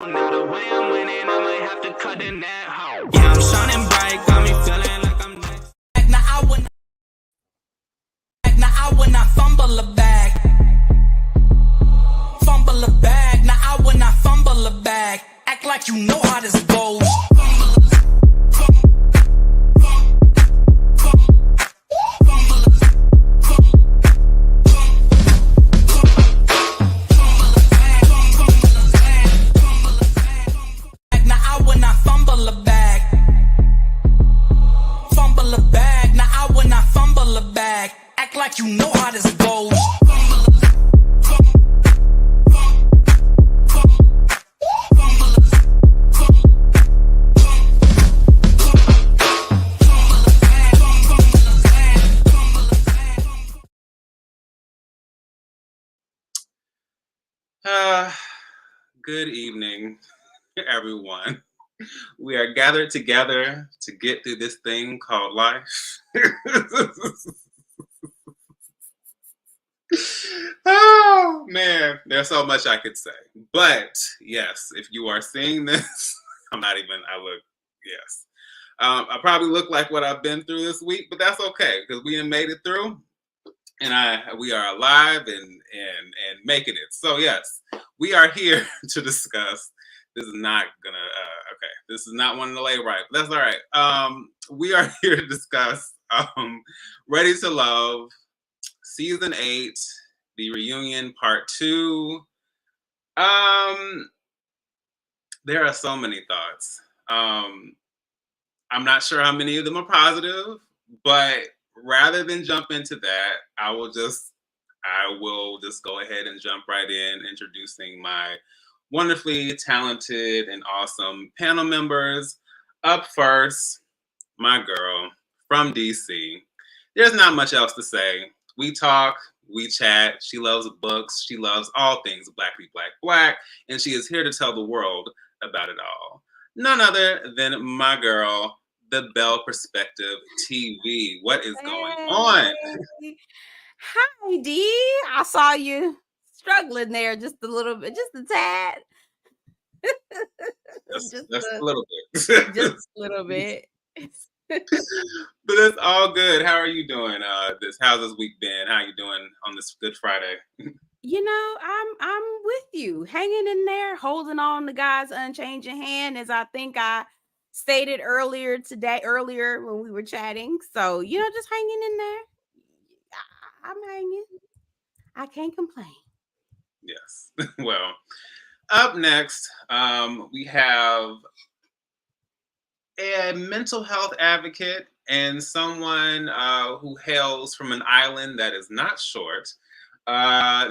Now the way I'm winning, I might have to cut in that hoe. Yeah, I'm shining bright, got me feeling like I'm next. Now I would not fumble a bag. Fumble a bag. Now I would not fumble a bag. Act like you know how this goes. Like you know how this goes. Good evening, everyone. We are gathered together to get through this thing called life. Oh man, there's so much I could say. But yes, if you are seeing this, yes. I probably look like what I've been through this week, but that's okay because we have made it through, and we are alive and making it. So yes, we are here to discuss. This is not gonna okay. This is not one to lay right, but that's all right. We are here to discuss Ready to Love, Season 8, the reunion part 2. There are so many thoughts. I'm not sure how many of them are positive, but rather than jump into that, I will just go ahead and jump right in, introducing my wonderfully talented and awesome panel members. Up first, my girl from DC. There's not much else to say. We talk, we chat. She loves books. She loves all things Blackly Black Black, and she is here to tell the world about it all. None other than my girl, the Belle Perspective TV. What is going on? Hi, D. I saw you struggling there just a little bit, just a tad. just a little bit. Just a little bit. But it's all good. How are you doing? How's this week been? How you doing on this Good Friday? You know, I'm with you, hanging in there, holding on to God's unchanging hand, as I think I stated earlier when we were chatting. So, just hanging in there. I'm hanging. I can't complain. Yes. Well, up next, we have a mental health advocate and someone who hails from an island that is not short.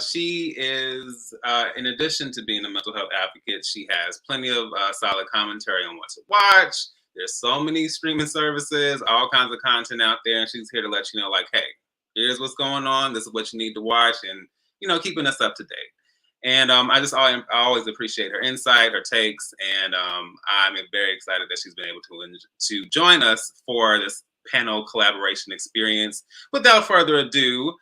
She is, in addition to being a mental health advocate, she has plenty of solid commentary on what to watch. There's so many streaming services, all kinds of content out there, and she's here to let you know, like, hey, here's what's going on. This is what you need to watch, and keeping us up to date. And I always appreciate her insight, her takes, and I'm very excited that she's been able to join us for this panel collaboration experience. Without further ado,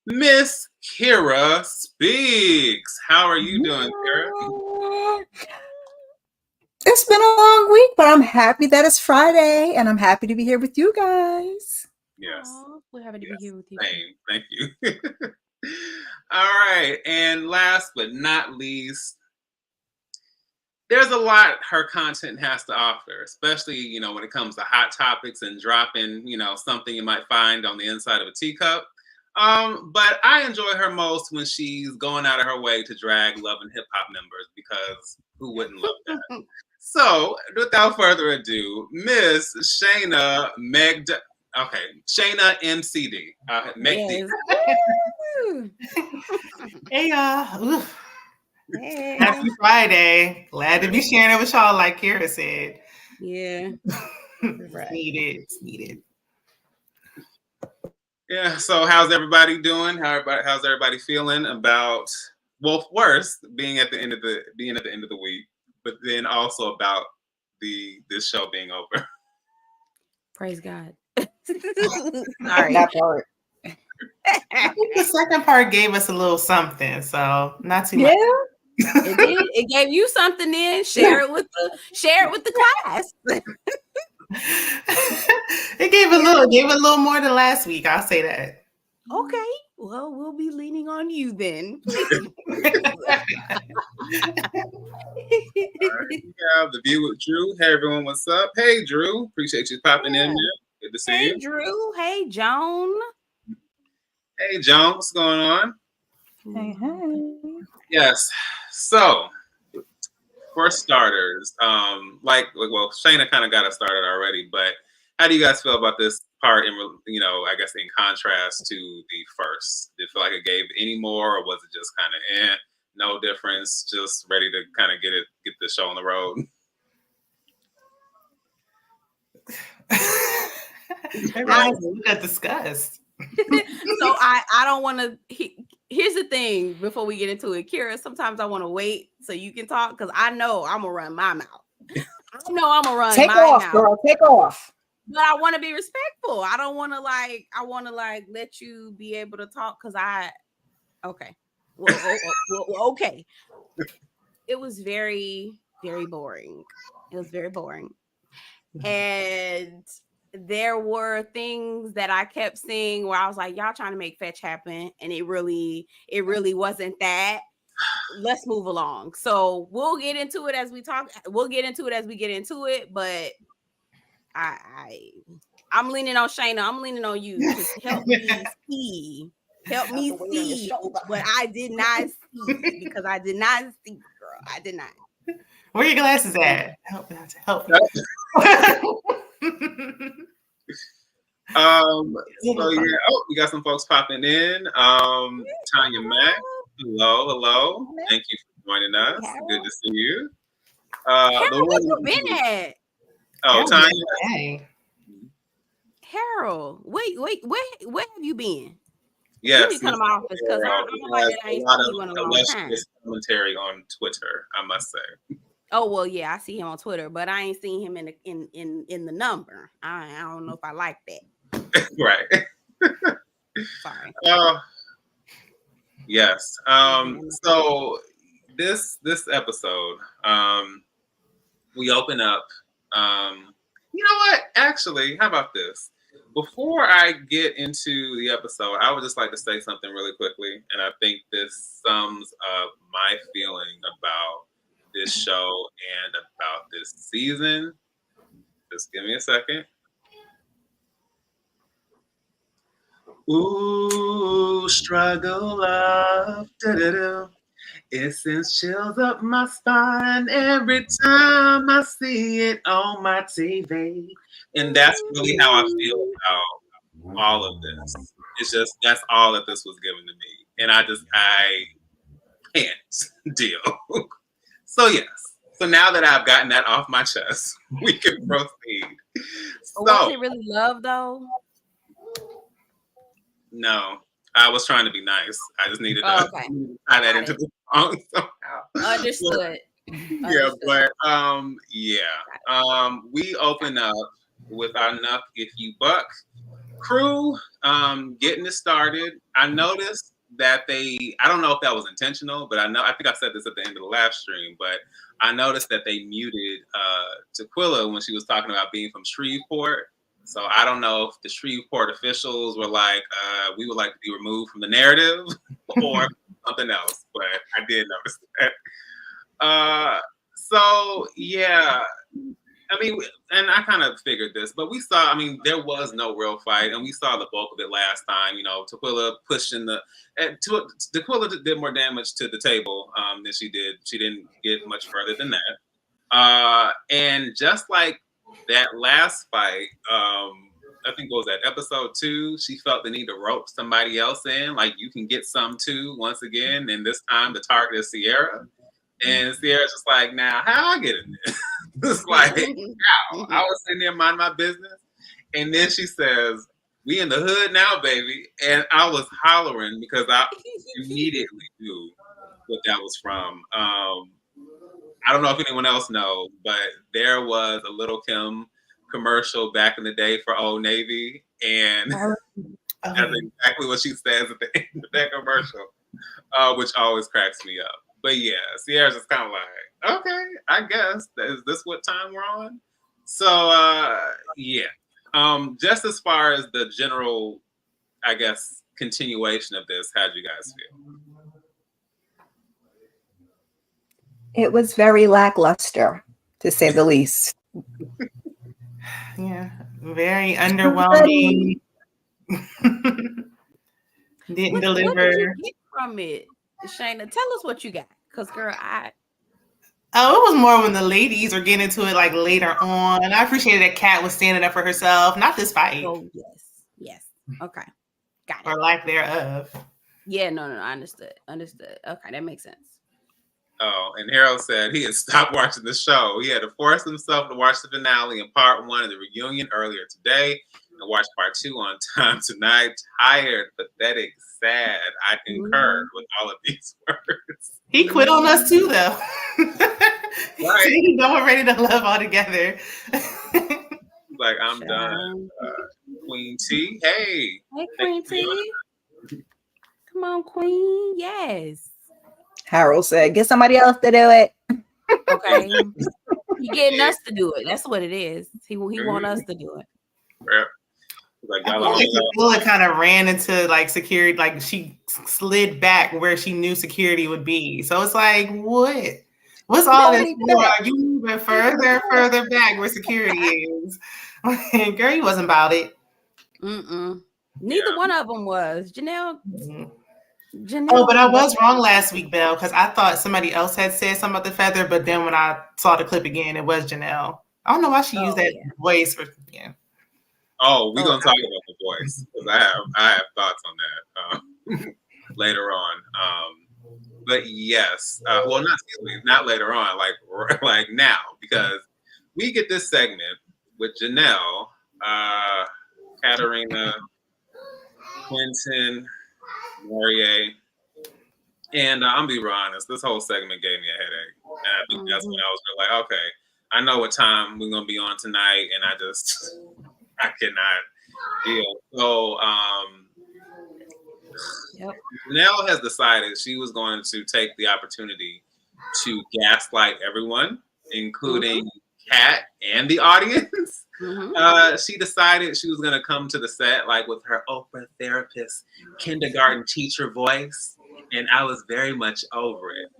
Miss Kira Speaks. How are you doing, Kira? It's been a long week, but I'm happy that it's Friday, and I'm happy to be here with you guys. Yes. Aww, we're happy to be here with you. Same. Thank you. All right. And last but not least, there's a lot her content has to offer, especially, when it comes to hot topics and dropping, something you might find on the inside of a teacup. But I enjoy her most when she's going out of her way to drag Love and Hip Hop members, because who wouldn't love that? So, without further ado, Miss Shayna Shayna MCD. Yes. Hey y'all. Hey. Happy Friday. Glad to be sharing it with y'all, like Kira said. Yeah. Right. Needed. Yeah, so how's everybody doing? How's everybody feeling about, well, first being at the end of the week, but then also about this show being over? Praise God. Sorry. That part. I think the second part gave us a little something, so not too much. It did. It gave you something. Then share it with the class. It gave a little more than last week. I'll say that. Okay. Well, we'll be leaning on you then. The View with Drew. Hey everyone, what's up? Hey Drew, appreciate you popping in there. Good to see you. Hey Drew. Hey Joan. Hey Joan, what's going on? Hey, hey. Yes. So, for starters, Shayna kind of got us started already, but how do you guys feel about this part? I guess in contrast to the first, did it feel like it gave any more, or was it just kind of no difference, just ready to kind of get the show on the road? We got discussed. So I don't want to. Here's the thing before we get into it, Kira. Sometimes I want to wait so you can talk because I know I'm gonna run my mouth. I know I'm gonna run Take my off, mouth. girl. Take off. But I want to be respectful. I don't want to I want to let you be able to talk because okay. Well, okay. It was very, very boring. It was very boring. And there were things that I kept seeing where I was like, y'all trying to make fetch happen. And it really wasn't that. Let's move along. So we'll get into it as we talk. We'll get into it as we get into it. But I'm leaning on Shayna. I'm leaning on you to help me see. Help me see what I did not see because I did not see, girl. I did not. Where your glasses at? Help me. So yeah, we got some folks popping in. Tanya Mack, hello. Thank you for joining us. Good to see you. Harold, where you been at? Oh, Tanya. Hey. Harold, wait, where have you been? Yes, you need to come to my office because I don't like that I ain't seen you in a long time. Commentary on Twitter, I must say. Oh well, yeah, I see him on Twitter, but I ain't seen him in the number. I don't know if I like that. Right. Sorry. Yes. So this episode, we open up. You know what? Actually, how about this? Before I get into the episode, I would just like to say something really quickly, and I think this sums up my feeling about this show and about this season. Just give me a second. Ooh, struggle love. Da-da-da. It sends chills up my spine every time I see it on my TV. And that's really how I feel about all of this. It's just, that's all that this was given to me. And I can't deal. So yes. So now that I've gotten that off my chest, we can proceed. So, was it really love though? No, I was trying to be nice. I just needed to tie that into the song somehow. Understood. Yeah, but we open up with our Nuck If You Buck crew getting it started. I noticed that I don't know if that was intentional, but I think I said this at the end of the live stream, but I noticed that they muted Taquilla when she was talking about being from Shreveport. So I don't know if the Shreveport officials were like, we would like to be removed from the narrative or something else, but I did notice that. So yeah, I mean, and I kind of figured this, but we saw, I mean, there was no real fight, and we saw the bulk of it last time. You know, Taquilla pushing Taquilla did more damage to the table than she did. She didn't get much further than that. And just like that last fight, I think what was that, episode 2, she felt the need to rope somebody else in, like you can get some too once again, and this time the target is Sierra. And Sierra's just like, now how I get in there? It's like, how? I was sitting there minding my business. And then she says, we in the hood now, baby. And I was hollering because I immediately knew what that was from. I don't know if anyone else knows, but there was a Little Kim commercial back in the day for Old Navy. And that's exactly what she says at the end of that commercial, which always cracks me up. But yeah, Sierra's just kind of like, okay, I guess is this what time we're on? So yeah, just as far as the general, I guess, continuation of this, how do you guys feel? It was very lackluster, to say the least. Yeah, very underwhelming. Didn't What deliver. did you get from it, Shayna? Tell us what you got, because girl, Oh, it was more when the ladies were getting into it like later on. And I appreciated that Kat was standing up for herself, not this fight. Oh yes, okay, got it. Or lack thereof. Yeah, no, I understood. Okay, that makes sense. Oh, and Harold said he had stopped watching the show. He had to force himself to watch the finale and part 1 of the reunion earlier today and watch part 2 on time tonight. Tired, pathetic, sad. I concur with all of these words. He quit on us too, though. Right. He's not ready to love altogether. Like, I'm done. Queen T, hey. Hey, Queen T. Come on, Queen. Yes. Harold said, get somebody else to do it. Okay. He getting us to do it. That's what it is. He want us to do it. Yep. Like, Taquilla kind of ran into like security, like she slid back where she knew security would be. So it's like, what's all this for? Are you moving further back where security is? Girl, he wasn't about it. Neither one of them was. Janelle. Oh, but I was wrong last week, Belle, because I thought somebody else had said something about the feather, but then when I saw the clip again, it was Janelle. I don't know why she used that voice for. Yeah. Oh, we're gonna talk about the voice because I have thoughts on that later on. But yes, well, not later on, like now, because we get this segment with Janelle, Katarina, Quinton, Morier, and I'm be real honest, this whole segment gave me a headache, and I think that's when I was like, okay, I know what time we're gonna be on tonight, and I cannot deal. So Janelle has decided she was going to take the opportunity to gaslight everyone, including Kat and the audience. She decided she was going to come to the set like with her Oprah therapist, kindergarten teacher voice, and I was very much over it.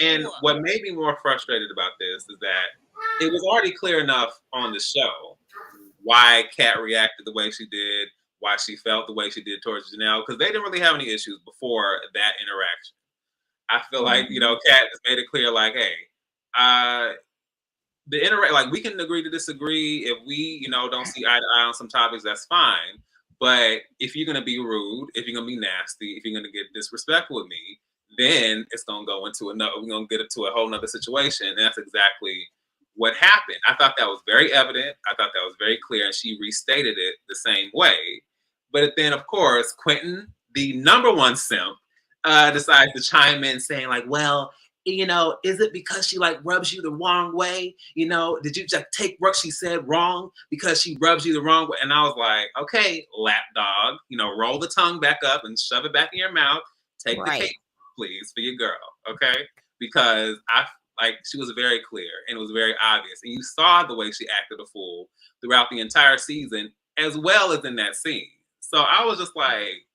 And what made me more frustrated about this is that it was already clear enough on the show why Kat reacted the way she did, why she felt the way she did towards Janelle, because they didn't really have any issues before that interaction. I feel like, Kat just made it clear, like, hey, we can agree to disagree. If we, don't see eye to eye on some topics, that's fine. But if you're going to be rude, if you're going to be nasty, if you're going to get disrespectful with me, then it's going to go into we're going to get into a whole nother situation. And that's exactly what happened. I thought that was very evident. I thought that was very clear. And she restated it the same way. But then, of course, Quinton, the number one simp, decides to chime in saying like, well, is it because she rubs you the wrong way? Did you just take what she said wrong because she rubs you the wrong way? And I was like, okay, lapdog, roll the tongue back up and shove it back in your mouth. Take the cake, please, for your girl, okay? Because she was very clear and it was very obvious. And you saw the way she acted a fool throughout the entire season, as well as in that scene. So I was just like,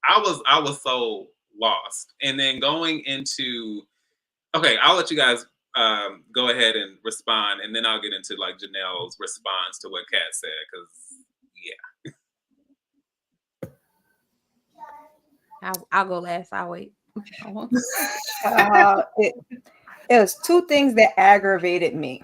I was so lost. And then going into, okay, I'll let you guys go ahead and respond, and then I'll get into Janelle's response to what Kat said, because I'll go last. I'll wait. It was two things that aggravated me.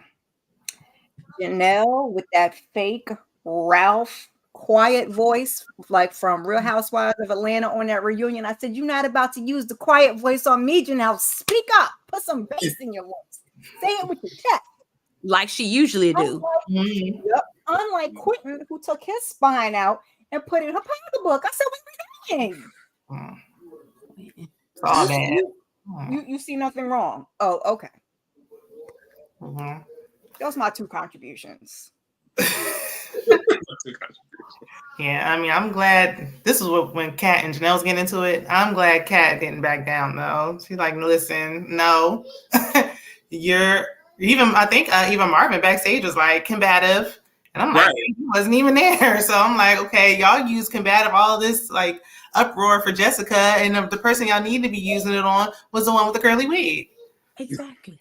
Janelle with that fake Ralph quiet voice, from Real Housewives of Atlanta on that reunion. I said, you're not about to use the quiet voice on me, Janelle. Speak up. Put some bass in your voice. Say it with your chest. Like she usually do. Unlike Quinton, who took his spine out and put it in her pocketbook. I said, what are we doing? Oh, man. You see nothing wrong. Oh, okay. Those are my two contributions. Yeah, I mean, I'm glad this is what when Kat and Janelle was getting into it. I'm glad Kat didn't back down though. She's like, listen, no, you're even. I think even Marvin backstage was like combative, and I'm like, Right. he wasn't even there. So I'm like, okay, y'all use combative, all this like uproar for Jessica, and the person y'all need to be using it on was the one with the curly wig. Exactly.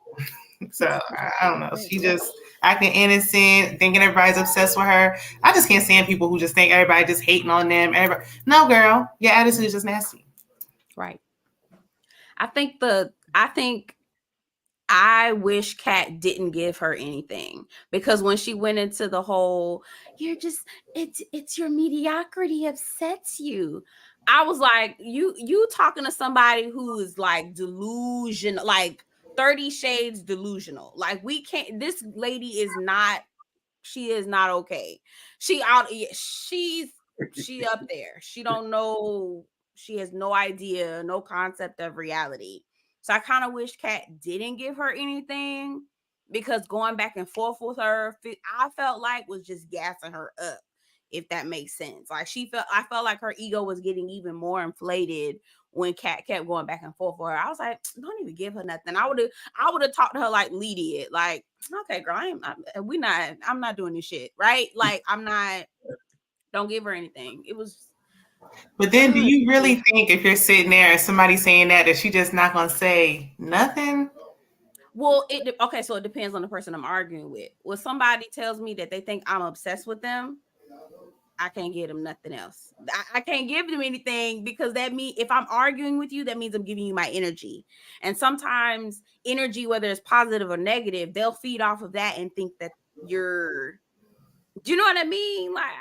So I don't know. She just acting innocent, thinking everybody's obsessed with her. I just can't stand people who just think everybody just hating on them. Everybody, no, girl, your attitude is just nasty. Right. I think I wish Kat didn't give her anything, because when she went into the whole, it's your mediocrity upsets you. I was like, you talking to somebody who is like delusional, like 30 shades delusional. Like we can't, this lady is not, she is not okay. She's up there. She don't know, she has no idea, no concept of reality. So I kind of wish Kat didn't give her anything, because going back and forth with her, I felt like was just gassing her up, if that makes sense. Like I felt like her ego was getting even more inflated when Kat kept going back and forth with her. I was like, don't even give her nothing. I would have talked to her like Lady it, like, okay, girl, I'm not doing this shit, right? Like don't give her anything. It was. But then, do you really think if you're sitting there and somebody's saying that she just not gonna say nothing? Well, so it depends on the person I'm arguing with. When somebody tells me that they think I'm obsessed with them, I can't give them nothing else. I can't give them anything, because that means if I'm arguing with you, that means I'm giving you my energy. And sometimes energy, whether it's positive or negative, they'll feed off of that and think that you're. Do you know what I mean? Like,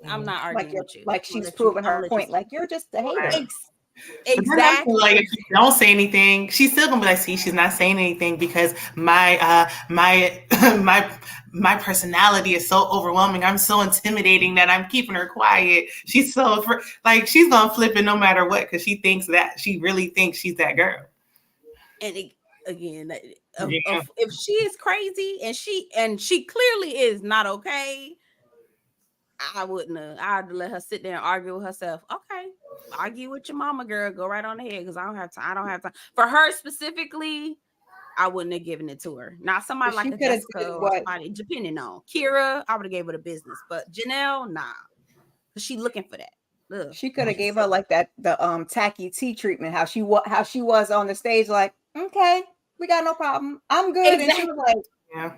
I'm not arguing with you. Like she's proving her point. Like you're just a hater. Exactly. Like if you don't say anything, she's still gonna be like, see, she's not saying anything because my my personality is so overwhelming. I'm so intimidating that I'm keeping her quiet. She's so like she's gonna flip it no matter what, because she thinks that she really thinks she's that girl. And again, if she is crazy and she clearly is not okay, I wouldn't have. I'd let her sit there and argue with herself. Okay, argue with your mama, girl. Go right on ahead, because I don't have time. I don't have time. For her specifically, I wouldn't have given it to her. Not somebody like a Jessica or somebody, depending on Kira, I would have gave her the business. But Janelle, nah, because she looking for that. Ugh. She could have gave her like the tacky tea treatment. How she was on the stage, like, okay, we got no problem. I'm good. Exactly. And she was like, yeah.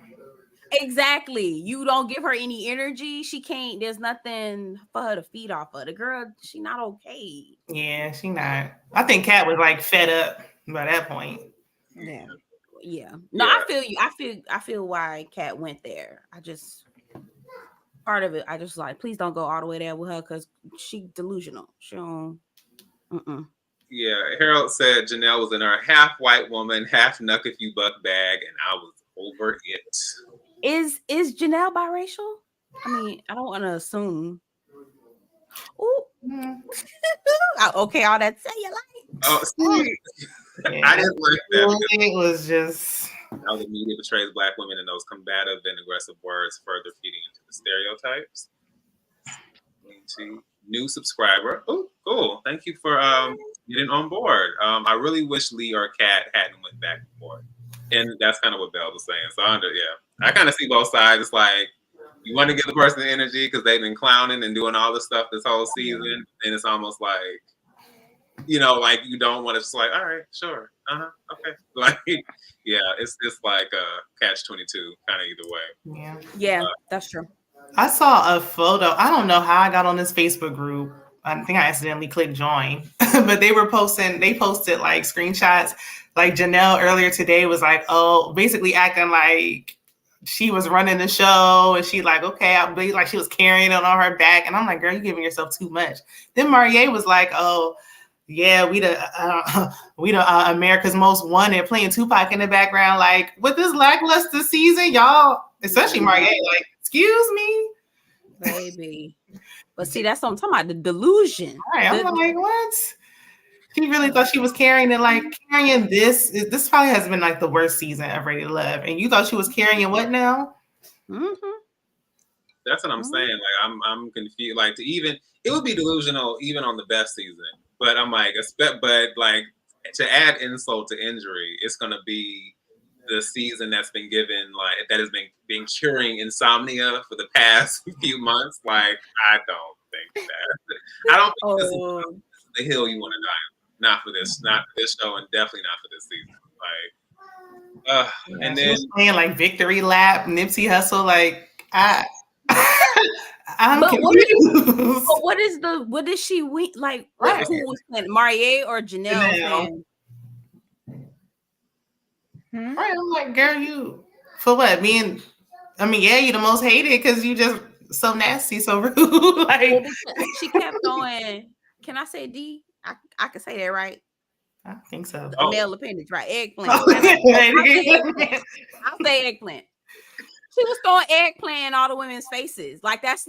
Exactly. You don't give her any energy. She can't. There's nothing for her to feed off of. The girl, she not okay. Yeah, she not. I think Kat was like fed up by that point. Yeah. No, I feel you. I feel why Kat went there. I just part of it. I just like, please don't go all the way there with her, because she delusional. She don't. Yeah, Harold said Janelle was in her half white woman, half knuck if you buck bag, and I was over it. Is Janelle biracial? I mean, I don't want to assume. Ooh. Okay, all that cellulite. Oh, see, I didn't like that. It was just how the media portrays Black women in those combative and aggressive words, further feeding into the stereotypes. New subscriber. Oh, cool. Thank you for getting on board. I really wish Lee or Kat hadn't went back and forth. And that's kind of what Belle was saying. So I kind of see both sides. It's like you want to give the person the energy because they've been clowning and doing all this stuff this whole season, and it's almost like, you know, like you don't want to just like, all right, sure, okay, like, yeah, it's like a catch-22 kind of either way. Yeah, that's true. I saw a photo. I don't know how I got on this Facebook group. I think I accidentally clicked join, but they posted like screenshots. Like Janelle earlier today was like, oh, basically acting like she was running the show, and she like, okay, I believe like she was carrying it on her back. And I'm like, girl, you're giving yourself too much. Then Mariah was like, oh, yeah, we the America's Most Wanted, playing Tupac in the background. Like, with this lackluster season, y'all, especially Mariah, like, excuse me, baby. But see, that's what I'm talking about, the delusion. Right, I'm like, what? She really thought she was carrying it, like carrying this. This probably has been like the worst season of Ready to Love. And you thought she was carrying what now? Mm-hmm. That's what I'm saying. Like I'm confused. Like it would be delusional even on the best season. But I'm like, but like to add insult to injury, it's gonna be the season that's been given like that has been curing insomnia for the past few months. Like I don't think that. I don't think this is the hill you want to die. Not for this show, and definitely not for this season. Like, and then playing like Victory Lap, Nipsey Hussle, like I'm confused. What is she like? Right. Who was playing, Marie or Janelle? Right, I'm like, girl, you for what? Yeah, you the most hated because you just so nasty, so rude. Like she kept going. Can I say D? I can say that, right? I think so. Male appendage, right? Eggplant. I'll say eggplant. She was throwing eggplant in all the women's faces. Like that's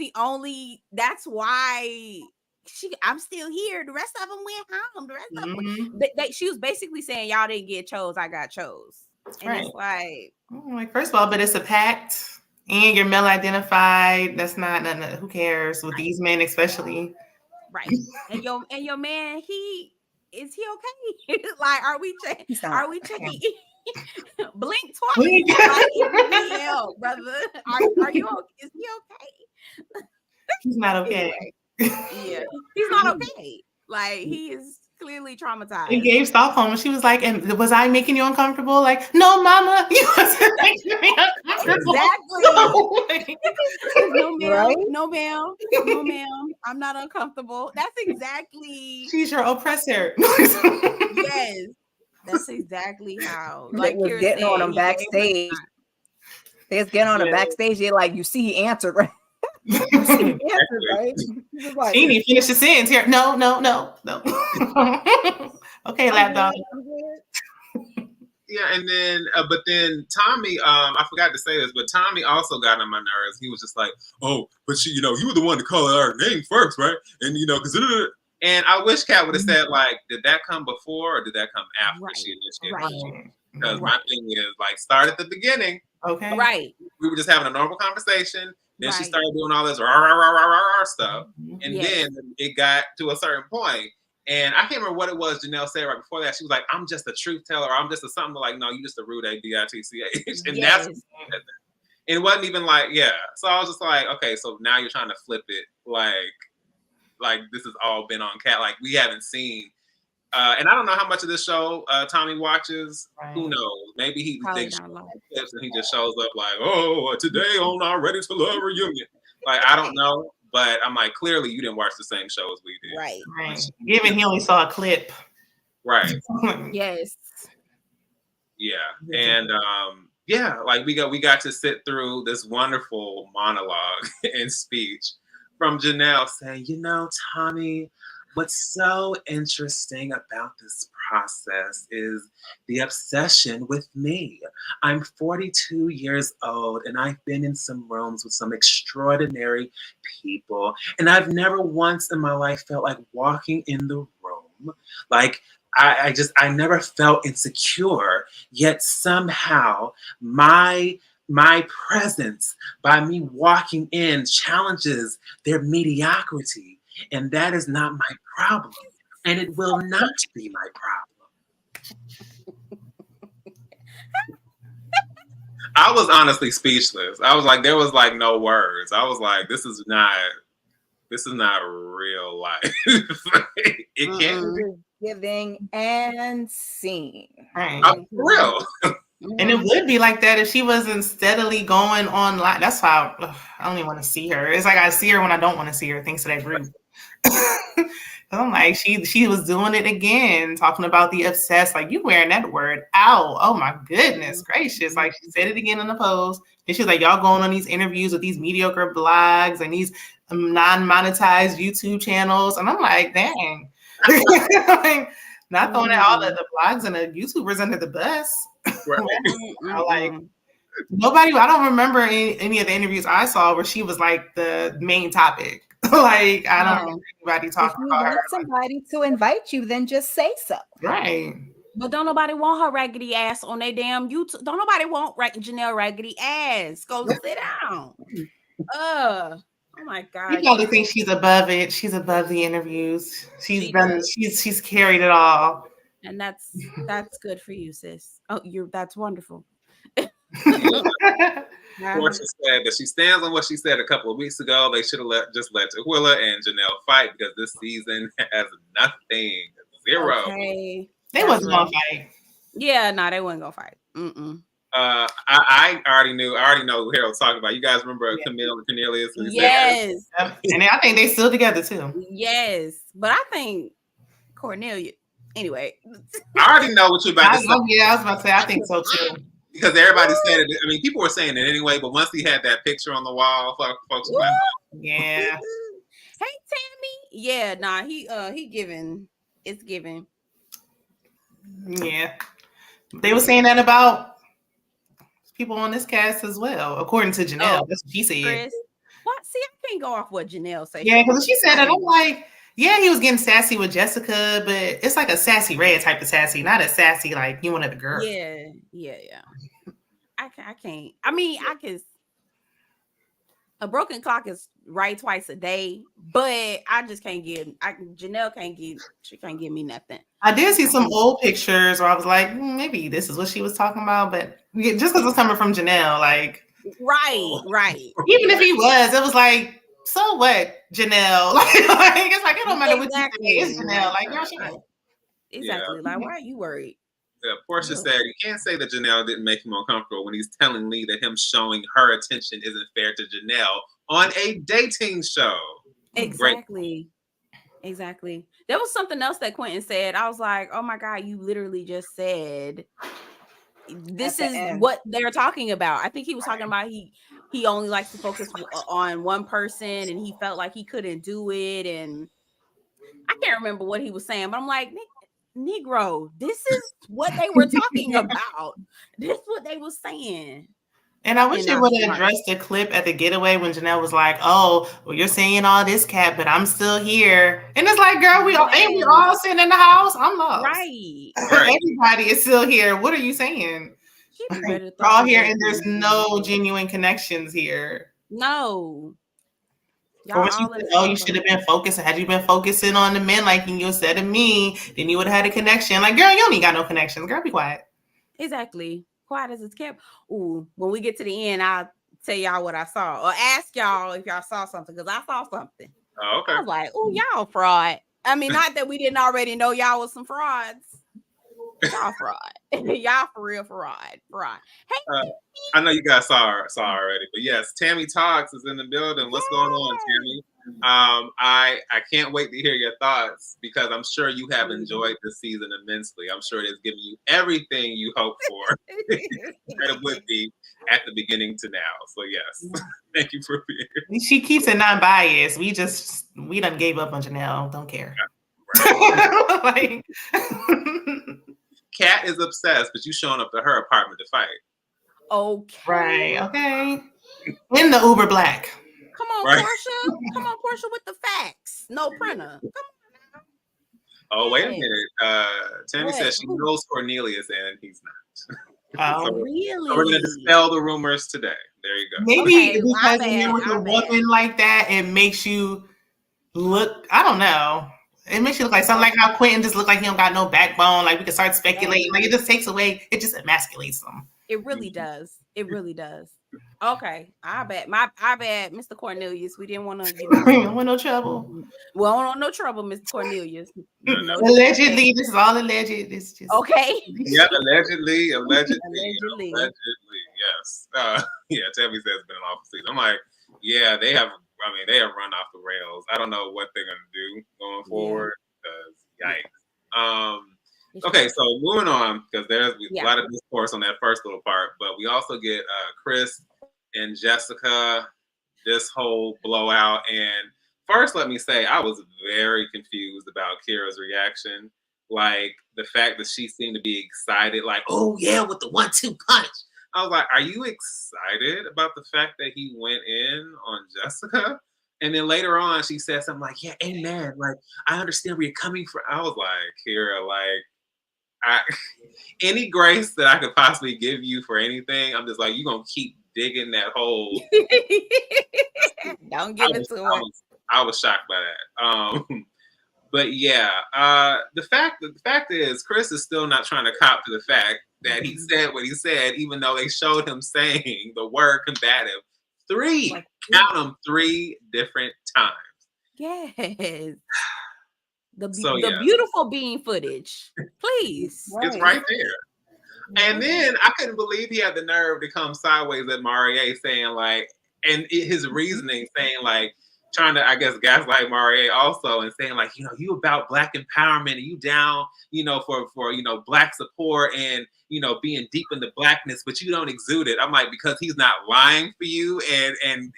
why I'm still here. The rest of them went home. The rest of them, she was basically saying y'all didn't get chose. I got chose. And right. It's like, first of all, but it's a pact and you're male identified. That's not nothing. Who cares with these men, especially? Right. And your man, is he okay? Like, are we checking? Blink twice. Like, brother. Are you okay? Is he okay? He's not okay. Yeah, he's not okay. Like he is clearly traumatized. And gave Stockholm, and she was like, "And was I making you uncomfortable?" Like, no, mama, you wasn't making me uncomfortable. Exactly. No, ma'am. I'm not uncomfortable. That's exactly. She's your oppressor. Yes, that's exactly how. Like was getting on them backstage. They was getting on the backstage. They're like, you see, he answered right. Right? Like, she didn't finish the sentence here. No. Okay, lap dog. Yeah, and then but then Tommy, I forgot to say this, but Tommy also got on my nerves. He was just like, "Oh, but you were the one to call out our name first, right?" And because and I wish Kat would have said like, "Did that come before or did that come after she initiated?" Because my thing is like, start at the beginning. Okay. Right. We were just having a normal conversation. Then she started doing all this rah, rah, rah, rah, rah, stuff. And then it got to a certain point. And I can't remember what it was Janelle said right before that. She was like, I'm just a truth teller. Or I'm just a something. Like, no, you just a rude A-B-I-T-C-H. And that's and it wasn't even like, So I was just like, okay, so now you're trying to flip it. Like this has all been on Kat. Like we haven't seen. And I don't know how much of this show Tommy watches. Right. Who knows? Maybe he thinks clips and he just shows up like, "Oh, today on our Ready to Love reunion." Like I don't know, but I'm like, clearly you didn't watch the same show as we did. Right. Given he only saw a clip. Right. Yes. Yeah, and like we got to sit through this wonderful monologue and speech from Janelle saying, Tommy, what's so interesting about this process is the obsession with me. I'm 42 years old and I've been in some rooms with some extraordinary people. And I've never once in my life felt like walking in the room. Like I never felt insecure, yet somehow my presence by me walking in challenges their mediocrity. And that is not my problem. And it will not be my problem. I was honestly speechless. I was like, there was like no words. I was like, this is not real life. It can't be. Giving and seeing. Right. For real. And it would be like that if she wasn't steadily going online. That's why I don't even want to see her. It's like I see her when I don't want to see her, thanks to that group. I'm like, she was doing it again, talking about the obsessed, like you wearing that word out. Oh my goodness gracious. Like she said it again in the post. And she's like, y'all going on these interviews with these mediocre blogs and these non-monetized YouTube channels. And I'm like, dang. Like, not throwing all the blogs and the YouTubers under the bus. Right. Like nobody, I don't remember any of the interviews I saw where she was like the main topic. Like I don't remember anybody talking about her. If you want somebody to invite you, then just say so. Right. But don't nobody want her raggedy ass on their damn YouTube. Don't nobody want Janelle raggedy ass. Go sit down. Oh my God. You probably think she's above it. She's above the interviews. She does. She's carried it all. And that's good for you, sis. Oh, that's wonderful. Portia said that she stands on what she said a couple of weeks ago. They should have just let Taquilla and Janelle fight because this season has nothing. Zero. Okay. They wasn't gonna fight. Yeah, no, they wasn't gonna fight. I already knew. I already know who Harold's talking about. You guys remember Camille and Cornelius? Yes. And I think they still together too. Yes. But I think Cornelia. Anyway. I already know what you're about to say. Yeah, I was about to say, I think so too. Because everybody said it. I mean, people were saying it anyway, but once he had that picture on the wall, folks were like, yeah. Hey, Tammy. Yeah, nah, he giving. It's giving. Yeah. They were saying that about people on this cast as well, according to Janelle. That's what she said. Chris. What? See, I can't go off what Janelle said. Yeah, because she said it. I'm like, yeah, he was getting sassy with Jessica, but it's like a sassy red type of sassy, not a sassy like you wanted a girl. Yeah. I can't. I mean, I can. A broken clock is right twice a day, but I just can't give. Janelle can't give. She can't give me nothing. I did see some old pictures where I was like, maybe this is what she was talking about, but just because it's coming from Janelle, like, right. Even if he was, it was like, so what, Janelle? Like it's like it don't matter what you say. It's Janelle. Like, girl, she knows. Exactly. Like, why are you worried? Yeah, Portia said, you can't say that Janelle didn't make him uncomfortable when he's telling Lee that him showing her attention isn't fair to Janelle on a dating show. Exactly. There was something else that Quinton said. I was like, oh my God, you literally just said this is what they're talking about. I think he was talking about he only likes to focus on one person and he felt like he couldn't do it. And I can't remember what he was saying, but I'm like, Negro, this is what they were talking about. This is what they were saying. And I wish they would have addressed the clip at the getaway when Janelle was like, "Oh, well, you're saying all this, Cat, but I'm still here." And it's like, "Girl, we all sitting in the house. I'm lost. Right. Everybody is still here. What are you saying? We're all here, and there's no genuine connections here. No." Or she said, "Oh, you should have been focusing. Had you been focusing on the men like you said to me, then you would have had a connection." Like, girl, you don't even got no connections. Girl, be quiet. Exactly. Quiet as it's kept. Ooh, when we get to the end, I'll tell y'all what I saw or ask y'all if y'all saall something because I saw something. Oh, okay. I was like, "Oh, y'all fraud." I mean, not that we didn't already know y'all was some frauds. Y'all fraud. Y'all for real fraud. Hey, I know you guys saw already, but yes, Tammy Talks is in the building. What's going on, Tammy? I can't wait to hear your thoughts because I'm sure you have enjoyed this season immensely. I'm sure it has given you everything you hoped for that it would be at the beginning to now. So yes, thank you for being here. She keeps it non-biased. We done gave up on Janelle. Don't care. Yeah, right. Kat is obsessed, but you showing up to her apartment to fight. Okay. Right. Okay. In the Uber Black. Come on, right. Portia. Come on, Portia, with the facts. No printer. Come on. Oh, wait a minute. Tammy says she knows Cornelius and he's not. Oh, really? So we're going to dispel the rumors today. There you go. Maybe because when you're with a woman like that, it makes you look, I don't know. It makes you look like something like how Quinton just looked like he don't got no backbone. Like we can start speculating. Like it just takes away, it just emasculates them. It really does. It really does. Okay. I bet Mr. Cornelius. We didn't want to give don't want no trouble. We don't want no trouble, Mr. Cornelius. No allegedly, this is all alleged. It's just okay. Yeah, allegedly. Yes. Yeah, Tammy says it's been an awful season. I'm like, yeah, they have run off the rails. I don't know what they're gonna do going forward. Because yikes. Okay, so moving on because there's a lot of discourse on that first little part, but we also get Chris and Jessica, this whole blowout. And first, let me say, I was very confused about Kira's reaction. Like the fact that she seemed to be excited, like, oh yeah, with the 1-2 punch. I was like, are you excited about the fact that he went in on Jessica? And then later on, she said something like, yeah, amen. Like, I understand where you're coming from. I was like, Kira, like, any grace that I could possibly give you for anything, I'm just like, you're going to keep digging that hole. Don't give it to her. I was shocked by that. But yeah, the fact is, Chris is still not trying to cop to the fact that he said what he said, even though they showed him saying the word combative count them 3 different times. Yes. The yeah. beautiful bean footage, please. It's right there. And then I couldn't believe he had the nerve to come sideways at Marie, saying like, and his reasoning saying like, trying to, I guess, gaslight Marie also, and saying like, you about Black empowerment, and you down, for Black support, and being deep in the Blackness, but you don't exude it. I'm like, because he's not lying for you and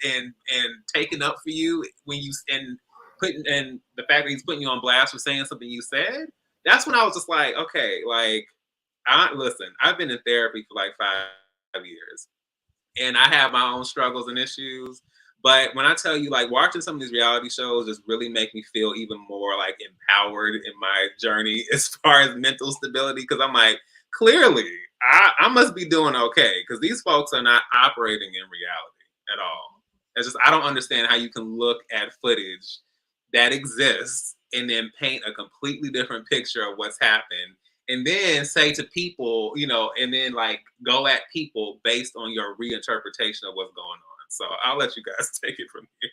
taking up for you when you and the fact that he's putting you on blast for saying something you said. That's when I was just like, okay, like, listen, I've been in therapy for like 5 years, and I have my own struggles and issues. But when I tell you, like, watching some of these reality shows just really make me feel even more like empowered in my journey as far as mental stability. Because I'm like, clearly, I must be doing okay, because these folks are not operating in reality at all. It's just, I don't understand how you can look at footage that exists and then paint a completely different picture of what's happened, and then say to people, and then like go at people based on your reinterpretation of what's going on. So I'll let you guys take it from here.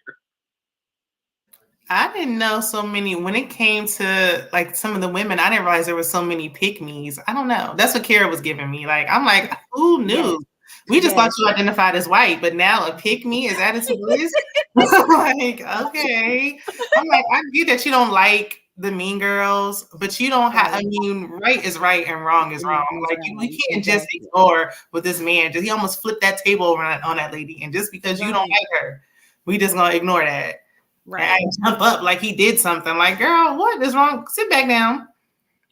I didn't know so many, when it came to like some of the women, I didn't realize there were so many pick-me's. I don't know. That's what Kara was giving me. Like, I'm like, who knew? Yes. We just thought you identified as white, but now a pick-me is added to the list? Like, okay. I'm like, I get that you don't like the Mean Girls, but you don't have, I mean, right is right and wrong is wrong. Like, you can't just ignore what this man did. He almost flipped that table around on that lady, and just because you don't like her, we just gonna ignore that. Right. And jump up like he did something. Like, girl, what is wrong? Sit back down.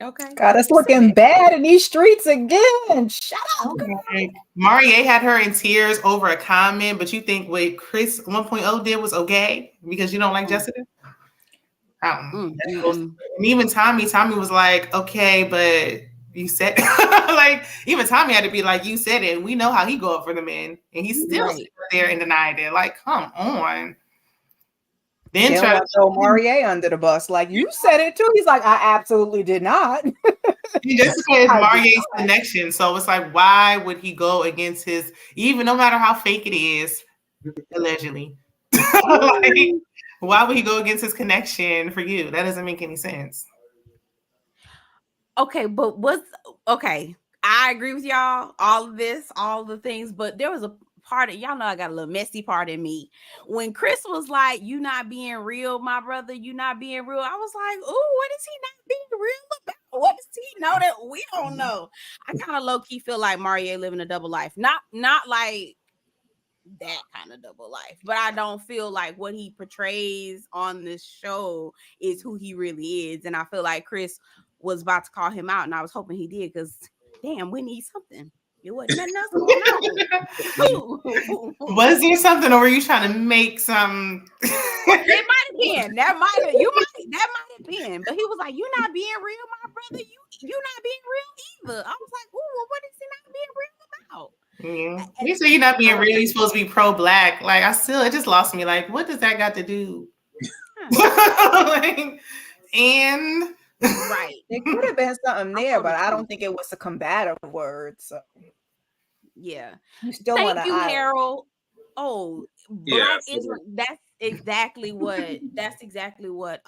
Okay. God, it's looking bad in these streets again. Shut up. Okay. Marie had her in tears over a comment, but you think what Chris 1.0 did was okay because you don't like Jessica? And even Tommy was like, okay, but you said like, even Tommy had to be like, you said it, and we know how he go up for the men, and he's still sitting there and denied it. Like, come on. Then try to throw Marie under the bus. Like, you said it too. He's like, I absolutely did not. Just because Marie's connection. So it's like, why would he go against his, even no matter how fake it is, allegedly? Like, why would he go against his connection for you? That doesn't make any sense. Okay, but I agree with y'all, all of this, all the things, but there was a part of, y'all know I got a little messy part in me. When Chris was like, you not being real, my brother, you not being real, I was like, ooh, what is he not being real about? What does he know that we don't know? I kind of low-key feel like Marie living a double life. Not like that kind of double life, but I don't feel like what he portrays on this show is who he really is. And I feel like Chris was about to call him out, and I was hoping he did, because damn, we need something. It wasn't nothing else going on. Was there something, or were you trying to make some? It might have been. That might have been. But he was like, "You not being real, my brother. You not being real either." I was like, "Ooh, well, what is he not being real about?" Yeah. You say you're not being real. You're supposed to be pro-Black. Like, it just lost me. Like, what does that got to do? Like, and right, it could have been something there, but I don't think it was a combative word. So yeah, you still thank you, Harold. Oh, Black is that's exactly what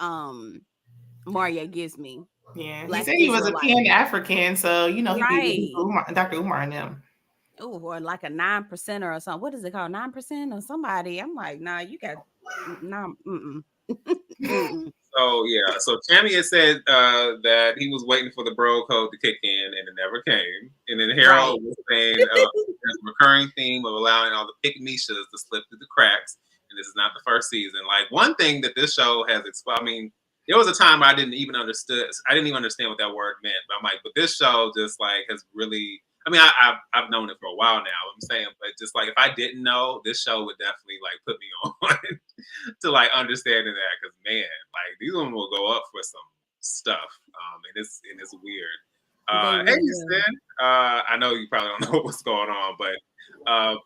Maria gives me. Yeah, Black he said he was a Pan-African, so he Dr. Umar and them. Oh, or like a 9% or something. What is it called? 9% or somebody? I'm like, nah, you got So Tammy had said that he was waiting for the bro code to kick in, and it never came. And then Harold was saying there's a recurring theme of allowing all the pick-mishas to slip through the cracks. And this is not the first season. Like, one thing that this show has explained, I mean, there was a time I didn't even understand what that word meant. But I'm like, but this show just like has really, I mean, I've known it for a while now, I'm saying, but just like, if I didn't know, this show would definitely like put me on to like understanding that, because man, like, these women will go up for some stuff, and it's weird. Hey, really do. Sid. I know you probably don't know what's going on, but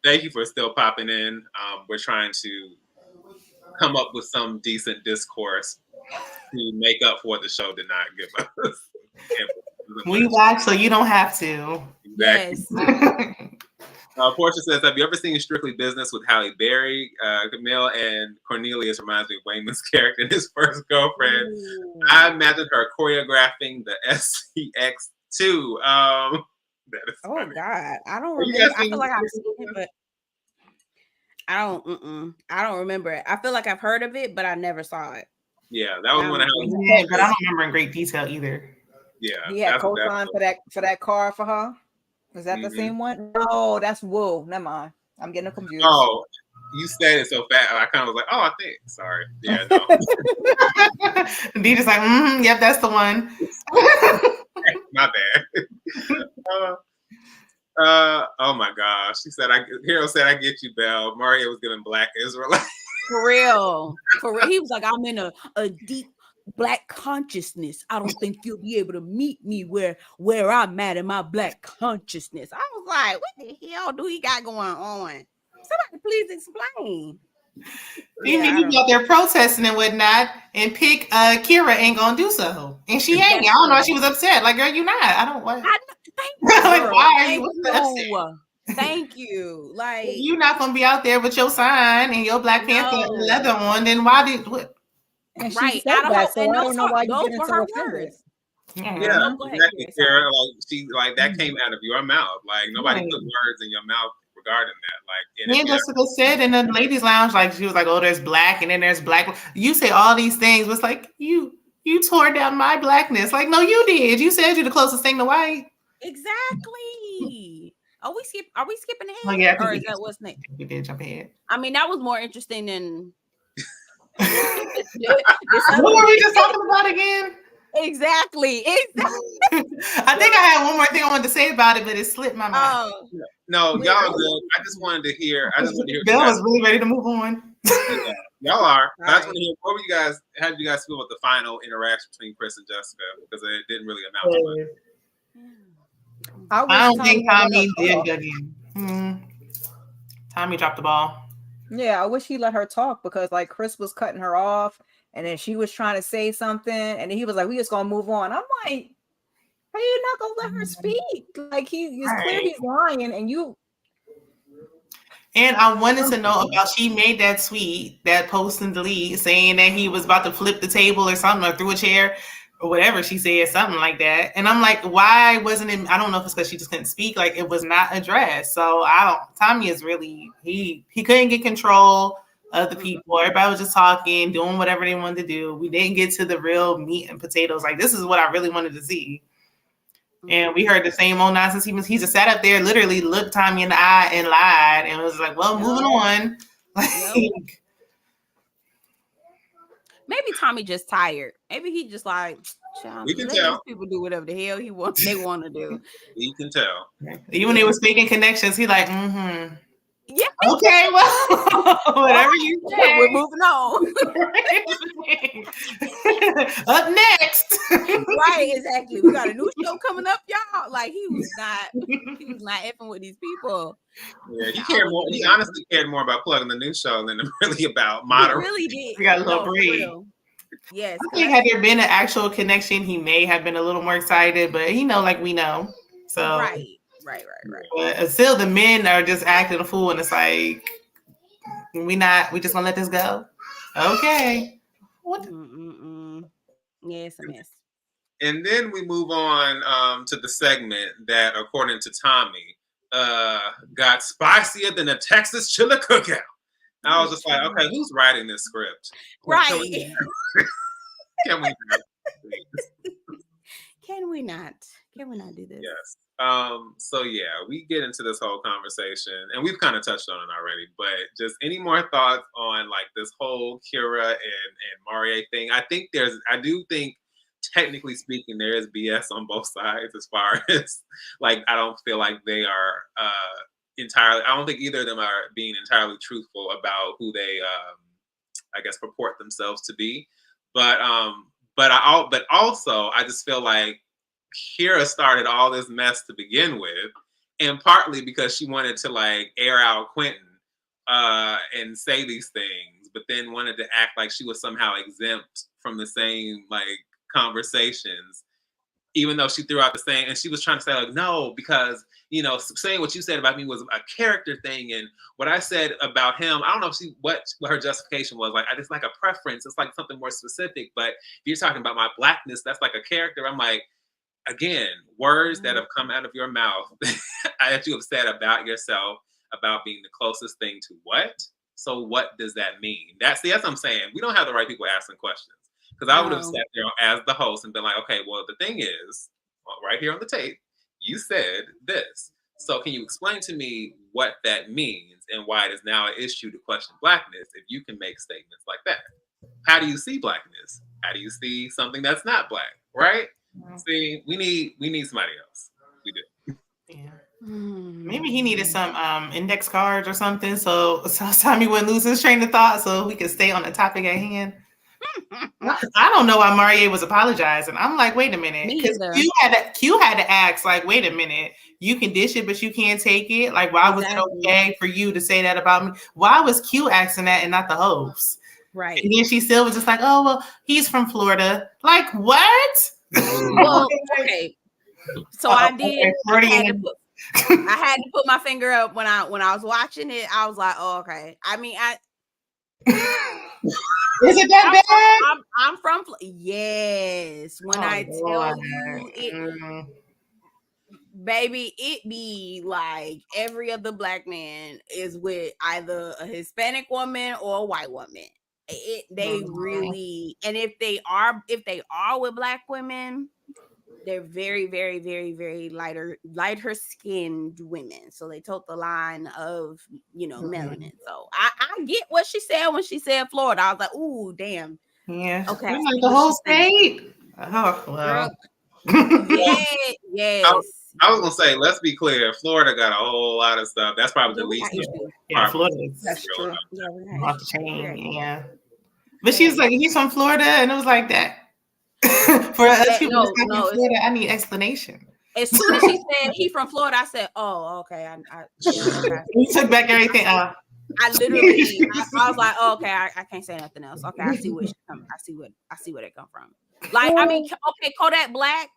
thank you for still popping in. We're trying to come up with some decent discourse to make up for what the show did not give us. We watch so you don't have to. Exactly. Yes. Portia says, have you ever seen Strictly Business with Halle Berry? Camille and Cornelius reminds me of Wayman's character and his first girlfriend. Ooh. I imagine her choreographing the SCX2. That is Oh funny. God, I don't Have you remember. guys I seen feel like I've Strictly seen it, but I don't remember it. I feel like I've heard of it, but I never saw it. Yeah, that was one of Halle. Yeah, but I don't remember in great detail either. Yeah, He had that's co-sign for that car for her. Was that the same one? No, that's Woo. Never mind. I'm getting confused. Oh, you said it so fast. I kind of was like, oh, I think. Sorry. Yeah, no. D just like, yep, that's the one. My bad. Oh my gosh. She said, Hero said, I get you, Belle. Mario was giving Black Israelite. For real. For real. He was like, I'm in a deep Black consciousness. I don't think you'll be able to meet me where I'm at in my Black consciousness. I was like, what the hell do he got going on? Somebody please explain. You out there protesting and whatnot, and pick Kira ain't gonna do so, and she ain't. I don't know. She was upset. Like, girl, you not. I don't want. Thank you. Like, why are you upset? Thank you. Like, if you're not gonna be out there with your sign and your Black Panther leather on, then why did what? And right. She said that, so I don't know why you those get were into her offended. words. Yeah, exactly. Kira, like that came out of your mouth. Like nobody put words in your mouth regarding that. Like, and Jessica said in the ladies' lounge, like she was like, "Oh, there's Black, and then there's Black." You say all these things, but it's like you tore down my Blackness. Like, no, you did. You said you're the closest thing to white. Exactly. Are we skipping ahead? Oh, yeah, or is that what's next? We did jump ahead. I mean, that was more interesting than what were we just talking about again? Exactly. I think I had one more thing I wanted to say about it, but it slipped my mind. No, y'all good. I just wanted to hear. Belle was really ready to move on. Yeah, y'all are. I just want to hear what were you guys? How did you guys feel about the final interaction between Chris and Jessica? Because it didn't really amount to much. I don't think Tommy did again. Tommy dropped the ball. Yeah, I wish he let her talk because like Chris was cutting her off and then she was trying to say something and then he was like, we just gonna move on. I'm like, how you not gonna let her speak? Like it's clear he's lying and you. And I wanted to know about, she made that tweet, that post and delete saying that he was about to flip the table or something or threw a chair or whatever she said, something like that. And I'm like, why wasn't it? I don't know if it's because she just couldn't speak. Like, it was not addressed. So Tommy is really, he couldn't get control of the people. Everybody was just talking, doing whatever they wanted to do. We didn't get to the real meat and potatoes. Like, this is what I really wanted to see. And we heard the same old nonsense. He just sat up there, literally looked Tommy in the eye and lied and was like, well, moving on. Maybe Tommy just tired. Maybe he just like, we can tell. These people do whatever the hell they want to do. You can tell. Even when they were speaking connections, he like, Yeah. Okay, well, whatever you say. We're moving on. Up next. Right, exactly. We got a new show coming up, y'all. Like, he was not effing with these people. Yeah, he honestly cared more about plugging the new show than really about modern. He really did. We got a little break. Yes. I think had there been an actual connection, he may have been a little more excited, but like we know. So Right. But until the men are just acting a fool, and it's like we just gonna let this go. Okay. What? Yeah, it's a mess. And then we move on to the segment that, according to Tommy, got spicier than a Texas chili cookout. I was just like, okay, who's writing this script? Right. Can we not? Can we not do this? Yes. So yeah, we get into this whole conversation, and we've kind of touched on it already. But just any more thoughts on like this whole Kira and Marie thing? I do think, technically speaking, there is BS on both sides as far as like I don't feel like they are entirely. I don't think either of them are being entirely truthful about who they, I guess, purport themselves to be. But also, I just feel like Kira started all this mess to begin with, and partly because she wanted to like air out Quinton and say these things, but then wanted to act like she was somehow exempt from the same like conversations, even though she threw out the same, and she was trying to say like, no, because saying what you said about me was a character thing, and what I said about him, I don't know if what her justification was. Like, I just like a preference. It's like something more specific. But if you're talking about my blackness, that's like a character. I'm like, again, words that have come out of your mouth that you have said about yourself, about being the closest thing to what? So what does that mean? That's what I'm saying. We don't have the right people asking questions. Because I would have sat there as the host and been like, okay, well, the thing is, right here on the tape, you said this. So can you explain to me what that means and why it is now an issue to question blackness if you can make statements like that? How do you see blackness? How do you see something that's not black, right? See, we need somebody else. We do. Yeah. Maybe he needed some index cards or something, so Tommy wouldn't lose his train of thought, so we could stay on the topic at hand. I don't know why Marie was apologizing. I'm like, wait a minute, because Q had to ask, like, wait a minute, you can dish it, but you can't take it. Like, why was it okay for you to say that about me? Why was Q asking that and not the host? Right. And then she still was just like, oh well, he's from Florida. Like, what? Well, okay. So I did. I had to put my finger up when I was watching it. I was like, oh, okay. I mean, is it that bad? I'm from yes. When I tell you it, baby, it be like every other black man is with either a Hispanic woman or a white woman. They really, and if they are with black women, they're very, very, very, very lighter skinned women. So they took the line of, melanin. So I get what she said when she said Florida. I was like, ooh, damn. Yeah. Okay. Like the whole state. Oh, well. Yes. I was gonna say, let's be clear. Florida got a whole lot of stuff. That's probably the least. Yeah, Florida. That's true. Off the chain. Yeah. But she was like, he's from Florida, and it was like that. For us people from Florida, I need explanation. As soon as she said he from Florida, I said, "Oh, okay." You took back everything. I literally, I was like, "Oh, okay, I can't say nothing else." Okay, I see where she come. I see where they come from. Like, I mean, okay, Kodak Black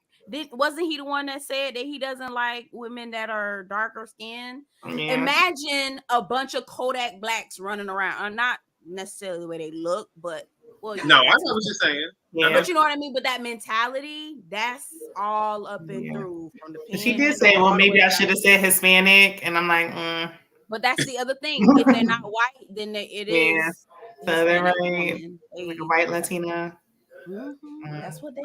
wasn't he the one that said that he doesn't like women that are darker skinned? Yeah. Imagine a bunch of Kodak Blacks running around, not necessarily the way they look, but no, I know what you're saying. Yeah. But you know what I mean? But that mentality, that's all up and through from the pen. She did say, well, maybe I should have said Hispanic. And I'm like, But that's the other thing. If they're not white, then it is. So they're right. Like a white Latina. That's what they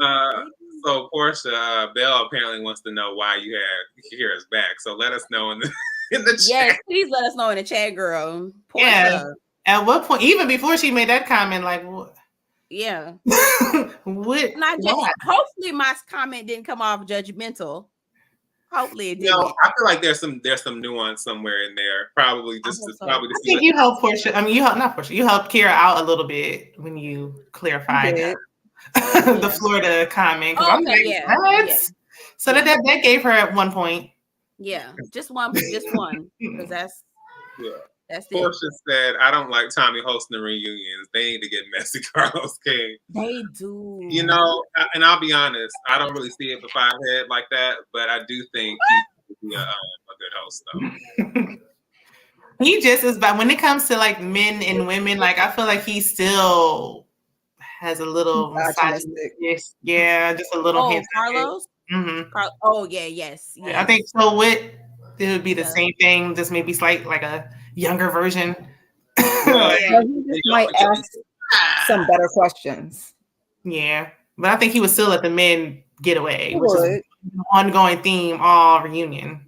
So Portia, Belle apparently wants to know why you had Kira's back. So let us know in the chat. Yes, please let us know in the chat, girl. Portia. Yeah. At what point, even before she made that comment, like what? Yeah. What? Hopefully my comment didn't come off judgmental. Hopefully it didn't. No, I feel like there's some nuance somewhere in there. Probably just I think you helped Portia. I mean, you helped Kira out a little bit when you clarified the Florida comment. I'm like, what? Yeah. So that gave her at one point. Yeah, just one, because that's it. Portia said, I don't like Tommy hosting the reunions. They need to get messy, Carlos King. They do. And I'll be honest, I don't really see it with Fivehead like that, but I do think he would be a good host, though. He just is, but when it comes to like men and women, like I feel like he still has a little just a little hint. Carlos? Mm-hmm. Yes. I think so. It would be the same thing, just maybe slight like a younger version. He might ask some better questions. Yeah, but I think he would still let the men get away, which is an ongoing theme all reunion.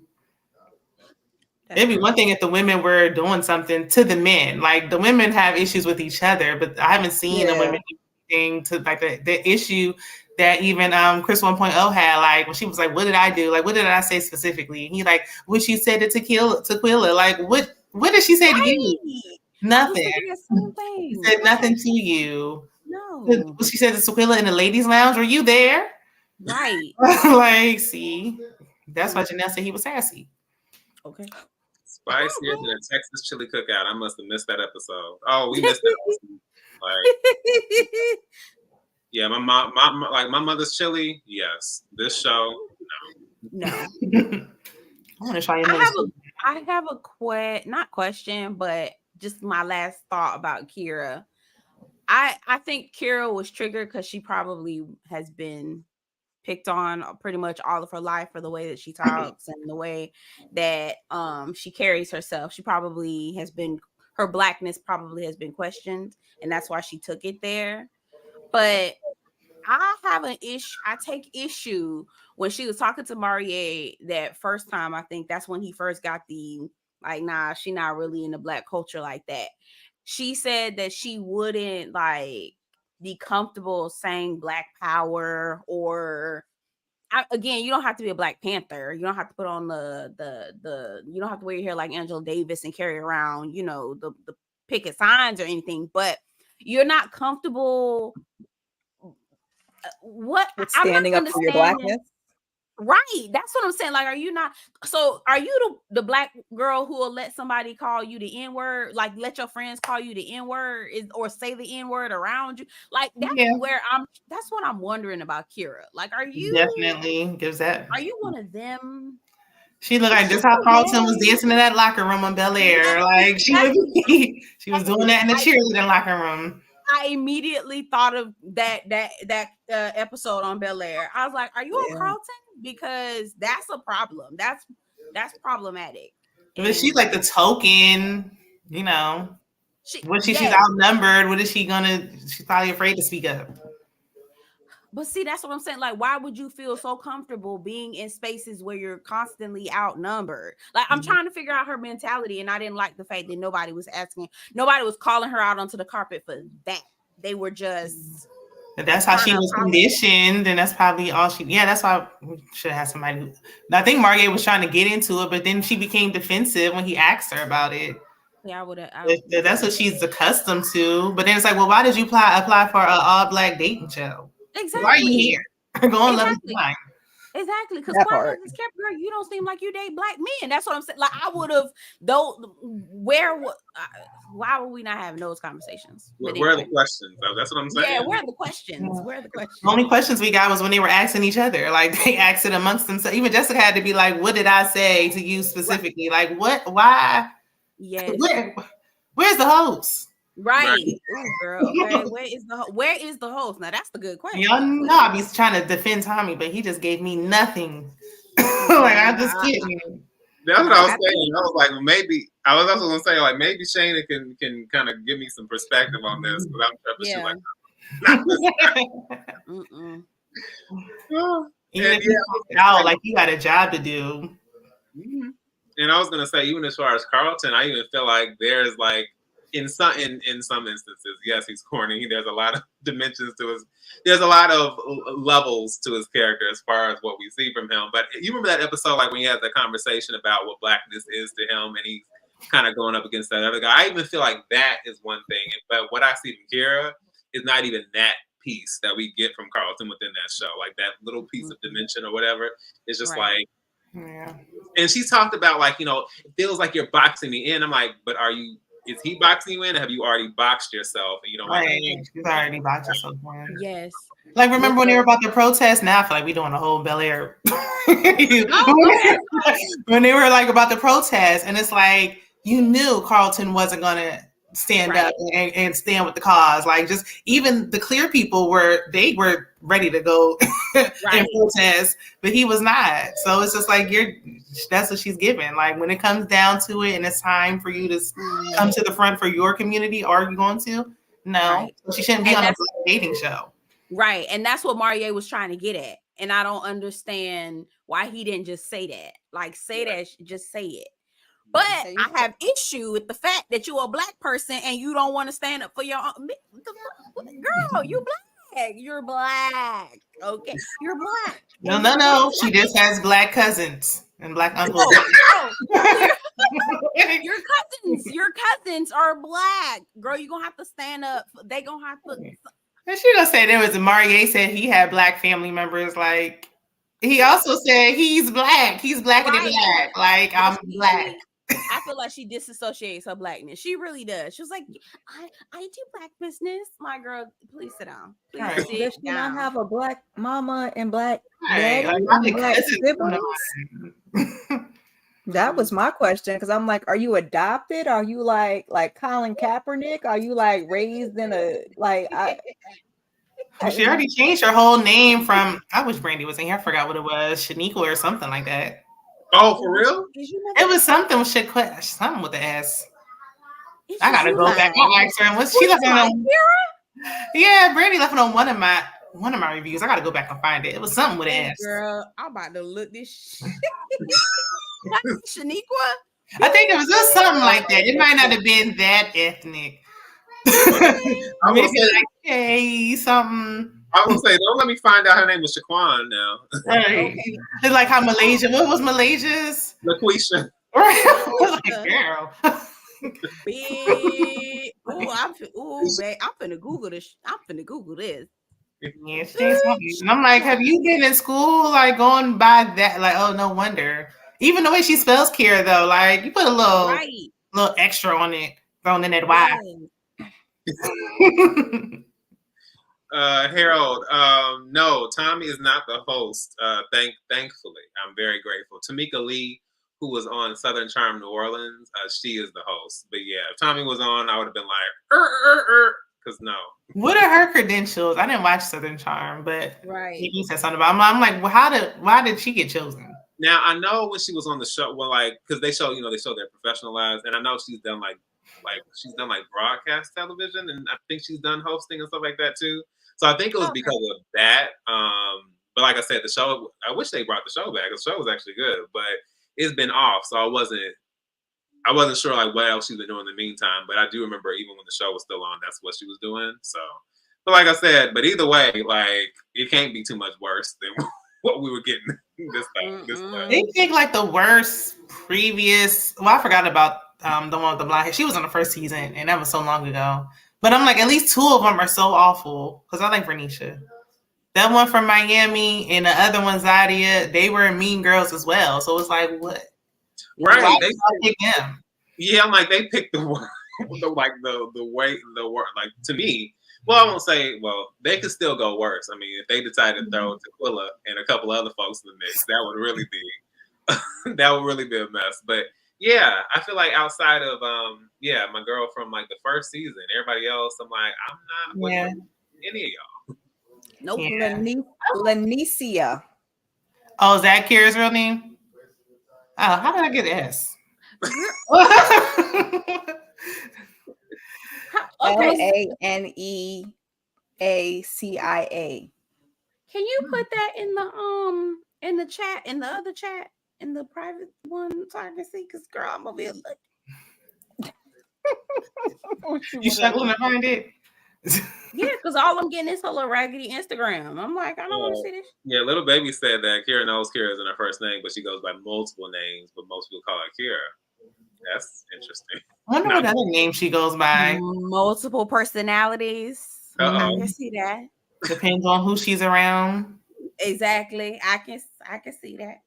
It'd be one thing if the women were doing something to the men. Like the women have issues with each other, but I haven't seen the women do anything to like the issue that even Chris 1.0 had, like when she was like, what did I do? Like, what did I say specifically? And he like, what she said to Taquilla. Like, what did she say to you? Nothing. She said nothing to you. No. What she said to Taquilla in the ladies' lounge. Were you there? Right. Like, see, that's why Janelle said he was sassy. Okay. Spicier than a Texas chili cookout. I must have missed that episode. Oh, we missed that episode. Like, yeah, my mom, like my mother's chili. Yes, this show. No. I want to try your mother's chili. I have a not question, but just my last thought about Kira. I think Kira was triggered because she probably has been picked on pretty much all of her life for the way that she talks and the way that she carries herself. She probably has been, her blackness probably has been questioned, and that's why she took it there. But I have an issue. I take issue when she was talking to Marie that first time. I think that's when he first got the like, nah, she not really in the black culture like that. She said that she wouldn't like be comfortable saying black power or again, you don't have to be a Black Panther. You don't have to put on the you don't have to wear your hair like Angela Davis and carry around, you know, the picket signs or anything, but you're not comfortable what with standing up for your blackness. Right. That's what I'm saying. Like, are you not? So are you the black girl who will let somebody call you the N-word? Like, let your friends call you the N-word or say the N-word around you? Like, that's where that's what I'm wondering about Kira. Like, are you definitely gives that? Are you one of them? She looked like this how Carlton was dancing in that locker room on Bel Air. Like she was doing that in the cheerleading locker room. I immediately thought of that episode on Bel Air. I was like, "Are you on Carlton?" Because that's a problem. That's problematic. But she's like the token, you know. She's outnumbered. What is she gonna? She's probably afraid to speak up. But see, that's what I'm saying. Like, why would you feel so comfortable being in spaces where you're constantly outnumbered? Like, I'm trying to figure out her mentality, and I didn't like the fact that nobody was calling her out onto the carpet for that. They were just. But that's how she was conditioned, and that's probably all she. Yeah, that's why we should have somebody. I think Margaret was trying to get into it, but then she became defensive when he asked her about it. Yeah, I would. That's what she's accustomed to. But then it's like, well, why did you apply for an all-black dating show? Exactly. Why are you here? Go on, love is blind. Exactly, because girl, you don't seem like you date black men. That's what I'm saying. Like, I would have why would we not have those conversations? Where are the questions? That's what I'm saying. Yeah, where are the questions? Where are the questions? The only questions we got was when they were asking each other. Like they asked it amongst themselves. Even Jessica had to be like, "What did I say to you specifically? Like what? Why? Yes. Where's the host?" Right. Ooh, girl. Okay. Where is the host? Now that's the good question. Y'all know I be trying to defend Tommy, but he just gave me nothing. Like I just kidding. That's what I was saying. I was like, well, maybe I was also gonna say like maybe Shayna can kind of give me some perspective on this, but I'm sure like you got a job to do. And I was gonna say, even as far as Carlton, I even feel like there's like in some instances, yes, he's corny. There's a lot of dimensions to his. There's a lot of levels to his character as far as what we see from him. But you remember that episode, like when he has that conversation about what blackness is to him, and he's kind of going up against that other guy. I even feel like that is one thing. But what I see from Kira is not even that piece that we get from Carlton within that show, like that little piece of dimension or whatever. It's just like. Yeah. And she's talked about like, you know, it feels like you're boxing me in. I'm like, but is he boxing you in, or have you already boxed yourself and you don't She's already boxed herself in. Yes. Like remember when they were about the protest? Now I feel like we're doing a whole Bel Air. When they were like about the protest, and it's like you knew Carlton wasn't gonna stand up and stand with the cause. Like just even the clear people were ready to go and protest, but he was not. So it's just like that's what she's given. Like when it comes down to it and it's time for you to come to the front for your community, are you going to? No. So she shouldn't be on a dating show. Right. And that's what Marie was trying to get at. And I don't understand why he didn't just say that. Like say that, just say it. But I have issue with the fact that you're a black person and you don't want to stand up for your own. Girl, you black. You're black. Okay. You're black. No. She just has black cousins and black uncles. Your cousins are black. Girl, you're going to have to stand up. They going to have to. And she gonna say there was Marie said he had black family members. Like he also said he's black. He's blacker than black. Like I'm black. I feel like she disassociates her blackness. She really does. She was like, I do black business. My girl, please sit down. Please Right. sit Does she down. not have a black mama and black Right. daddy Like, and black siblings? That was my question, because I'm like, are you adopted? Are you like Colin Kaepernick? Are you like raised in a she already changed her whole name from, I wish Brandy was in here. I forgot what it was, Shaniqua or something like that. Oh, for real? It was something with something with the S. I gotta go back. I asked her, was she left on? Yeah, Brandy left it on one of my reviews. I gotta go back and find it. It was something with an S. Girl, I'm about to look this. Shaniqua? I think it was just something like that. It might not have been that ethnic. Maybe like hey something. I was gonna say, don't let me find out her name was Shaquan now. Okay. It's like how Malaysia. What was Malaysia's? LaQuisha. Like, girl. Big. Babe, I'm finna Google this. I'm finna Google this. Yeah, and I'm like, have you been in school like going by that? Like, oh, no wonder. Even the way she spells Kira though, like you put a little extra on it, thrown in that Y. Harold, no, Tommy is not the host. Thankfully, I'm very grateful. Tamika Lee, who was on Southern Charm New Orleans, she is the host. But yeah, if Tommy was on, I would have been like, because no. What are her credentials? I didn't watch Southern Charm, but he said something about. I'm like, well, why did she get chosen? Now I know when she was on the show, well, like because they show their professional lives, and I know she's done like she's done like broadcast television, and I think she's done hosting and stuff like that too. So I think it was because of that. But like I said, the show, I wish they brought the show back. The show was actually good, but it's been off, so I wasn't sure like what else she's been doing in the meantime. But I do remember even when the show was still on, that's what she was doing. So, but like I said, but either way, like it can't be too much worse than what we were getting this time. They picked like the worst previous. Well, I forgot about the one with the blonde hair. She was on the first season, and that was so long ago. But I'm like, at least two of them are so awful. Because I like Vernisha. That one from Miami and the other one, Zadia, they were Mean Girls as well. So it's like, what? Right. Why did I pick them? Yeah, I'm like, they picked the way, like to me. Well, I won't say, they could still go worse. I mean, if they decide to throw Taquilla and a couple other folks in the mix, that would really be a mess. But yeah, I feel like outside of my girl from like the first season, everybody else, I'm like, I'm not with any of y'all. Nope. Yeah. Lanicia. Oh, is that Kira's real name? Oh, how did I get S? Laneacia. Can you put that in the chat, in the other chat, in the private one, so I can see? Because girl, I'm over here looking. You struggling to find it? Yeah, because all I'm getting is her raggedy Instagram. I'm like, I don't want to see this. Yeah, Little Baby said that Kira knows Kira isn't her first name, but she goes by multiple names, but most people call her Kira. That's interesting. I wonder what other name she goes by. Multiple personalities. I can see that. Depends on who she's around. Exactly. I can see that.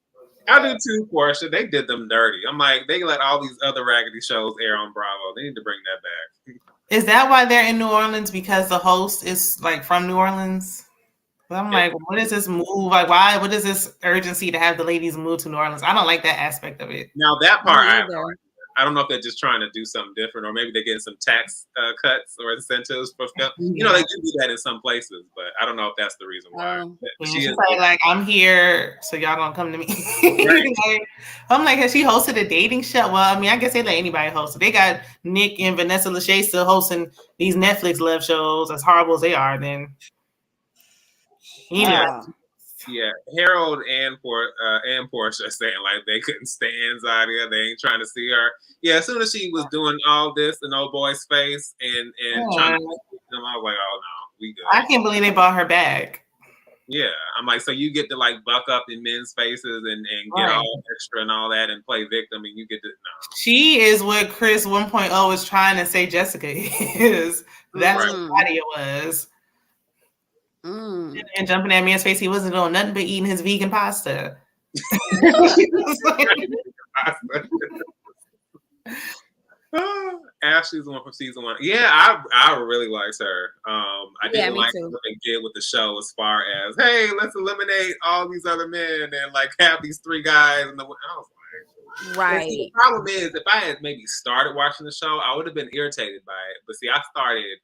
I do too, Portia. They did them dirty. I'm like, they let all these other raggedy shows air on Bravo. They need to bring that back. Is that why they're in New Orleans? Because the host is like from New Orleans? But I'm like, what is this move? Like, why? What is this urgency to have the ladies move to New Orleans? I don't like that aspect of it. Now that part, I don't know if they're just trying to do something different, or maybe they're getting some tax cuts or incentives for stuff. You know, they do that in some places, but I don't know if that's the reason why. She's like, I'm here, so y'all gonna come to me. Like, I'm like, has she hosted a dating show? Well, I mean, I guess they let anybody host. They got Nick and Vanessa Lachey still hosting these Netflix love shows. As horrible as they are, then. Yeah, Harold and Portia saying like they couldn't stand Zadia. They ain't trying to see her. Yeah, as soon as she was doing all this in old boy's face and trying to them, I was like, oh no, we good. I can't believe they bought her back. Yeah, I'm like, so you get to like buck up in men's faces and get all extra and all that and play victim, and you get to She is what Chris 1.0 is trying to say Jessica is. That's what Zadia was. And jumping at me in his face, he wasn't doing nothing but eating his vegan pasta. Ashley's the one from season 1. Yeah, I really liked her. I didn't like too. what they did with the show as far as, hey, let's eliminate all these other men and like have these 3 guys. And I was like, right. See, the problem is, if I had maybe started watching the show, I would have been irritated by it. But see, I started,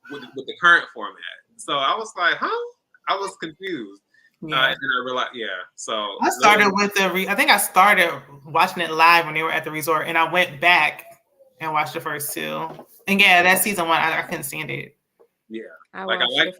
with the current format, so I was like, huh? I was confused. Yeah. And then I realized, so I started with I think I started watching it live when they were at the resort, and I went back and watched the first 2. And yeah, that season 1, I couldn't stand it. Yeah, I like I like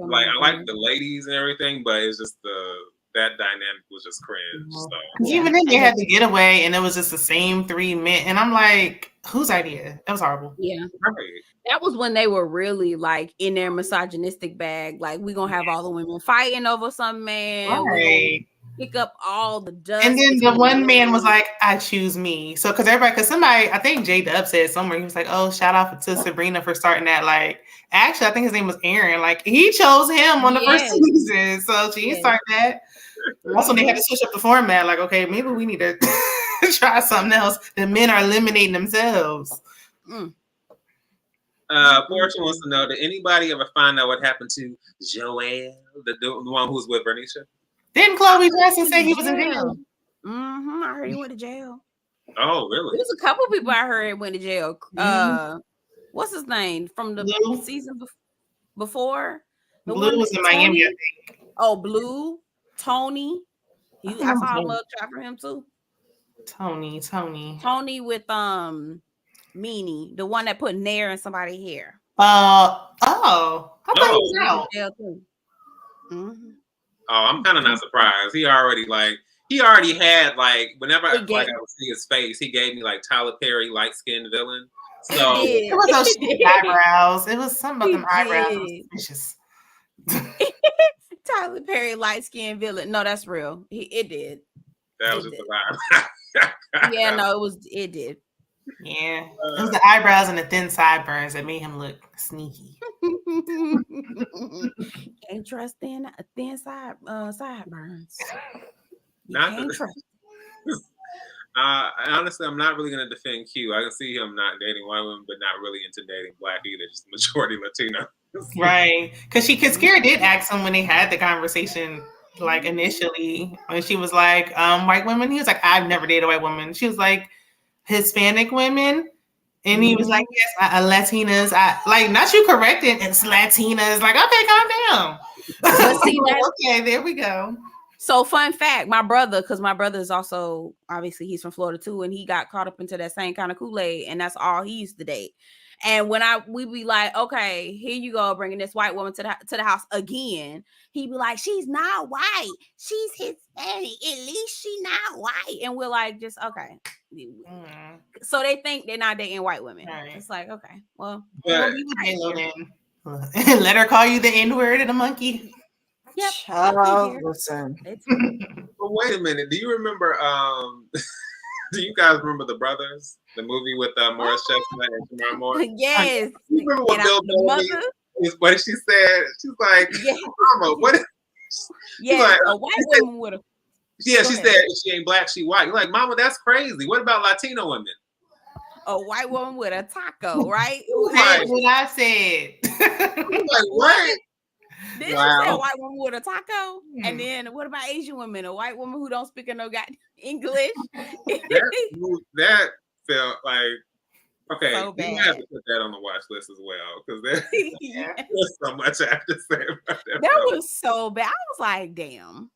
the ladies and everything, but it's just that dynamic was just cringe. So even then, they had the getaway, and it was just the same 3 men, and I'm like, whose idea? That was horrible. Yeah, right. That was when they were really like in their misogynistic bag. Like, we gonna have all the women fighting over some man. Right. Pick up all the dust. And then the one man was like, I choose me. So because somebody, I think J Dub said somewhere, he was like, oh, shout out to Sabrina for starting that. Like, actually, I think his name was Aaron. Like, he chose him on the first season. So she started that. Also, they had to switch up the format. Like, okay, maybe we need to try something else. The men are eliminating themselves. Portia wants to know, did anybody ever find out what happened to Joelle, the one who was with Bernicia? Didn't Chloe Jackson say he was in jail? I heard he went to jail. Oh, really? There's a couple people I heard went to jail. What's his name from the season before? Blue was in Miami, I think. Oh, Blue, Tony. I saw a love trap for him too. Tony with Meanie, the one that put Nair in somebody's hair. I thought he was out. Jail too. Oh, I'm kind of not surprised. He already had like whenever I would see his face, he gave me like Tyler Perry light skinned villain. So it was those eyebrows. It was something about them eyebrows. Tyler Perry light skinned villain. No, that's real. It did. That was just a vibe. Yeah, no, it did. Yeah, it was the eyebrows and the thin sideburns that made him look sneaky. Can't trust thin sideburns. Can't trust. Honestly, I'm not really going to defend Q. I can see him not dating white women, but not really into dating black either. Just majority Latino. Right, because Kira did ask him when they had the conversation, like initially, when she was like, "White women." He was like, "I've never dated a white woman." She was like, "Hispanic women," and he was like, "Yes, Latinas." Not you correcting, it's Latinas. Like, okay, calm down. Okay, there we go. So, fun fact, my brother is also, obviously he's from Florida too, and he got caught up into that same kind of Kool-Aid, and that's all he used to date. And when we be like, okay, here you go, bringing this white woman to the house again, he'd be like, she's not white, she's Hispanic, at least she not white. And we're like, just okay. So they think they're not dating white women. Right. It's like, okay, well, let her call you the N-word and a monkey. Yep. Child, listen. But wait a minute. Do you remember? Do you guys remember The Brothers, the movie with Morris Chestnut and Tamara Moore? Yes. You remember what Bill told me? What she said? She's like, "Mama, what?" Yeah, like, a white woman would have. Yeah, she said she ain't black, she white. You're like, "Mama, that's crazy. What about Latino women?" A white woman with a taco, right? That's what I said. Like, what? Then you say a white woman with a taco, and then what about Asian women? A white woman who don't speak no goddamn English. that felt like okay. So you have to put that on the watch list as well because there's so much I have to say about that. That was so bad. I was like, damn.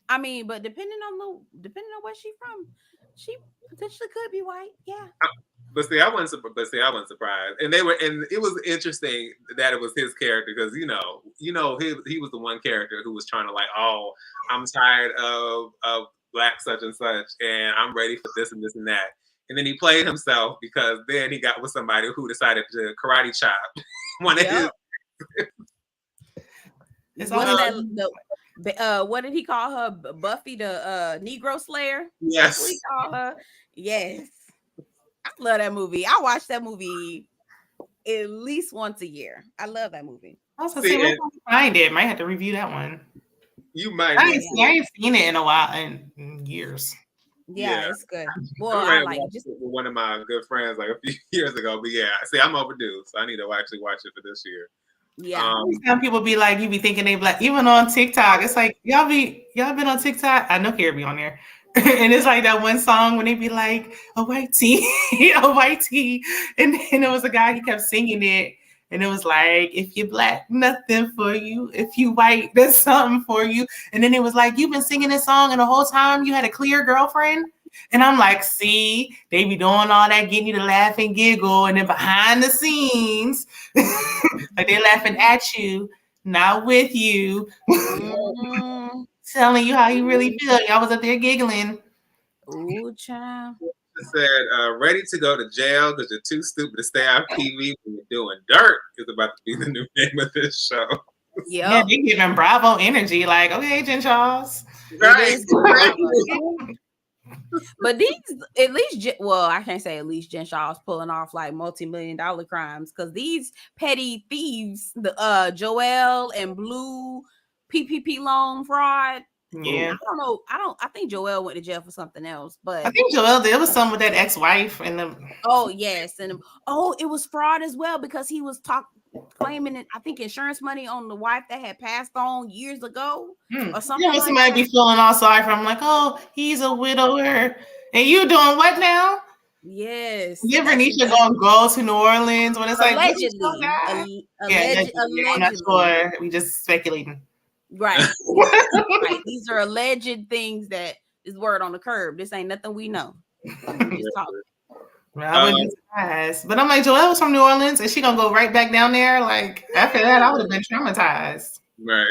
I mean, but depending on where she's from, she potentially could be white. Yeah. But see, I wasn't surprised, and it was interesting that it was his character because he was the one character who was trying to like, oh, I'm tired of black such and such, and I'm ready for this and this and that, and then he played himself because then he got with somebody who decided to karate chop one of his. What did he call her? Buffy the Negro Slayer? Yes. That's what he called her. Yes. I love that movie. I watch that movie at least once a year. I love that movie. I was gonna say, where can we find it? Might have to review that one. You might. I ain't seen it in a while, in years. Yeah, it's good. Well, I I like just with one of my good friends like a few years ago. But yeah, see, I'm overdue, so I need to actually watch it for this year. Yeah. Some people be like, you be thinking they black. Even on TikTok, it's like y'all been on TikTok. I know Carrie be on there, and it's like that one song when they be like a white tee, a white tee, and it was a guy, he kept singing it, and it was like, if you're black, nothing for you. If you white, there's something for you. And then it was like, you've been singing this song, and the whole time you had a clear girlfriend. And I'm like, see, they be doing all that, getting you to laugh and giggle, and then behind the scenes, like they're laughing at you, not with you, telling you how you really feel. Y'all was up there giggling. Ooh, child. It said, ready to go to jail because you're too stupid to stay off TV when you're doing dirt is about to be the new name of this show. Yeah, they giving Bravo energy, like, okay, Jen Charles. Right. But these, at least, well, I can't say at least Jen Shaw's pulling off like multi-million-dollar crimes, because these petty thieves, the Joel and Blue PPP loan fraud. Yeah, I don't know. I think Joel went to jail for something else, but I think Joel, there was something with that ex-wife and the. Oh yes, and it was fraud as well, because he was claiming it, I think, insurance money on the wife that had passed on years ago or something. Yeah, somebody be feeling all sorry for him, like, oh, he's a widower, and you doing what now? Yes. You ever Nisha gonna go to New Orleans when it's like allegedly. I'm not sure. We just speculating. Right. Right. These are alleged things that is word on the curb. This ain't nothing we know. We just talking. Well, I wouldn't be surprised. But I'm like, Joelle was from New Orleans. Is she gonna go right back down there? Like, after that, I would have been traumatized. Right.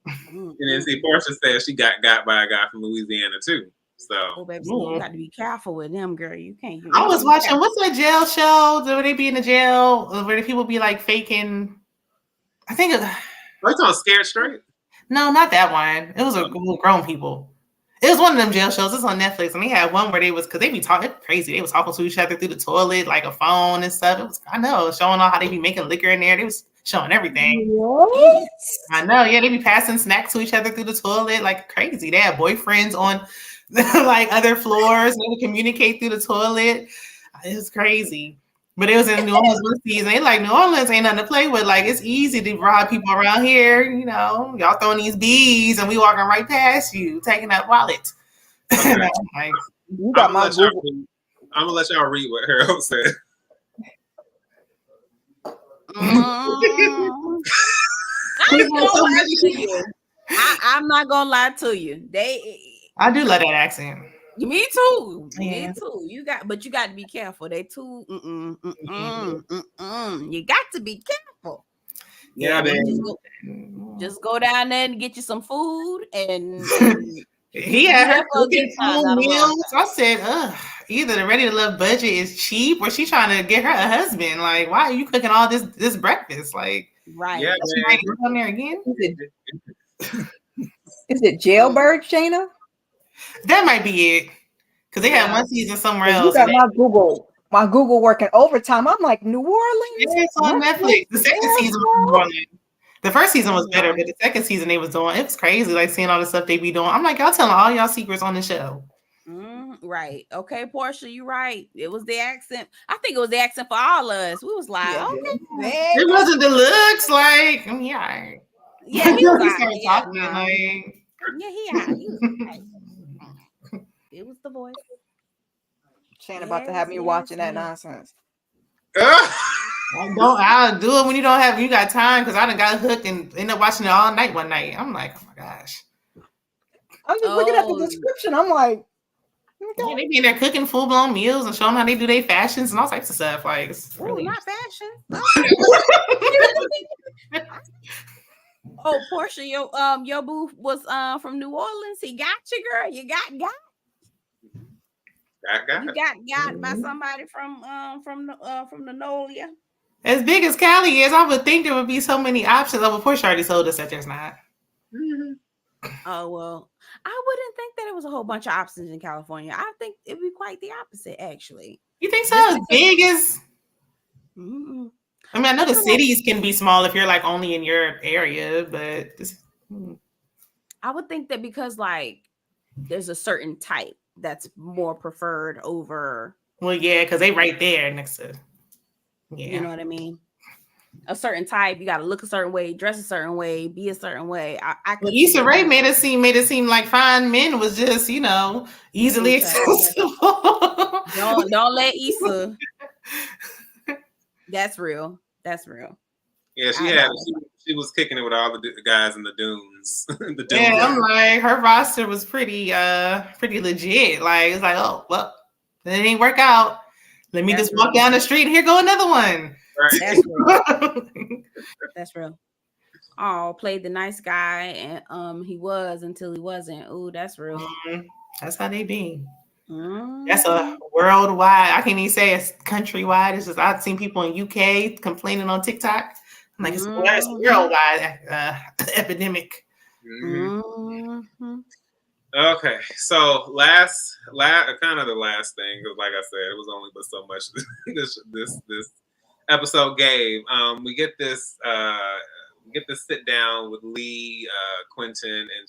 And then see, Portia said she got by a guy from Louisiana too. So baby, you got to be careful with them, girl. You can't. I was watching, what's that jail show? Where they be in the jail, where the people be like faking. I think it's on Scared Straight. No, not that one. It was a grown people. It was one of them jail shows. It's on Netflix, and they had one where they was, because they be talking crazy. They was talking to each other through the toilet, like a phone and stuff. It was, I know, showing all how they be making liquor in there. They was showing everything. What? I know, yeah, they be passing snacks to each other through the toilet, like crazy. They had boyfriends on like other floors. They would communicate through the toilet. It was crazy. But it was in New Orleans one season. They like, New Orleans ain't nothing to play with. Like, it's easy to rob people around here. You know, y'all throwing these bees and we walking right past you, taking that wallet. Okay. Like, you got my Google. I'm gonna let y'all read what Harold said. I'm not gonna lie to you. I do love that accent. Me too. Yeah. Me too. You got to be careful. They too. You got to be careful. Yeah, just go down there and get you some food and he had her cooking full meals. I said, either the Ready to Love budget is cheap or she's trying to get her a husband. Like, why are you cooking all this breakfast? Like, right. Yeah, man. Come there again. Is it Jailbird, Shayna? That might be it. Because they had one season somewhere else. You got my Google working overtime. I'm like, New Orleans? Yeah, it's on Netflix. The second season was New Orleans. The first season was better, but the second season they was doing, it was crazy, like seeing all the stuff they be doing. I'm like, y'all telling all y'all secrets on the show. Right. Okay, Portia, you're right. It was the accent. I think it was the accent for all of us. We was like, okay. It wasn't the looks, like, yeah. Yeah, he was It was the voice. Shane about to have me watching that nonsense. I'll do it when you got time, because I done got hooked and ended up watching it all night one night. I'm like, oh my gosh. I'm just looking at the description. I'm like, yeah, they be in there cooking full-blown meals and showing how they do their fashions and all types of stuff. Like, it's really not fashion. Portia, your boo was from New Orleans. He got you, girl. You got. You got by somebody from the Nolia. As big as Cali is, I would think there would be so many options. Of course, already told us that there's not. Oh well, I wouldn't think that it was a whole bunch of options in California. I think it'd be quite the opposite, actually. You think so? As big as? I mean, I know the cities can be small if you're like only in your area, but I would think that because like there's a certain type that's more preferred over. Well, yeah, because they right there next to. Yeah, you know what I mean. A certain type, you got to look a certain way, dress a certain way, be a certain way. I could. Issa Rae made it seem like fine men was just easily accessible. Don't let Issa. That's real. Yeah, she was kicking it with all the guys in the dunes. Yeah, I'm like, her roster was pretty legit. Like, it's like, oh well, that didn't work out. Let me just walk down the street and here go another one. Right. That's real. That's real. Oh, played the nice guy, and he was until he wasn't. Ooh, that's real. Mm-hmm. That's how they be. Mm-hmm. That's a worldwide. I can't even say it's countrywide. It's just I've seen people in UK complaining on TikTok. I'm like, it's a worldwide epidemic. Mm-hmm. Okay, so last kind of the last thing, because like I said, it was only but so much this episode gave. We get this sit down with Lee, Quinton, and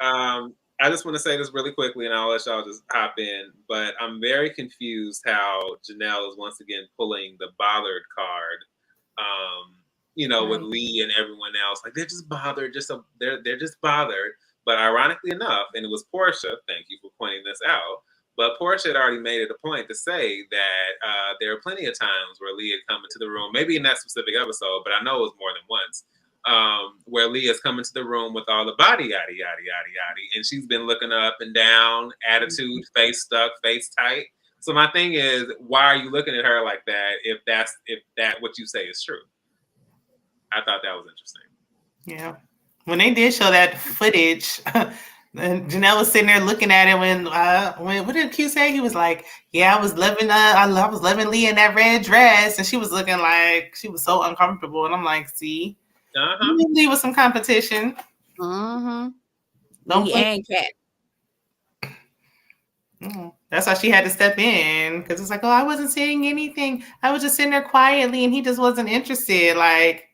Janelle. I just want to say this really quickly, and I'll let y'all just hop in. But I'm very confused how Janelle is once again pulling the bothered card. With Lee and everyone else, like they're just bothered. They're just bothered. But ironically enough, and it was Portia, thank you for pointing this out, but Portia had already made it a point to say that there are plenty of times where Lee had come into the room, maybe in that specific episode, but I know it was more than once, where Lee has come into the room with all the body, yada, yada, yada, yada, and she's been looking up and down, attitude, face stuck, face tight. So my thing is, why are you looking at her like that if that what you say is true? I thought that was interesting. Yeah. When they did show that footage, and Janelle was sitting there looking at it when what did Q say? He was like, "Yeah, I was loving Lee in that red dress," and she was looking like she was so uncomfortable. And I'm like, "See, Lee with some competition." Don't and Cat. That's why she had to step in because it's like, "Oh, I wasn't saying anything. I was just sitting there quietly, and he just wasn't interested." Like.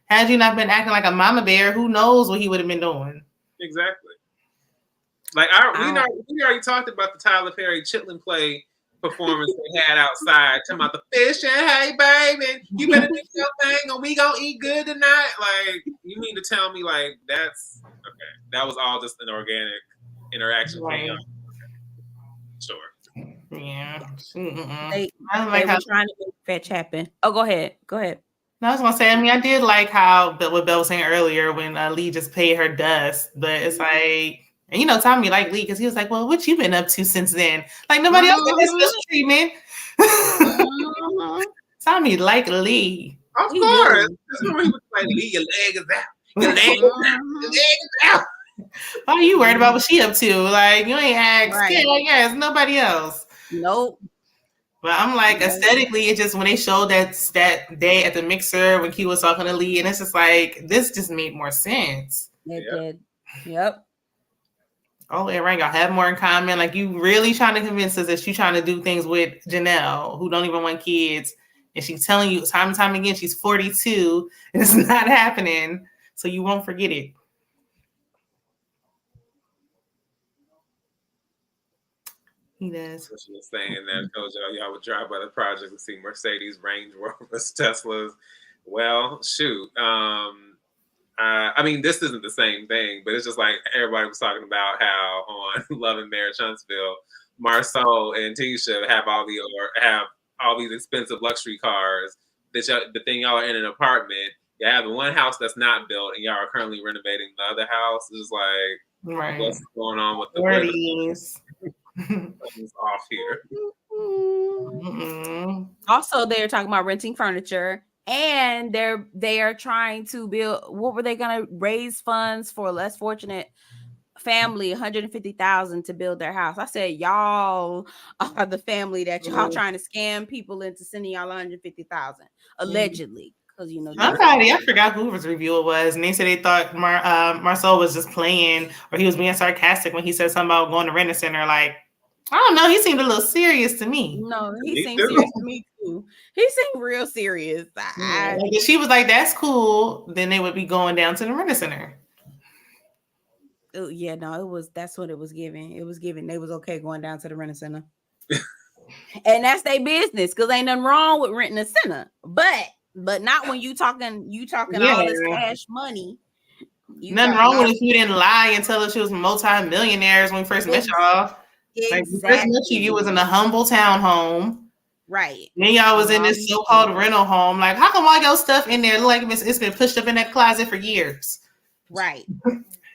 Had you not been acting like a mama bear, who knows what he would have been doing? Exactly. Like we already talked about the Tyler Perry Chitlin play performance they had outside, talking about the fish and hey baby, you better do your thing or we gonna eat good tonight. Like, you mean to tell me like that's okay? That was all just an organic interaction thing. Okay. Sure. Yeah. They were trying to make fetch happen. Oh, go ahead. I was gonna say, I mean, I did like how what Belle was saying earlier when Lee just paid her dust, but it's like, and Tommy liked Lee because he was like, "Well, what you been up to since then?" Like nobody else got this special treatment. Tommy liked Lee. Of course, that's when he was like, "Lee, your leg is out. Your leg is out." Why are you worried about what she up to? Like you ain't asked. Right. Yeah, like it's nobody else. Nope. But I'm like, aesthetically, it just when they showed that day at the mixer when Q was talking to Lee, and it's just like this just made more sense. It did. Yep. Oh, yeah, right. Y'all have more in common. Like you really trying to convince us that you trying to do things with Janelle, who don't even want kids, and she's telling you time and time again she's 42 and it's not happening, so you won't forget it. He does. She was saying that I told y'all would drive by the project and see Mercedes, Range Rovers, Teslas. Well, shoot. I mean, this isn't the same thing, but it's just like everybody was talking about how on Love and Marriage Huntsville, Marceau and Tisha have all these expensive luxury cars. The thing y'all are in an apartment. You have the one house that's not built, and y'all are currently renovating the other house. It's just like, what's going on with the 40s? Something's off here. Mm-hmm. Also, they're talking about renting furniture, and they are trying to build. What were they going to raise funds for? A less fortunate family, $150,000 to build their house. I said, y'all are the family that y'all trying to scam people into sending y'all $150,000 allegedly. Because I forgot whose review it was, and they said they thought Marceau was just playing or he was being sarcastic when he said something about going to rent a center. Like, I don't know, he seemed a little serious to me. No, he seemed serious to me too. He seemed real serious. Like if she was like, "That's cool," then they would be going down to the Rent Center. Oh, yeah, no, it was. That's what it was giving. It was giving. They was okay going down to the Rent Center, and that's their business because ain't nothing wrong with renting a center, but not when you talking all this cash money. Nothing wrong with if you didn't lie and tell us you was multi-millionaires when we first met y'all. Like we first met you was in a humble townhome. Right. Then y'all was in this so-called rental home. Like, how come all your stuff in there look like it's been pushed up in that closet for years? Right.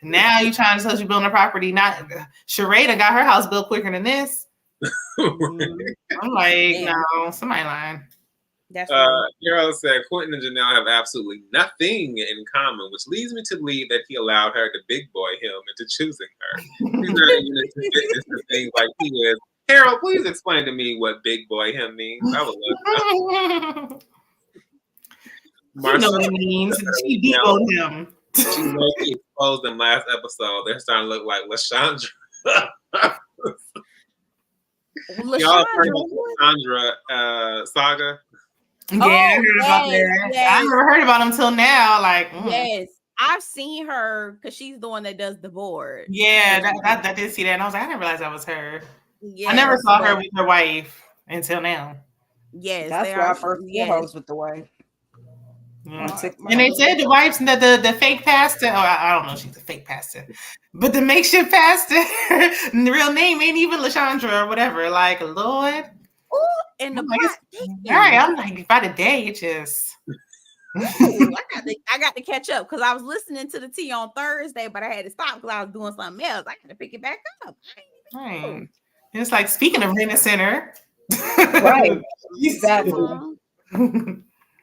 Now you trying to tell us you building a property. Not Sharada got her house built quicker than this. I'm like, no, somebody lying. That's Hero said Quinton and Janelle have absolutely nothing in common, which leads me to believe that he allowed her to big boy him into choosing her. He's not even into fitness and things like he is. Harold, please explain to me what big boy him means. I would love to know. You know what it means. She deboed him. She knows he exposed them last episode. They're starting to look like LaShondra. Y'all heard of the LaShondra saga? Yeah, I heard about that. Yes. I never heard about him till now. Like, yes, I've seen her because she's the one that does the board. Yeah, I did see that, and I was like, I didn't realize that was her. Yes, I never saw her with her wife until now. Yes, that's why I first saw her with the wife. And they said the wife's the fake pastor. Oh, I don't know, she's a fake pastor, but the makeshift pastor, the real name ain't even LaShondra or whatever. Like, Lord. Ooh, and the all right, I'm like, by the day, it just. Ooh, I got to catch up because I was listening to the tea on Thursday, but I had to stop because I was doing something else. I got to pick it back up. Right. It's like, speaking of Rent Center. Right. Exactly.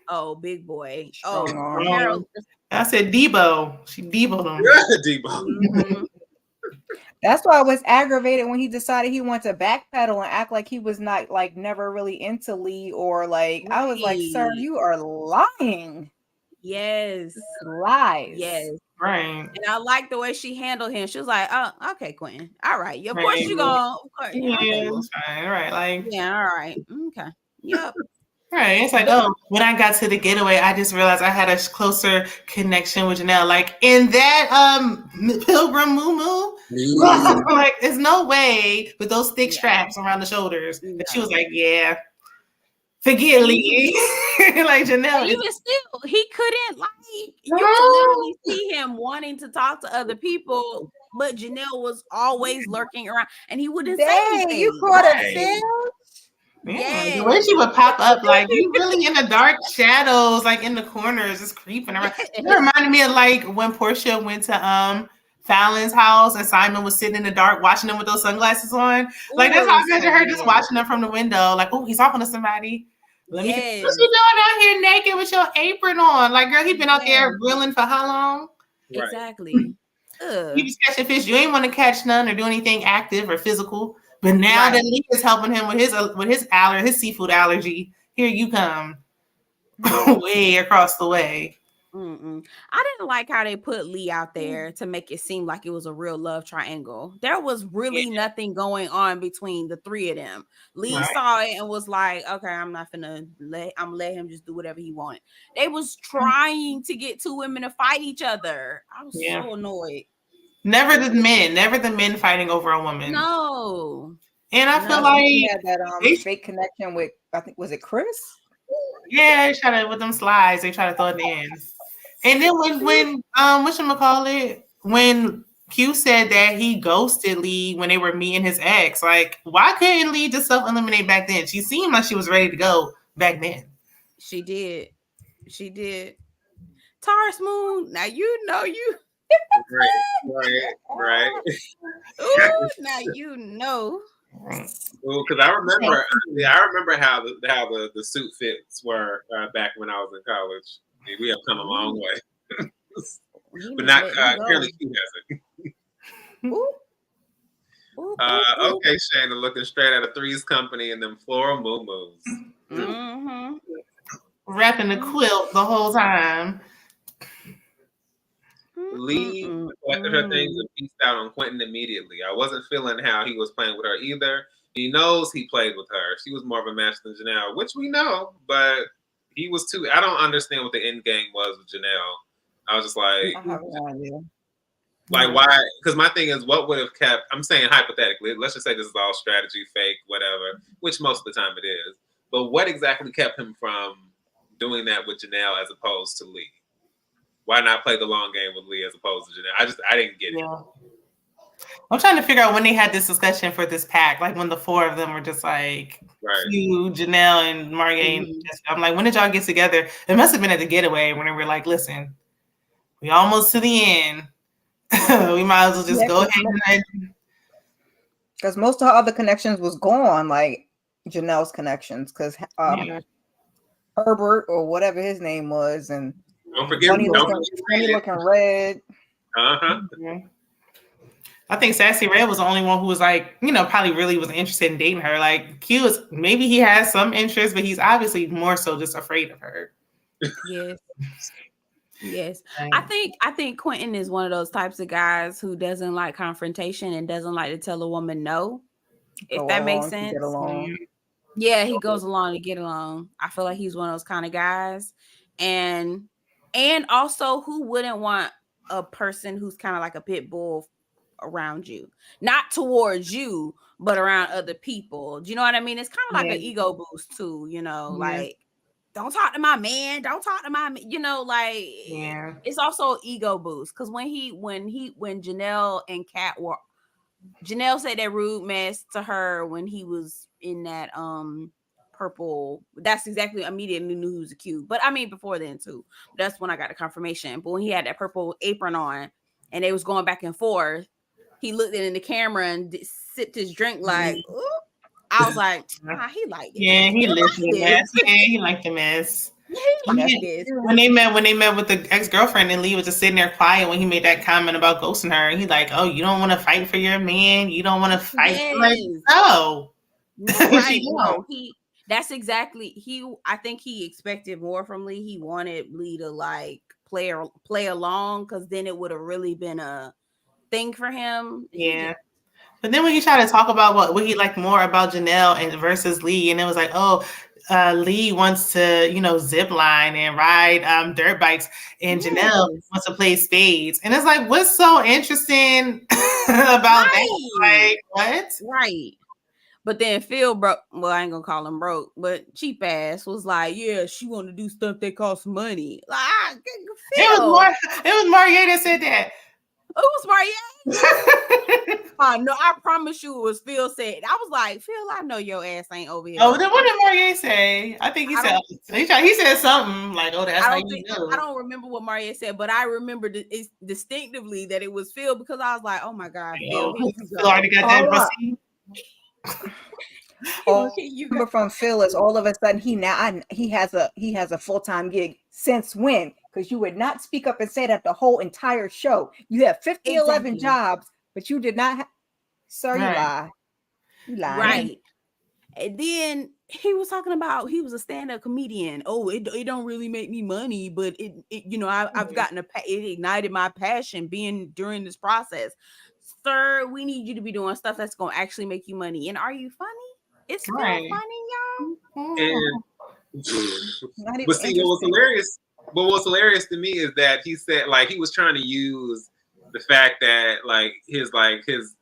Oh, big boy. Harold. I said Debo. She Debo'd him. Debo. Mm-hmm. That's why I was aggravated when he decided he wanted to backpedal and act like he was not like never really into Lee or like I was like, sir, you are lying. Yes. Lies. Yes. Right. And I like the way she handled him. She was like, oh, okay, Quinton. All right. Of course you gonna fine. Right. Like, yeah, all right. Okay. Yep. Right. It's like, when I got to the getaway, I just realized I had a closer connection with Janelle. Like in that Pilgrim Moo. Like, there's no way with those thick straps around the shoulders that she was like, yeah, forget Lee. Like Janelle. Even still, he couldn't you could literally see him wanting to talk to other people, but Janelle was always lurking around and he wouldn't say anything. You caught a film? Yeah, the way she would pop up, like you really in the dark shadows, like in the corners, just creeping around. It reminded me of like when Portia went to Fallon's house and Simon was sitting in the dark watching them with those sunglasses on. Like that's how I picture her just watching them from the window. Like, oh, he's talking to somebody. Let me. What's you doing out here naked with your apron on? Like, girl, he been out there grilling for how long? Exactly. He was catching fish. You ain't want to catch none or do anything active or physical. But now that Lee is helping him with his seafood allergy, here you come, way across the way. I didn't like how they put Lee out there to make it seem like it was a real love triangle. There was really nothing going on between the three of them. Lee saw it and was like, "Okay, I'm not gonna let him just do whatever he wanted." They was trying to get two women to fight each other. I was so annoyed. Never the men fighting over a woman. No. And I feel like he had that fake connection with, I think, was it Chris? Yeah, they try to with them slides, they try to throw it in. And then when whatchamacallit, when Q said that he ghosted Lee when they were meeting his ex, like why couldn't Lee just self-eliminate back then? She seemed like she was ready to go back then. She did. Taurus Moon, now you know you right. Ooh, now you know. Well, because I remember how the suit fits were back when I was in college. I mean, we have come a long way, but not apparently Q hasn't. Okay, Shayna, looking straight at a Three's Company and them floral moo-moos. Wrapping the quilt the whole time. Lee collected her things and pieced out on Quinton immediately. I wasn't feeling how he was playing with her either. He knows he played with her. She was more of a match than Janelle, which we know, but he was too. I don't understand what the end game was with Janelle. I was just like, I have no idea. like why? Because my thing is, what would have kept? I'm saying hypothetically. Let's just say this is all strategy, fake, whatever. Which most of the time it is. But what exactly kept him from doing that with Janelle as opposed to Lee? Why not play the long game with Lee as opposed to Janelle? I didn't get it. I'm trying to figure out when they had this discussion for this pack, like when the four of them were just like you, Janelle, and Maria. And I'm like, when did y'all get together? It must have been at the getaway when they were like, listen, we almost to the end. We might as well just go ahead. Because most of her other connections was gone, like Janelle's connections, because Herbert or whatever his name was, and don't forget funny looking Red. I think Sassy Red was the only one who was like, probably really was interested in dating her. Like Q is maybe he has some interest, but he's obviously more so just afraid of her. Yes. I think Quinton is one of those types of guys who doesn't like confrontation and doesn't like to tell a woman no. If that makes sense. Yeah, he goes along to get along. I feel like he's one of those kind of guys. And also, who wouldn't want a person who's kind of like a pit bull around you? Not towards you, but around other people. Do you know what I mean? It's kind of like an ego boost too, like, don't talk to my man. Don't talk to my, it's also an ego boost. Because when Janelle and Kat were, Janelle said that rude mess to her when he was in that purple. That's exactly immediately knew he was a Q. But I mean before then too. That's when I got the confirmation. But when he had that purple apron on and they was going back and forth, he looked in the camera and sipped his drink like, ooh. I was like, he liked it. Yeah, he liked the mess. Yeah, he liked the mess. When they met with the ex-girlfriend and Lee was just sitting there quiet when he made that comment about ghosting her, and he's like, "Oh, you don't want to fight for your man? You don't want to fight?" Like, no. Right. No, that's exactly I think he expected more from Lee. He wanted Lee to like play along, because then it would have really been a thing for him. Yeah. But then when he tried to talk about what he liked more about Janelle and versus Lee, and it was like, oh, Lee wants to, zip line and ride dirt bikes, and Janelle wants to play spades. And it's like, what's so interesting about that? Like, what? Right. But then Phil broke, well, I ain't gonna call him broke, but cheap ass was like, yeah, she want to do stuff that costs money. Like, Phil. It was Maria that said that. It was Maria. No, I promise you it was Phil said. I was like, Phil, I know your ass ain't over here. Oh, then what did Maria say? I think he said something like, oh, that's how you know. I don't remember what Maria said, but I remember distinctively that it was Phil, because I was like, oh my God, Phil. Phil already got that receipt. Remember from Phil is all of a sudden he has a full-time gig. Since when? Because you would not speak up and say that the whole entire show. You have 11 jobs, but you did not. Sir, you lie. You lie. Right. And then he was talking about he was a stand-up comedian. Oh, it don't really make me money, but it I've gotten it ignited my passion being during this process. Sir, we need you to be doing stuff that's gonna actually make you money. And are you funny? It's still funny, y'all. But see, what was hilarious to me is that he said, like, he was trying to use the fact that his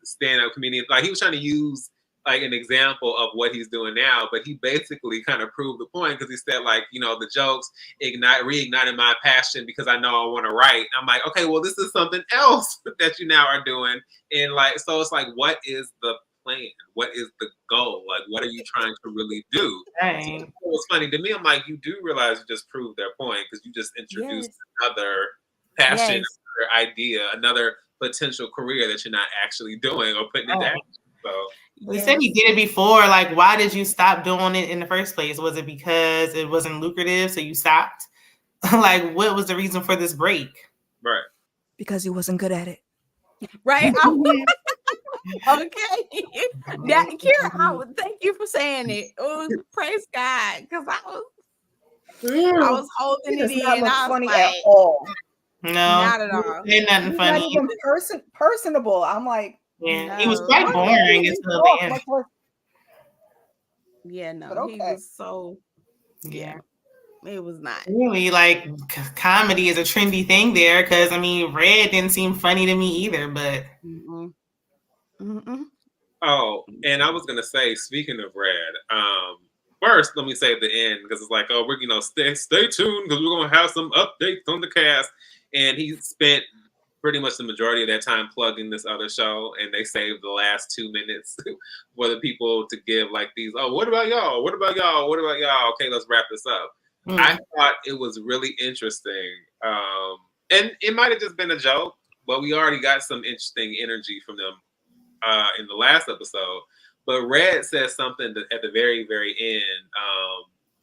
stand-up comedian, like, he was trying to use like an example of what he's doing now, but he basically kind of proved the point, because he said, like, the jokes reignited my passion because I know I want to write. I'm like, okay, well, this is something else that you now are doing. And like, so it's like, what is the plan? What is the goal? Like, what are you trying to really do? Right. So it was funny to me. I'm like, you do realize you just proved their point, because you just introduced another passion, another idea, another potential career that you're not actually doing or putting into action. So he said he did it before. Like, why did you stop doing it in the first place? Was it because it wasn't lucrative, so you stopped? Like, what was the reason for this break? Right. Because he wasn't good at it. Right. Okay. Kira, thank you for saying it. Oh, praise God, because I was holding it in. Not look funny at all. No, not at all. Ain't nothing funny. Not even personable. I'm like, yeah, he was quite boring until the end. Yeah, no, But he okay. was so. Yeah, it was not. Really, like comedy is a trendy thing there because I mean, Red didn't seem funny to me either. But Mm-mm. Mm-mm. Oh, and I was gonna say, speaking of Red, first let me say at the end because it's like, oh, we're stay tuned because we're gonna have some updates on the cast, and he spent pretty much the majority of that time plugging this other show, and they saved the last 2 minutes for the people to give like these. Oh, what about y'all? What about y'all? What about y'all? Okay, let's wrap this up. I thought it was really interesting, and it might have just been a joke, but we already got some interesting energy from them in the last episode. But Red says something at the very, very end.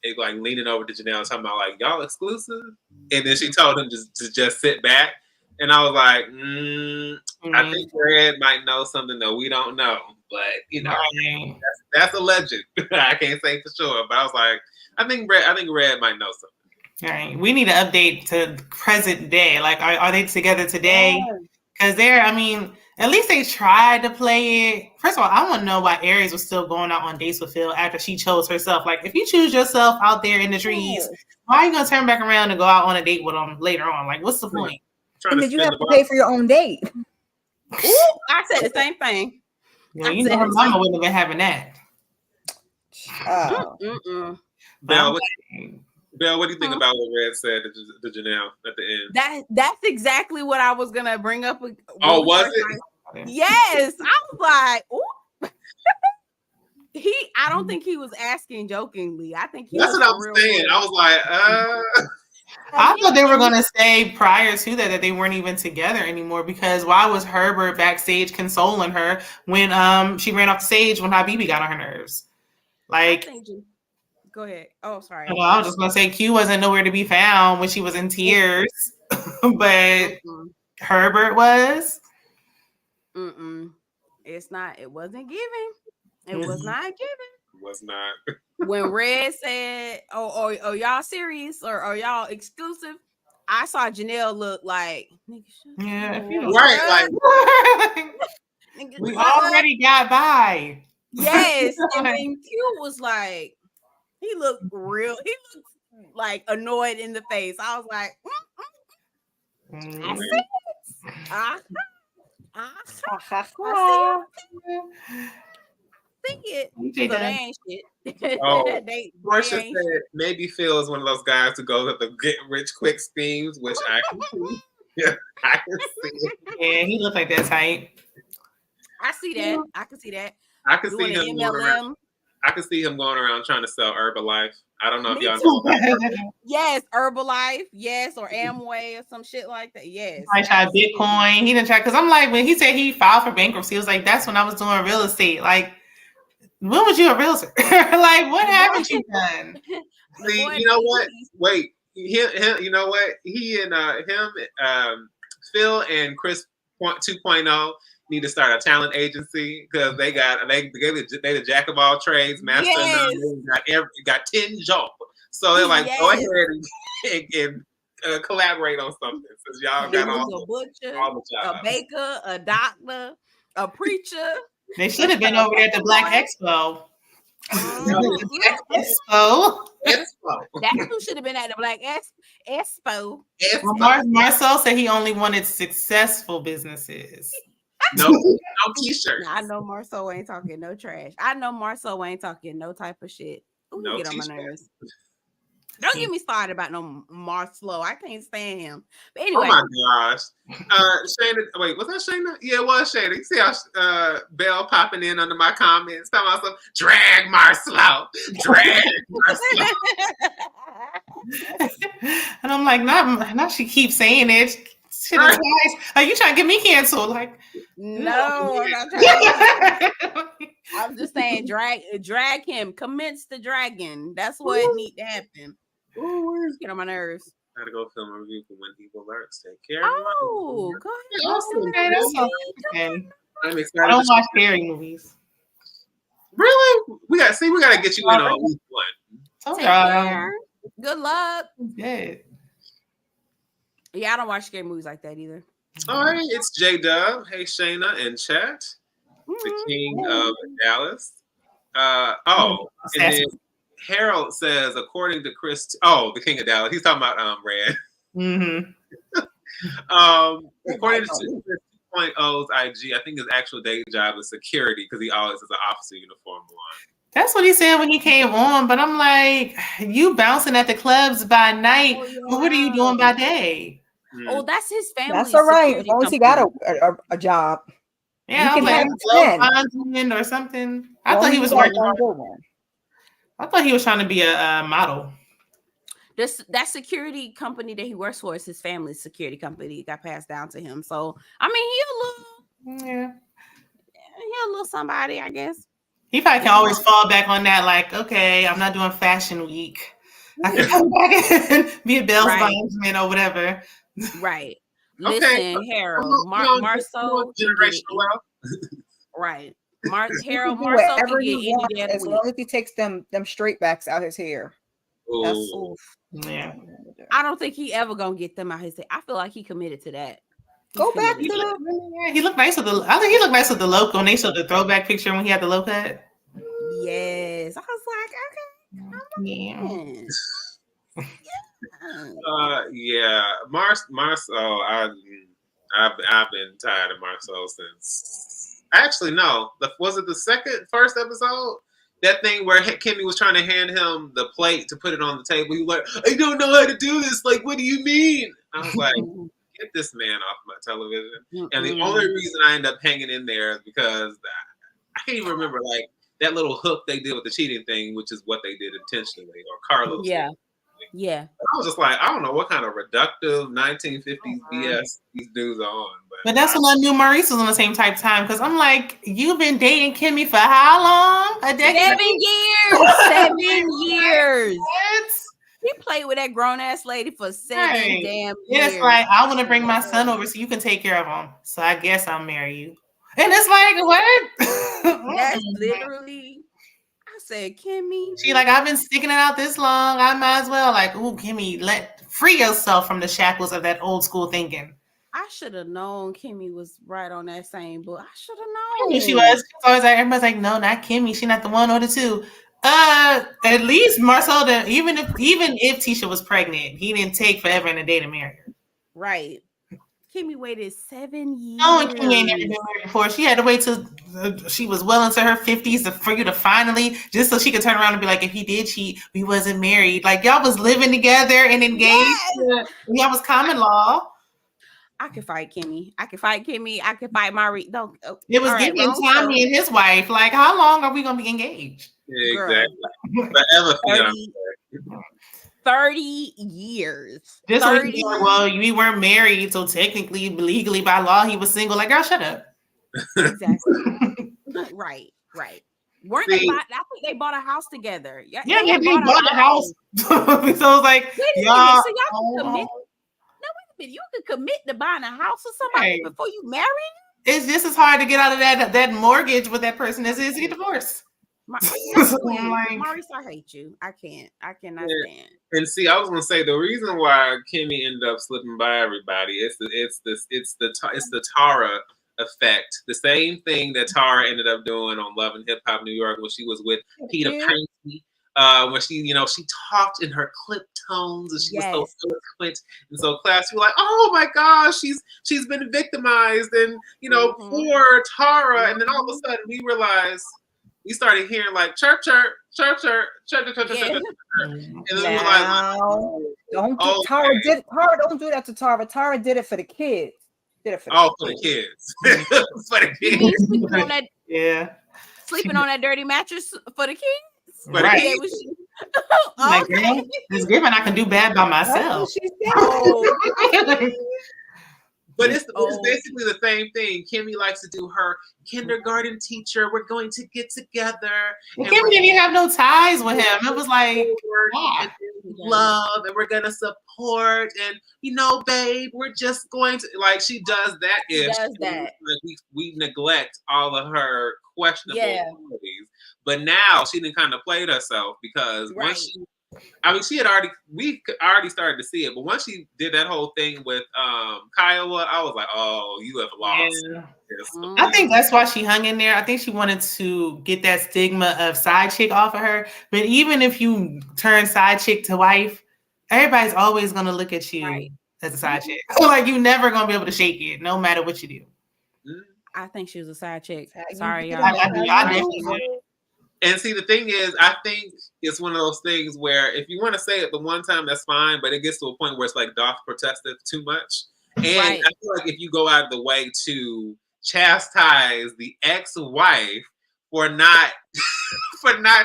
It like leaning over to Janelle talking about like y'all exclusive, and then she told him to just sit back. And I was like, I think Red might know something that we don't know, but you know, that's a legend. I can't say for sure, but I was like, I think Red might know something. All right, we need an update to present day. Like, are they together today? Because I mean, at least they tried to play it. First of all, I want to know why Aries was still going out on dates with Phil after she chose herself. Like, if you choose yourself out there in the trees, why are you going to turn back around and go out on a date with him later on? Like, what's the point? And did you have to pay for your own date? Ooh, I said the same thing. Well, you know her mama wouldn't have been having that. Belle, what do you think about what Red said to Janelle at the end? That's exactly what I was gonna bring up. Oh, was it? Yes, I was like, ooh. I don't think he was asking jokingly. I think that's what I was saying. I was like, I thought they were gonna say prior to that they weren't even together anymore because why was Herbert backstage consoling her when she ran off the stage when Habibi got on her nerves? Like, go ahead. Oh, sorry. Well, I was just gonna say Q wasn't nowhere to be found when she was in tears, but Herbert was. It's not. It wasn't giving. It was not giving. Was not. When Red said, "Oh, y'all serious or are y'all exclusive?" I saw Janelle look like, right, like we already got by. Yes, and then Q was like, he looked like annoyed in the face. I was like, I see it. So they ain't shit. Oh, Portia said maybe Phil is one of those guys who goes up the get rich quick schemes, which I can see. Yeah, I can see it. Yeah, he looked like that type. I see that. I can see that. I can see him going around. I can see him going around trying to sell Herbalife. I don't know if y'all know about Yes, Herbalife, yes, or Amway or some shit like that. Yes. I tried Bitcoin. He didn't try because I'm like when he said he filed for bankruptcy, he was like, that's when I was doing real estate. Like, when was you a realtor? Like, what haven't you done? See, you know what? Wait, you know what? He and Phil and Chris 2.0 need to start a talent agency because they the jack of all trades, master of none. Got 10 jobs. So they're like, go ahead and collaborate on something since y'all got all a butcher, all the jobs. A baker, a doctor, a preacher. They should have been over there at the Black Expo. That's who should have been at the Black Expo. Well, Marcel said he only wanted successful businesses. No t-shirts. I know Marcel ain't talking no trash. I know Marcel ain't talking no type of shit. Ooh, no get on my nerves. Don't get me started about no Marcelo. I can't stand him. But anyway. Oh my gosh. Shayna, wait, was that Shayna? Yeah, it was Shayna. You see how Belle popping in under my comments? Talking about some drag Marcelo. Drag Marcelo. And I'm like, not she keeps saying it. Shit is nice. Are you trying to get me canceled? Like, no, I'm not trying to. I'm just saying drag him. Commence the dragon. That's what need to happen. Ooh, get on my nerves. Gotta go film a review for When Evil Lurks. Take care. Oh, go ahead. Okay. I'm excited. I don't watch scary movies. Really? We gotta get you in on week one. Take care. Good luck. Good. Yeah, I don't watch scary movies like that either. All right, it's J Dub. Hey Shayna and chat. The king of Dallas. And then Harold says, according to Chris, the King of Dallas. He's talking about Red. Mm-hmm. According to Chris 2.0's IG, I think his actual day job is security because he always has an officer uniform on. That's what he said when he came on, but I'm like, you bouncing at the clubs by night, but what are you doing by day? Oh, that's his family. That's all right, as long as he got a job. Yeah, you can have or something. I thought he was working. I thought he was trying to be a model. That security company that he works for is his family's security company. It got passed down to him. So I mean, he a little somebody, I guess. He probably can always fall back on that, like, okay, I'm not doing fashion week. I can come back and be a Belle's bondsman or whatever. Right. Listen, Harold, Marceau, right. Harold, Marceau can get any damn as long as he takes them straight backs out his hair. Yeah. I don't think he ever gonna get them out his hair. I feel like he committed to that. Go back to he looked nice with the. I think he looked nice with the low when they showed the throwback picture when he had the low cut. Yes, I was like, okay, Marceau. I've been tired of Marceau since. Actually, no. Was it the first episode? That thing where Kimmy was trying to hand him the plate to put it on the table. He was like, I don't know how to do this. Like, what do you mean? I was like, get this man off my television. And the only reason I end up hanging in there is because I can't even remember, like, that little hook they did with the cheating thing, which is what they did intentionally, or Carlos. Yeah. I was just like, I don't know what kind of reductive 1950s BS these dudes are on. But that's when I knew Maurice was on the same type of time, because I'm like, you've been dating Kimmy for how long? A decade? 7 years. What? He played with that grown ass lady for 7 damn years. It's like, I want to bring my son over so you can take care of him. So I guess I'll marry you. And it's like, what? That's literally. I said, Kimmy. She like, I've been sticking it out this long. I might as well. Like, ooh, Kimmy, free yourself from the shackles of that old school thinking. I should have known Kimmy was right on that same book. I should have known. Yeah, she was. So like, everybody's like, no, not Kimmy. She's not the one or the two. At least Marcel, even if Tisha was pregnant, he didn't take forever and a day to marry her. Right. Kimmy waited 7 years. No, and Kimmy ain't never been married before. She had to wait till she was well into her 50s for you to finally, just so she could turn around and be like, if he did cheat, we wasn't married. Like, y'all was living together and engaged. Yes. Y'all was common law. I could fight Kimmy. I could fight Marie. No, it was giving Tommy and his wife. Like, how long are we gonna be engaged? Yeah, exactly. 30 years. Just 30. Well, we weren't married, so technically, legally by law, he was single. Like, girl, shut up. Exactly. right. Weren't they? I think they bought a house together. Yeah, they bought a house. So it's like, y'all can commit. You could commit to buying a house or somebody before you marry. It's just as hard to get out of that mortgage with that person as it is to get divorced. Maurice, I hate you. I cannot stand. And see, I was gonna say the reason why Kimmy ended up slipping by everybody it's the Tara effect. The same thing that Tara ended up doing on Love and Hip Hop New York when she was with Peter Painty. When she talked in her clip tones and she was so eloquent and so classy. We're like, oh my gosh, she's been victimized and poor Tara. And then all of a sudden we realized we started hearing like chirp chirp chirp chirp chirp chirp chirp chirp. And then we were like, Tara don't do that to Tara. Tara did it for the kids. For the kids. For the kids. Sleeping on that dirty mattress for the kids. Right. Like, girl, it's given I can do bad by myself. But it's basically the same thing. Kimmy likes to do her kindergarten teacher. We're going to get together. Kimmy didn't have no ties with him. It was like love, and we're gonna support, and babe, we're just going to she does that. We neglect all of her questionable qualities. But now she didn't kind of played herself because I mean, we already started to see it, but once she did that whole thing with Kiowa, I was like, oh, you have lost. Yeah. This. I think that's why she hung in there. I think she wanted to get that stigma of side chick off of her. But even if you turn side chick to wife, everybody's always gonna look at you as a side chick. Like you're never gonna be able to shake it, no matter what you do. I think she was a side chick. How you Sorry, get y'all. it, how you I lose definitely it. do. And see, the thing is, I think it's one of those things where if you want to say it the one time, that's fine, but it gets to a point where it's like doth protested too much. And I feel like if you go out of the way to chastise the ex-wife for not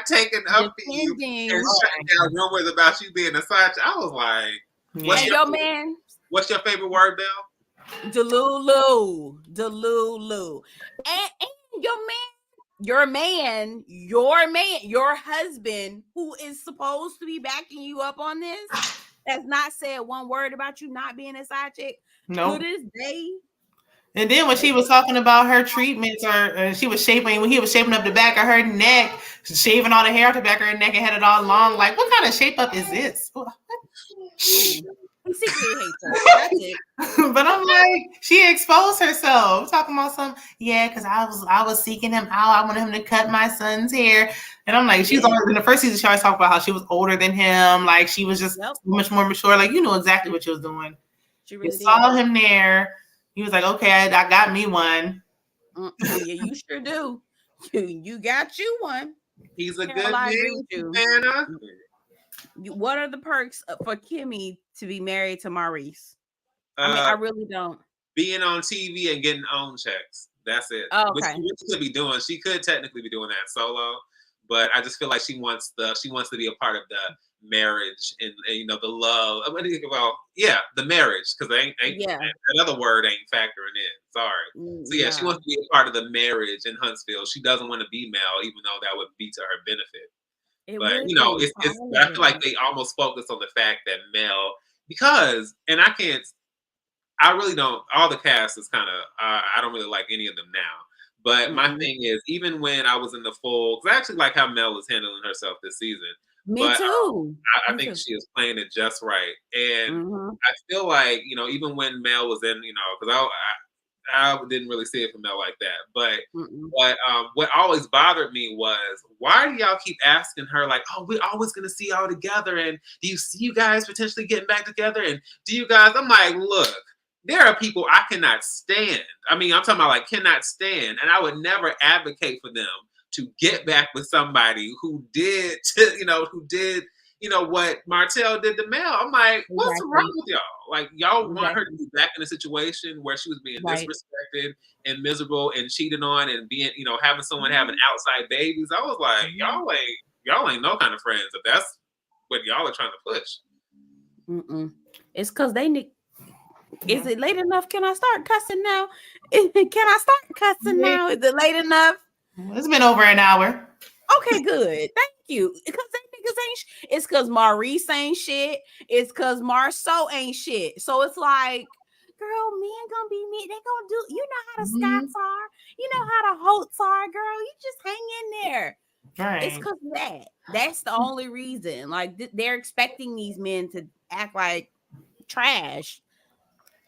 taking up for you and shutting down rumors about you being a side chick, I was like, what's your favorite word, Belle? Delulu. And your husband, who is supposed to be backing you up on this, has not said one word about you not being a side chick. No. To this day. And then when she was talking about her treatments, or she was when he was shaping up the back of her neck, shaving all the hair off the back of her neck and had it all long, like what kind of shape up is this? He secretly hates her. That's it. But I'm like, she exposed herself, talking about because I was seeking him out. I wanted him to cut my son's hair. And I'm like, she's always in the first season, she always talked about how she was older than him, like she was just much more mature. Like, you know exactly what she was doing. She really saw him there. He was like, okay, I got me one. Yeah, you sure do. You got you one. He's a good man. What are the perks for Kimmy to be married to Maurice? I mean, I really don't. Being on TV and getting own checks. That's it. Oh, okay. Which she could be doing. She could technically be doing that solo, but I just feel like she wants to be a part of the marriage and the love. The marriage, because that other word ain't factoring in. Sorry. So she wants to be a part of the marriage in Huntsville. She doesn't want to be Mel, even though that would be to her benefit. I feel like they almost focus on the fact that Mel, I really don't. All the cast is kind of. I don't really like any of them now. But my thing is, even when I was in the full, because I actually like how Mel is handling herself this season. Me too. I think she is playing it just right, and I feel like even when Mel was in, because I didn't really see it from Mel like that. But what always bothered me was, why do y'all keep asking her like, oh, we're always gonna see y'all together, and do you see you guys potentially getting back together? And do you guys? I'm like, look. There are people I cannot stand. I mean, I'm talking about like cannot stand, and I would never advocate for them to get back with somebody who did, what Martell did to Mel. I'm like, what's wrong with y'all? Like, y'all want her to be back in a situation where she was being disrespected and miserable and cheated on and being, having someone having outside babies. I was like, y'all ain't no kind of friends if that's what y'all are trying to push. It's because they need. Is it late enough? Can I start cussing now? Can I start cussing now? Is it late enough? It's been over an hour. Okay, good. Thank you. Because they niggas ain't it's because Maurice ain't shit. It's because Marceau ain't shit. So it's like, girl, men gonna be me. They gonna do, you know how the Scots are. You know how the Holtz are, girl. You just hang in there. Right. It's because of that. That's the only reason. Like, they're expecting these men to act like trash.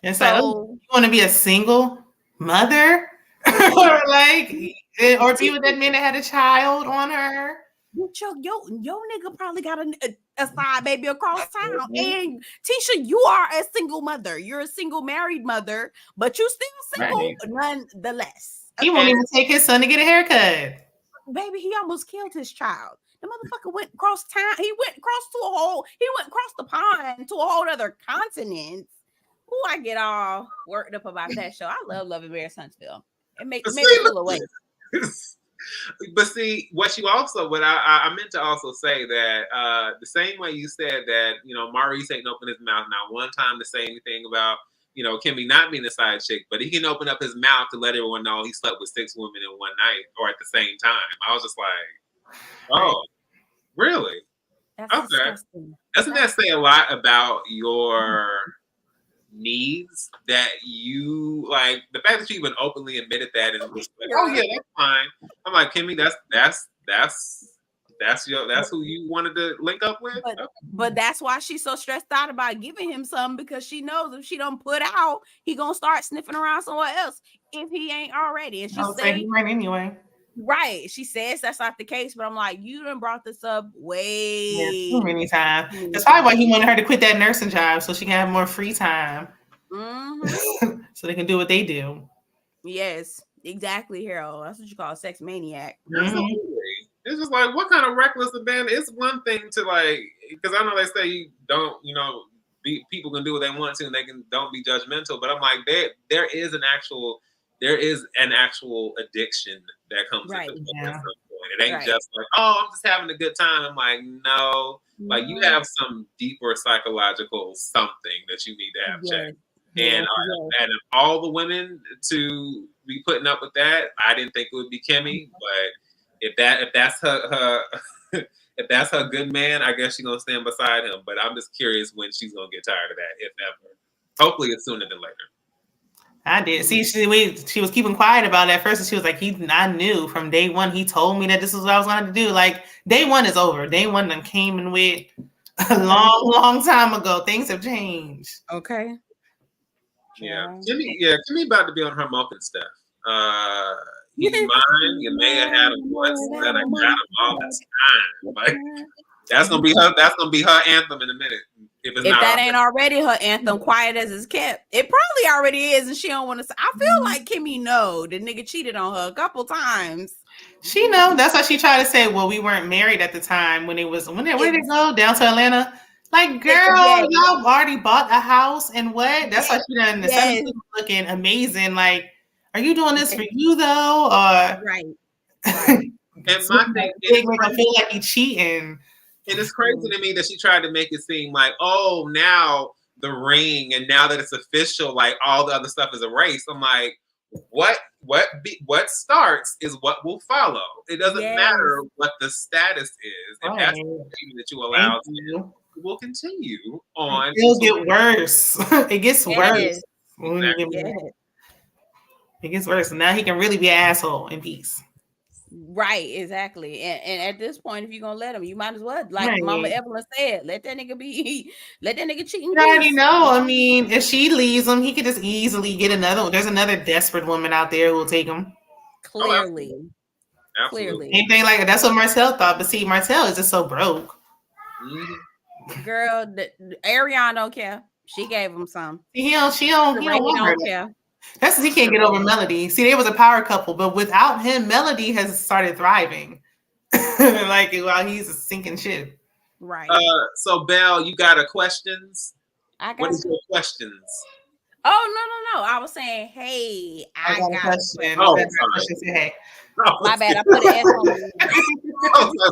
And so, you want to be a single mother, or be with that man that had a child on her? Yo nigga probably got a side baby across town. And Tisha, you are a single mother. You're a single married mother, but you still single nonetheless. He won't even take his son to get a haircut. Baby, he almost killed his child. The motherfucker went across town. He went across the pond to a whole other continent. Ooh, I get all worked up about that show. I love Love and Bears Huntsville. It makes me feel away. But see, I meant to also say that the same way you said that, Maurice ain't open his mouth not one time to say anything about, Kimmy not being a side chick, but he can open up his mouth to let everyone know he slept with 6 women in one night or at the same time. I was just like, oh, really? That's okay. Disgusting. Doesn't that say a lot about your needs, that you like the fact that you even openly admitted that and was like, oh yeah, that's fine. I'm like, Kimmy, that's That's who you wanted to link up with. But that's why she's so stressed out about giving him something, because she knows if she don't put out, he gonna start sniffing around somewhere else if he ain't already. And she say he might anyway. Right. She says that's not the case, but I'm like, you done brought this up too many times. That's probably why he wanted her to quit that nursing job so she can have more free time. Mm-hmm. So they can do what they do. Yes, exactly, Harold. That's what you call a sex maniac. Absolutely. It's just like, what kind of reckless abandon? It's one thing to like, because I know they say you don't, people can do what they want to and they don't be judgmental. But I'm like, there is an actual addiction that comes with it at some point. It ain't just like, oh, I'm just having a good time. I'm like, no, like you have some deeper psychological something that you need to have checked. And and of all the women to be putting up with that, I didn't think it would be Kimmy. But if that's her if that's her good man, I guess she's gonna stand beside him. But I'm just curious when she's gonna get tired of that, if ever. Hopefully, it's sooner than later. I did. See, she was keeping quiet about it at first, and she was like, I knew from day one. He told me that this is what I was going to do. Like, day one is over. Day one done came and went a long time ago. Things have changed. Okay. Yeah. Kimmy about to be on her milking stuff. He's mine. You may have had him once, but I got him all the time. Like, that's gonna be her anthem in a minute. If that ain't already her anthem, quiet as it's kept. It probably already is, and she don't want to say. I feel like Kimmy know the nigga cheated on her a couple times. She know. That's why she tried to say, well, we weren't married at the time where did it go? Down to Atlanta? Like, girl, y'all already bought a house and what? That's why she done the 17 looking amazing. Like, are you doing this for you though? Or right. And my thing is, I feel like he cheating. And it's crazy to me that she tried to make it seem like, oh, now the ring, and now that it's official, like all the other stuff is erased. I'm like, what starts is what will follow. It doesn't matter what the status is. If that's the thing that you allow, it will continue on. It'll get worse. It gets worse. Exactly. It gets worse. And now he can really be an asshole in peace. Right, exactly. And at this point, if you're gonna let him, you might as well, like Mama Evelyn said, let that nigga cheat. You already know. I mean, if she leaves him, he could just easily get another one. There's another desperate woman out there who will take him. Clearly. Absolutely. Anything like that. That's what Marcel thought. But see, Marcel is just so broke. Girl, Ariane don't care. She gave him some. He don't care. That's because he can't get over Melody. See, they was a power couple, but without him, Melody has started thriving. Like, while he's a sinking ship. Right. So, Belle, you got a questions? What is your questions? Oh, no. I was saying, hey, I got a question. Hey. My bad. I put an S on the end.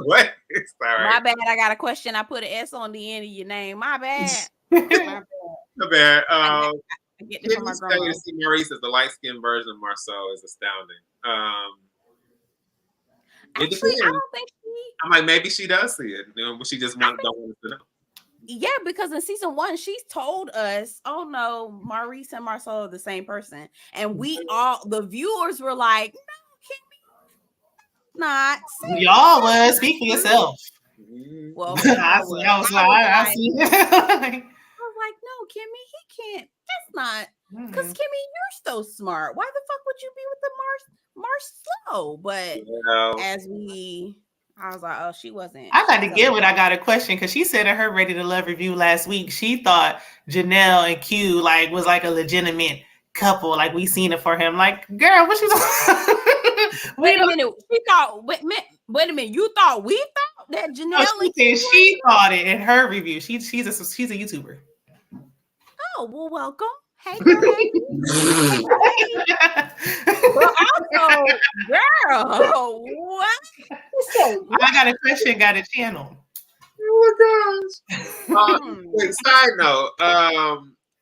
What? Sorry. My bad. I got a question. I put an S on the end of your name. My bad. My bad. I get this from my grandma. To see Maurice as the light-skinned version of Marceau is astounding. Actually, I don't think I'm like, maybe she does see it. But she just don't want us to know. Yeah, because in season 1, she's told us, oh no, Maurice and Marceau are the same person. And we all, the viewers were like, no, Kimmy, not. Y'all was. Speak for yourself. Well, I see it. I was like, no, Kimmy, he can't. That's not. Because Kimmy, you're so smart. Why the fuck would you be with the Marceau? But I was like, oh, she wasn't. I got to get what I got a question, because she said in her Ready to Love review last week, she thought Janelle and Q was like a legitimate couple. Like, we seen it for him. Like, girl, what you Wait a minute. She thought, wait a minute. You thought we thought that Janelle and Q? She thought it in her review. She's a YouTuber. Oh, well, welcome. Hey, girl. But also, girl, what? I got a question, got a channel. Oh my gosh. Side note,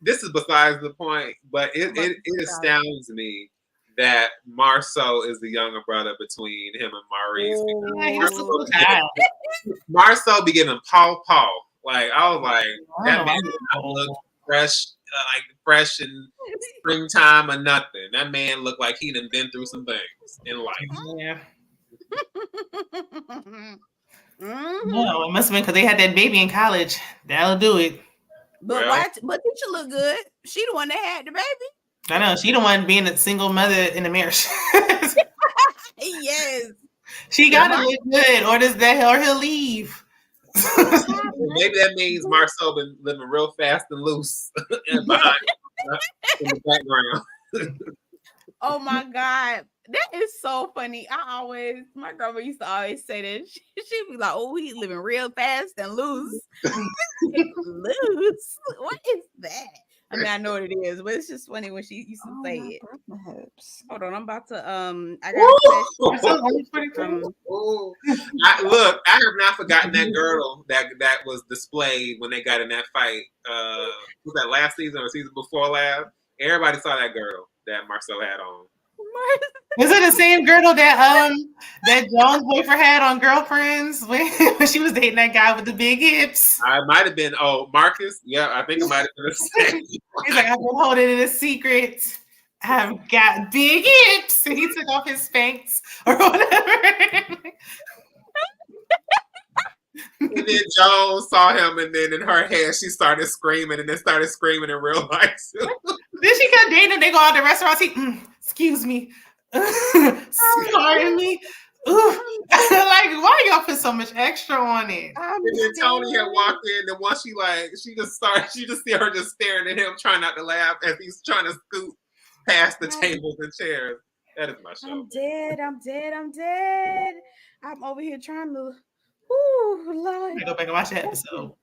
this is besides the point, but it astounds me that Marceau is the younger brother between him and Maurice. Marceau be giving Paul. Like, I was like, that man did not look fresh in springtime or nothing. That man looked like he done been through some things in life. Yeah. No, it must have been because they had that baby in college. That'll do it. But Well. but Tisha look good. She the one that had the baby. I know she the one being a single mother in the marriage. Yes. She gotta look good, or he'll leave. Maybe that means Marcel been living real fast and loose and behind in the background. Oh my God. That is so funny. My grandma used to always say that. She'd be like, oh, he's living real fast and loose. Loose? What is that? I mean, I know what it is, but it's just funny when she used to say it. Hold on, I'm about to I got a question. Look, I have not forgotten that girdle that was displayed when they got in that fight. Was that last season or season before last? Everybody saw that girdle that Marcel had on. Was it the same girdle that Jones boyfriend had on Girlfriends when she was dating that guy with the big hips? I might have been Marcus. Yeah, I think it might have been the same. He's like, I've been holding it a secret. I've got big hips, and he took off his Spanx or whatever. And then Jones saw him, and then in her head she started screaming, and then started screaming in real life too. Then she kept dating him. They go out to restaurants. Excuse me. Pardon me. Like, why y'all put so much extra on it? And then Tony had walked in, and once she just see her just staring at him, trying not to laugh as he's trying to scoot past the tables and chairs. That is my show. I'm dead. I'm over here trying to. Ooh, Lord. Go back and watch that episode.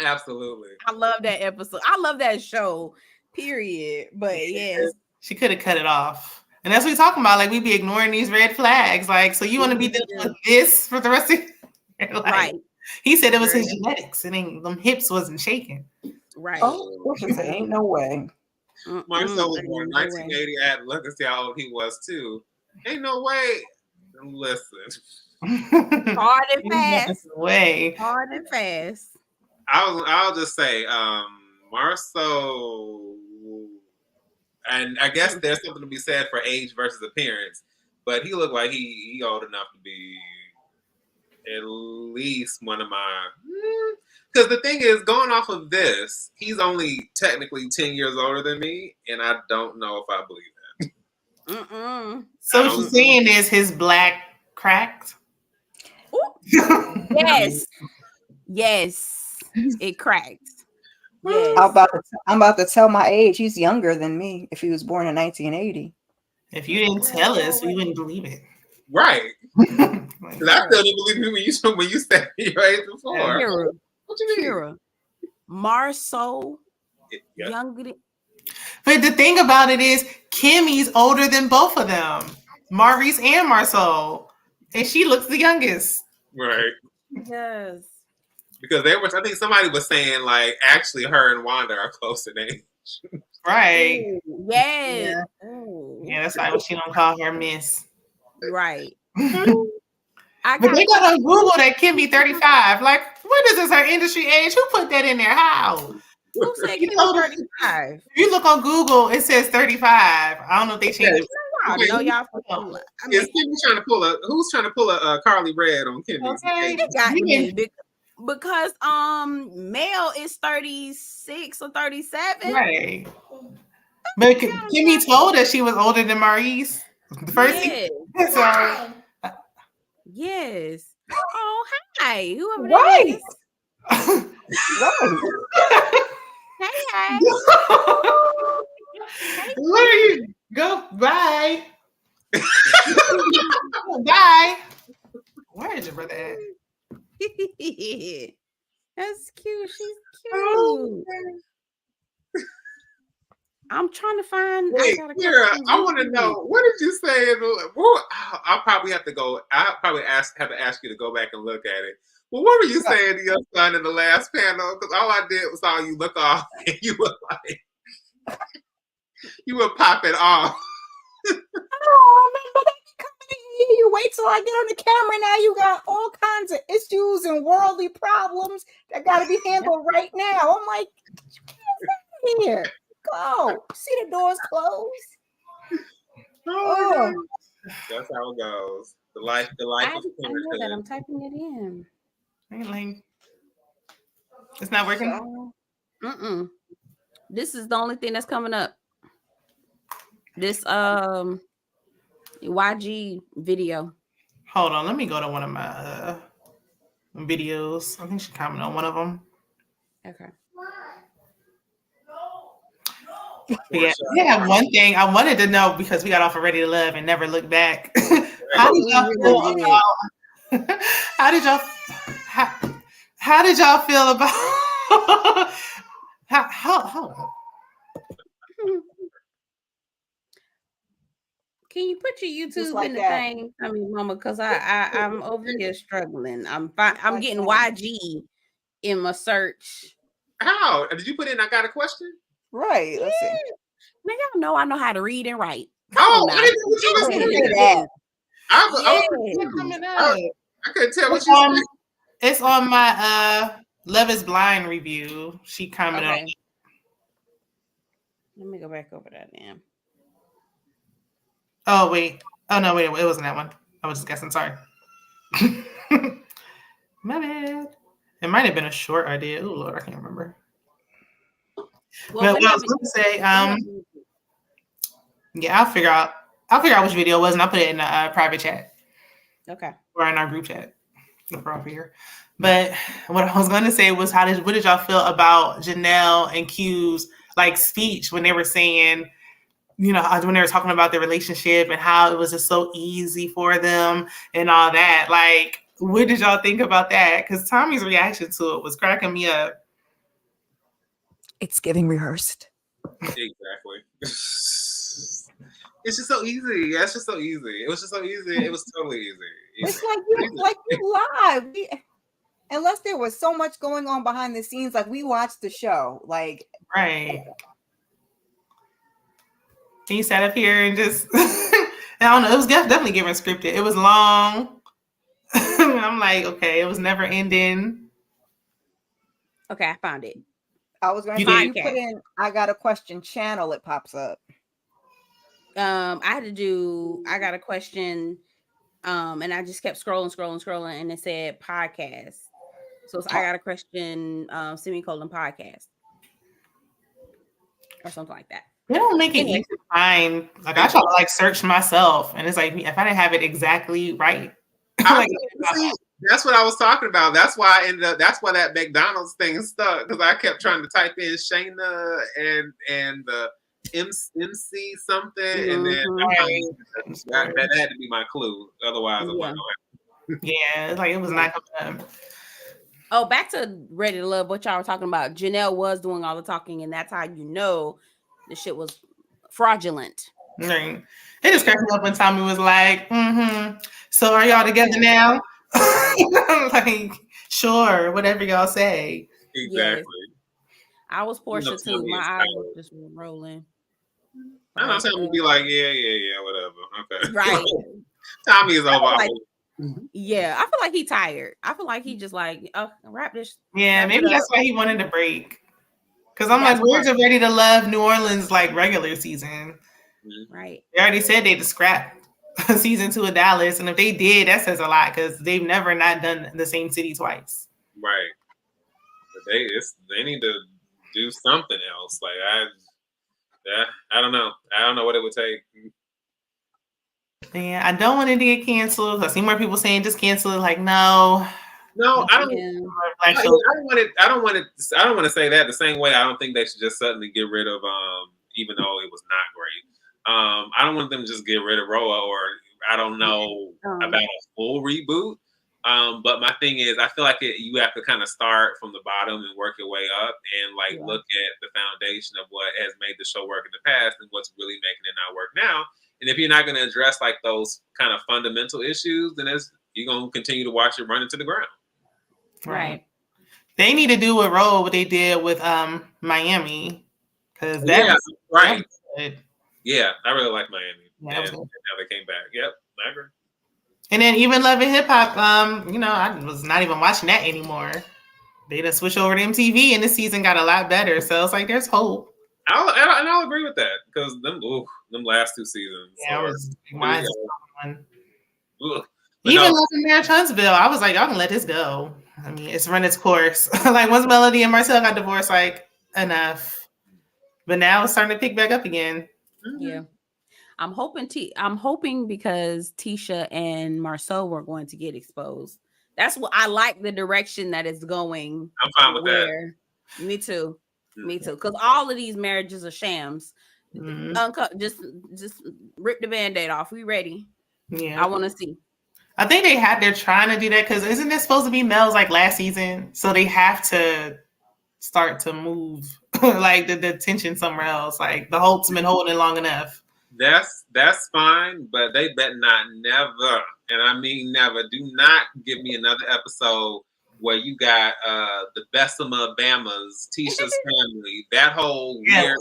Absolutely. I love that episode. I love that show. Period. But yes, she could have cut it off. And that's what we're talking about. Like, we be ignoring these red flags. Like, so you want to be dealing with this for the rest of your life? Right. He said it was his genetics, and them hips wasn't shaking. Right. Oh, ain't no way. Marcel was born in 1980. I had to look and see how old he was too. Ain't no way. Listen. Hard and fast. Hard and fast. I'll just say, Marcel. And I guess there's something to be said for age versus appearance, but he looked like he old enough to be at least one of my. Because the thing is, going off of this, he's only technically 10 years older than me, and I don't know if I believe that. So what you're saying is his black cracked? Yes, it cracked. Yes. I'm about to tell my age. He's younger than me if he was born in 1980. If you didn't tell us, we wouldn't believe it. Right. Because I still didn't believe you when you said your age before. Kira, what you mean? Kira, Marceau, younger than. But the thing about it is, Kimmy's older than both of them, Maurice and Marceau, and she looks the youngest. Right. Yes. Because I think somebody was saying, like, actually her and Wanda are close in age. Right. Ooh, yes. Yeah, that's why she don't call her Miss. Right. But they got on Google that Kimmy 35. Like, what is this, her industry age? Who put that in there? How? Who said Kimmy 35? If you look on Google, it says 35. I don't know if they changed it. No, y'all. Is Kimmy trying to pull who's trying to pull a Carly Red on Kimmy? Okay, it got me because Mel is 36 or 37. Right. But Kimmy told us she was older than Maurice. The first yes. So yes. Oh, hi. Whoever right. That is. Hey. Where are you? Go. Bye. Bye. Where is your brother at? That's cute. She's cute. I'm trying to find. Wait, Kira, I want to know, what did you say? I'll probably have to go. I'll probably have to ask you to go back and look at it. Well, what were you saying to your son in the last panel? Because all I did was saw you look off, and you were like, you were popping off. Oh, man, but you wait till I get on the camera. Now you got all kinds of issues and worldly problems that got to be handled right now. I'm like, get here. Go. See the doors closed. That's how it goes. The life of I know that. I'm typing it in. Like, it's not working. So, this is the only thing that's coming up. This YG video. Hold on, let me go to one of my videos. I think she commented on one of them. Okay. Yeah, I have one thing I wanted to know because we got off of Ready to Love and never looked back. How did y'all feel about? How did y'all feel about? how? Can you put your YouTube like in the that. thing? I mean, Mama, because I'm over here struggling. I'm getting YG in my search. How did you put in? I got a question. Right. Let's see. Now y'all know I know how to read and write. Oh, I didn't know what you was saying. I couldn't tell what you said. It's on my Love Is Blind review. She commented on it. Let me go back over that then. Oh, wait. Oh, no, wait. It wasn't that one. I was just guessing. Sorry. My bad. It might have been a short idea. Oh, Lord, I can't remember. Well, what I was going to say, yeah, I'll figure out which video it was, and I'll put it in a private chat. Okay. Or in our group chat. If we're over here. But what I was going to say was, what did y'all feel about Janelle and Q's like speech when they were saying, you know, when they were talking about their relationship and how it was just so easy for them and all that? Like, what did y'all think about that? Because Tommy's reaction to it was cracking me up. It's giving rehearsed. Exactly. It's just so easy. Yeah, it's just so easy. It was just so easy. It was totally easy. It's like you live. Unless there was so much going on behind the scenes, like we watched the show. Like, right. He sat up here and just I don't know, it was definitely given scripted. It was long. I'm like, okay, it was never ending. Okay, I found it. I was going to say, you put in I got a question channel, it pops up. I had to do I got a question, and I just kept scrolling, and it said podcast. So it's I got a question, semicolon podcast. Or something like that. They don't make it easy to find. Like, I try to like search myself, and it's like if I didn't have it exactly right. Like, that's what I was talking about. That's why I ended up. That's why that McDonald's thing stuck, because I kept trying to type in Shayna and the MC something, and then that had to be my clue. Otherwise, I'm like, yeah, like it was not coming up. Oh, back to Ready to Love, what y'all were talking about. Janelle was doing all the talking, and that's how you know the shit was fraudulent. Right. It just cracked me up when Tommy was like, so are y'all together now? Like, sure, whatever y'all say. Exactly. Yes. I was Portia too. My eyes were just rolling. I know Tommy would be like, yeah, whatever. Okay. Right. Tommy is over. Yeah, I feel like he tired. I feel like he just like, oh, wrap this. Yeah, maybe that's why he wanted to break. Because I'm like, where's the Ready to Love New Orleans like regular season? Right. They already said they'd scrap season 2 of Dallas, and if they did, that says a lot because they've never not done the same city twice. Right. But they need to do something else. Like I don't know. I don't know what it would take. Yeah, I don't want it to get canceled. I see more people saying just cancel it. Like, no, I don't. I don't want to say that the same way. I don't think they should just suddenly get rid of even though it was not great. I don't want them to just get rid of Roa, or I don't know about a full reboot. But my thing is, I feel like you have to kind of start from the bottom and work your way up, and like look at the foundation of what has made the show work in the past and what's really making it not work now. And if you're not going to address like those kind of fundamental issues, then you're going to continue to watch it run into the ground. Right. They need to do what they did with Miami, because that was right. Good. Yeah, I really like Miami. Yeah, and how they came back. Yep, I agree. And then even Love and Hip Hop, I was not even watching that anymore. They done switched over to MTV, and this season got a lot better. So it's like there's hope. I'll agree with that, because them last 2 seasons. Yeah, really even Love and Mayor Huntsville, I was like, y'all can let this go. I mean, it's run its course. Like once Melody and Marcel got divorced, like enough. But now it's starting to pick back up again. Yeah. I'm hoping because Tisha and Marceau were going to get exposed. That's what I like, the direction that it's going. I'm fine with that. Me too. Me too. Because all of these marriages are shams. Just rip the band-aid off. We ready. Yeah. I want to see. I think they're trying to do that because isn't this supposed to be Mel's like last season? So they have to start to move like the tension somewhere else. Like the Holt's been holding it long enough. That's fine, but they bet not never, and I mean never. Do not give me another episode where you got the Bessemer Bamas, Tisha's family, that whole weird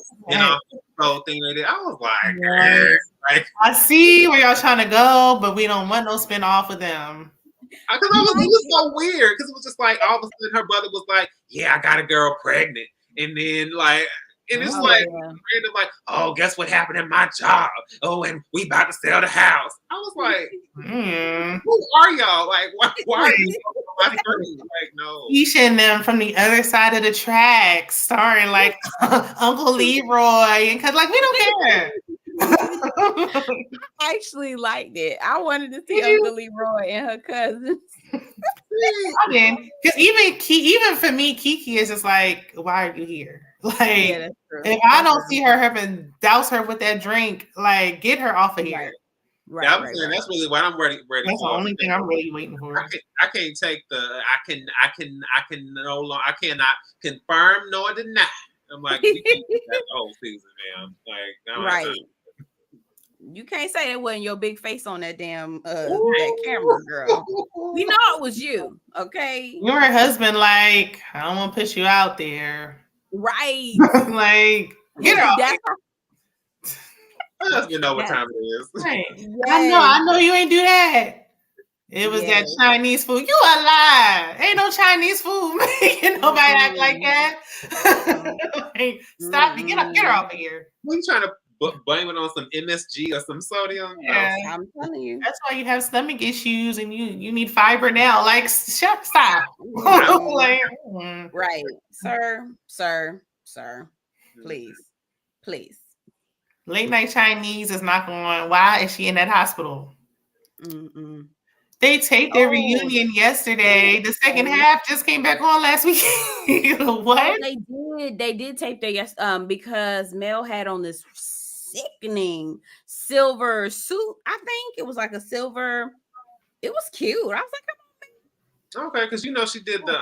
thing they did. I was like, I see where y'all trying to go, but we don't want no spinoff of them. Because it was so weird. Because it was just like all of a sudden her brother was like, "Yeah, I got a girl pregnant," and then like. And it's random, like, oh, guess what happened in my job? Oh, and we about to sell the house. I was like, who are y'all? Like, why are you so like, no. Keisha and them from the other side of the tracks, starring like Uncle Leroy, and because like we don't care. I actually liked it. I wanted to see Uncle Leroy and her cousins. I mean, because even for me, Kiki is just like, why are you here? Like, if I don't see her having douse her with that drink, like, get her off of here. Right. That's really what I'm ready. That's the only thing I'm really waiting for. I can't take I cannot confirm nor deny. I'm like, you can't do that whole season, man. Like, right. You can't say it wasn't your big face on that damn that camera, girl. We know it was you, okay? Your husband, like, I don't want to push you out there. Right. Like, get her off. You know what time it is. Right. Yes. I know you ain't do that. It was that Chinese food. You a lie. Ain't no Chinese food making nobody act like that. Like, stop. Get her off of here. What are you trying to blame it on some MSG or some sodium? Yeah. No. I'm telling you. That's why you have stomach issues and you need fiber now. Like, stop. Like, right. Sir. Please. Late night Chinese is not going. Why is she in that hospital? They taped their reunion yesterday. The second half just came back on last week. What? They did tape their because Mel had on this sickening silver suit. I think it was like a silver. It was cute. I was like, come on. Okay, because you know she did the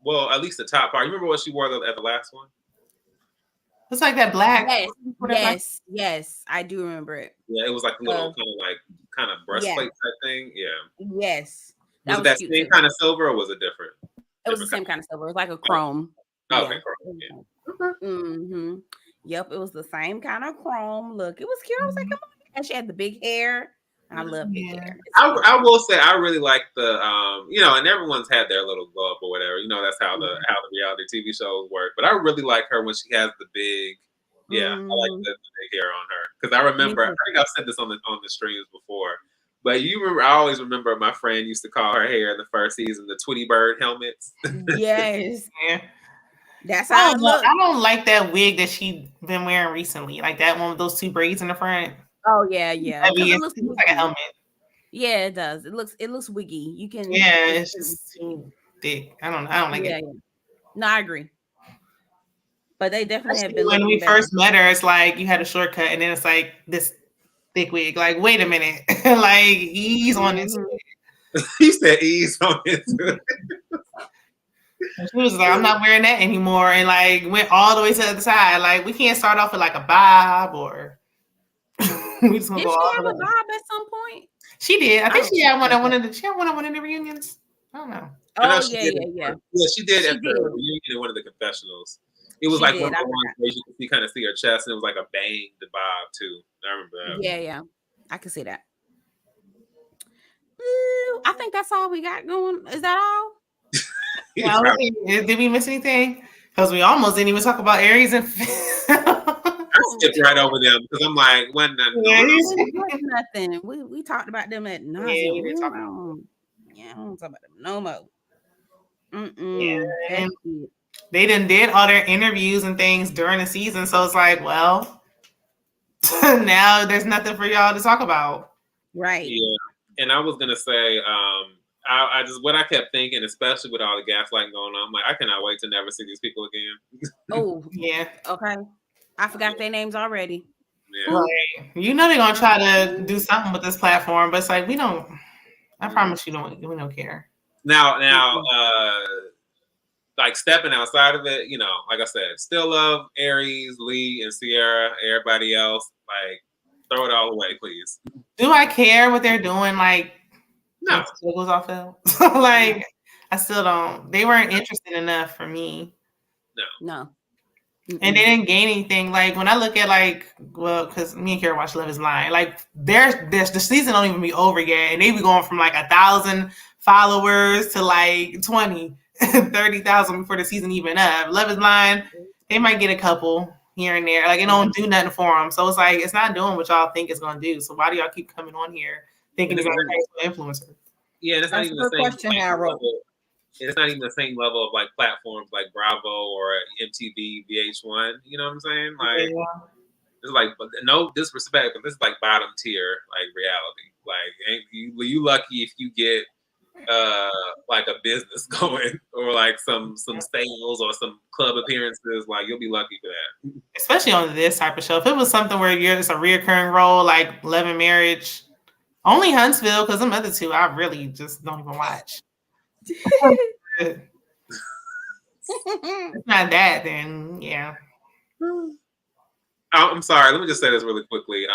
well, at least the top part. You remember what she wore at the last one? It's like that black. Yes, I do remember it. Yeah, it was like a little kind of breastplate type thing. Yeah. Yes. Was it that same kind of silver or was it different? It was the same kind of silver. It was like a chrome. Okay, chrome. Yeah. Mm-hmm. Yep, it was the same kind of chrome look. It was cute. I was like, come on. And she had the big hair. I love big hair. I will say I really like the and everyone's had their little glow up or whatever. You know, that's how the reality TV shows work. But I really like her when she has the big I like the big hair on her. Because I remember I think I've said this on the streams before. But I always remember my friend used to call her hair in the first season the Tweety Bird helmets. Yes. Yeah. That's how I look. I don't like that wig that she been wearing recently. Like that one with those two braids in the front. Oh yeah. It looks like a helmet. Yeah, it does. It looks wiggy. You can. Yeah, it's just too thick. I don't like it. Yeah. No, I agree. But they definitely have been. When we first met her, it's like you had a shortcut, and then it's like this thick wig. Like, wait a minute, like ease on it. He said ease on it. She was like, I'm not wearing that anymore, and like went all the way to the other side. Like, we can't start off with like a bob or. Did she have a bob at some point? She did. I think she had one at one of the reunions. I don't know. Yeah, she did at the reunion in one of the confessionals. It was like one of the ones where you could see her chest, and it was like a bang the bob too. I remember that. Yeah. I can see that. I think that's all we got going. Is that all? Did we miss anything? Because we almost didn't even talk about Aries and I skipped right over them because I'm like, when nothing. We talked about them at nauseam. I don't talk about them no more. Mm-mm. And That's it. they did all their interviews and things during the season. So it's like, well, now there's nothing for y'all to talk about. Right. Yeah, and I was gonna say, I just what I kept thinking, especially with all the gaslighting going on, I'm like, I cannot wait to never see these people again. Oh, Yeah. okay. I forgot their names already. Yeah, Like, you know they're gonna try to do something with this platform, but it's like we don't. I promise you, we don't care. now, like stepping outside of it, like I said, still love Aries, Lee, and Sierra. Everybody else, like, throw it all away, please. Do I care what they're doing? Like, No. once the show goes off, like, I still don't. They weren't interested enough for me. No. And they didn't gain anything. Like when I look at because me and Kara watch Love Is Blind. Like there's the season don't even be over yet, and they be going from like 1,000 followers to like 20, 30,000 before the season even up. Love Is Blind, they might get a couple here and there. Like it don't do nothing for them. So it's like it's not doing what y'all think it's gonna do. So why do y'all keep coming on here thinking it's gonna be an influencer? Yeah, and it's not That's even a the good same question, Harold. It's not even the same level of like platforms like Bravo or MTV, VH1. You know what I'm saying? Like it's like no disrespect, but this is like bottom tier like reality. Like you lucky if you get like a business going or like some sales or some club appearances. Like you'll be lucky for that. Especially on this type of show. If it was something where it's a reoccurring role like Love and Marriage, only Huntsville, because them other two I really just don't even watch. It's not that, then yeah. I'm sorry. Let me just say this really quickly.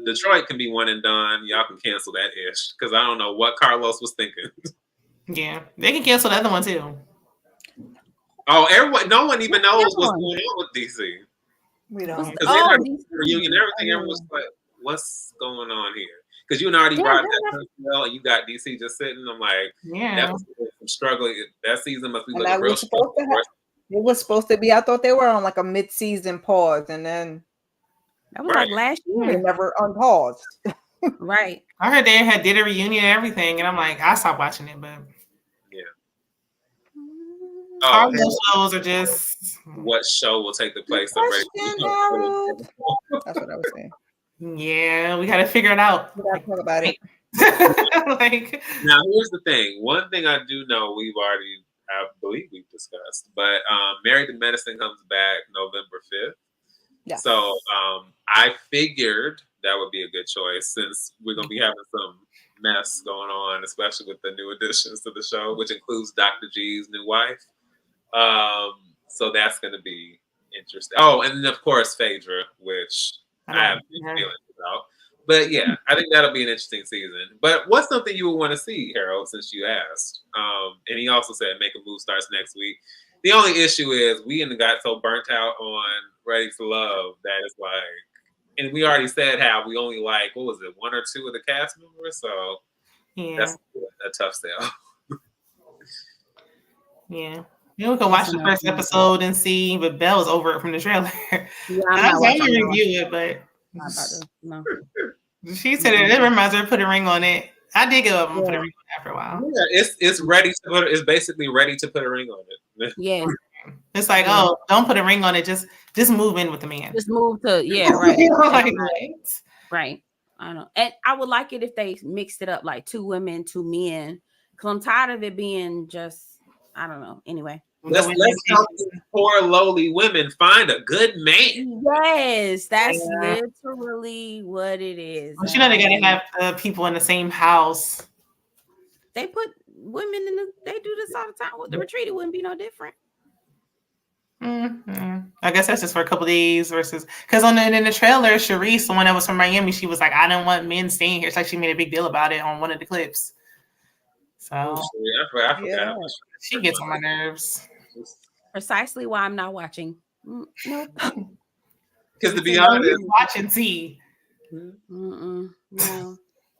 Detroit can be one and done. Y'all can cancel that ish because I don't know what Carlos was thinking. Yeah, they can cancel the other one too. Oh, no one even knows what's going on with DC. We don't. Because reunion, everything. Everyone's like, "What's going on here?" Because you already brought that well, and you got DC just sitting. I'm like, yeah, I'm struggling. That season must be And looking real. It was supposed to be. I thought they were on like a mid-season pause, and then that was like last they year. never unpaused. Right. I heard they did a reunion and everything, and I'm like, I stopped watching it, but yeah. All those shows are just what show will take the place of That's what I was saying. Yeah, we got to figure it out. We got to talk about it. Like, now, here's the thing. One thing I do know, I believe we've discussed, but Married to Medicine comes back November 5th. Yeah. So I figured that would be a good choice since we're going to be having some mess going on, especially with the new additions to the show, which includes Dr. G's new wife. So that's going to be interesting. Oh, and then, of course, Phaedra, which I have feelings about. But yeah, I think that'll be an interesting season. But what's something you would want to see, Harold, since you asked? And he also said Make a Move starts next week. The only issue is we got so burnt out on Ready to Love that it's like, and we already said how we only like, what was it, one or two of the cast members? So that's a tough sell. Yeah. We can watch the first episode and see, but Belle was over it from the trailer. Yeah, I'm going to review it, but she said it reminds her of Put a Ring on It. I did go up and put a ring on it after a while. Yeah, it's ready to put. It's basically ready to put a ring on it. Yeah, it's like, oh, don't put a ring on it. Just move in with the man. Just move to right, like, right. I know, and I would like it if they mixed it up, like 2 women, 2 men. Because I'm tired of it being just, I don't know. Anyway. Let's help these poor lowly women find a good man. Yes, that's literally what it is. Well, you know they gotta have people in the same house. They put women they do this all the time. With the retreat, it wouldn't be no different. Mm-hmm. I guess that's just for a couple days versus because in the trailer, Sharice, the one that was from Miami, she was like, "I don't want men staying here." It's like she made a big deal about it on one of the clips. So I forgot. She gets on my nerves. Precisely why I'm not watching. Nope. Because to be honest, watching T. No.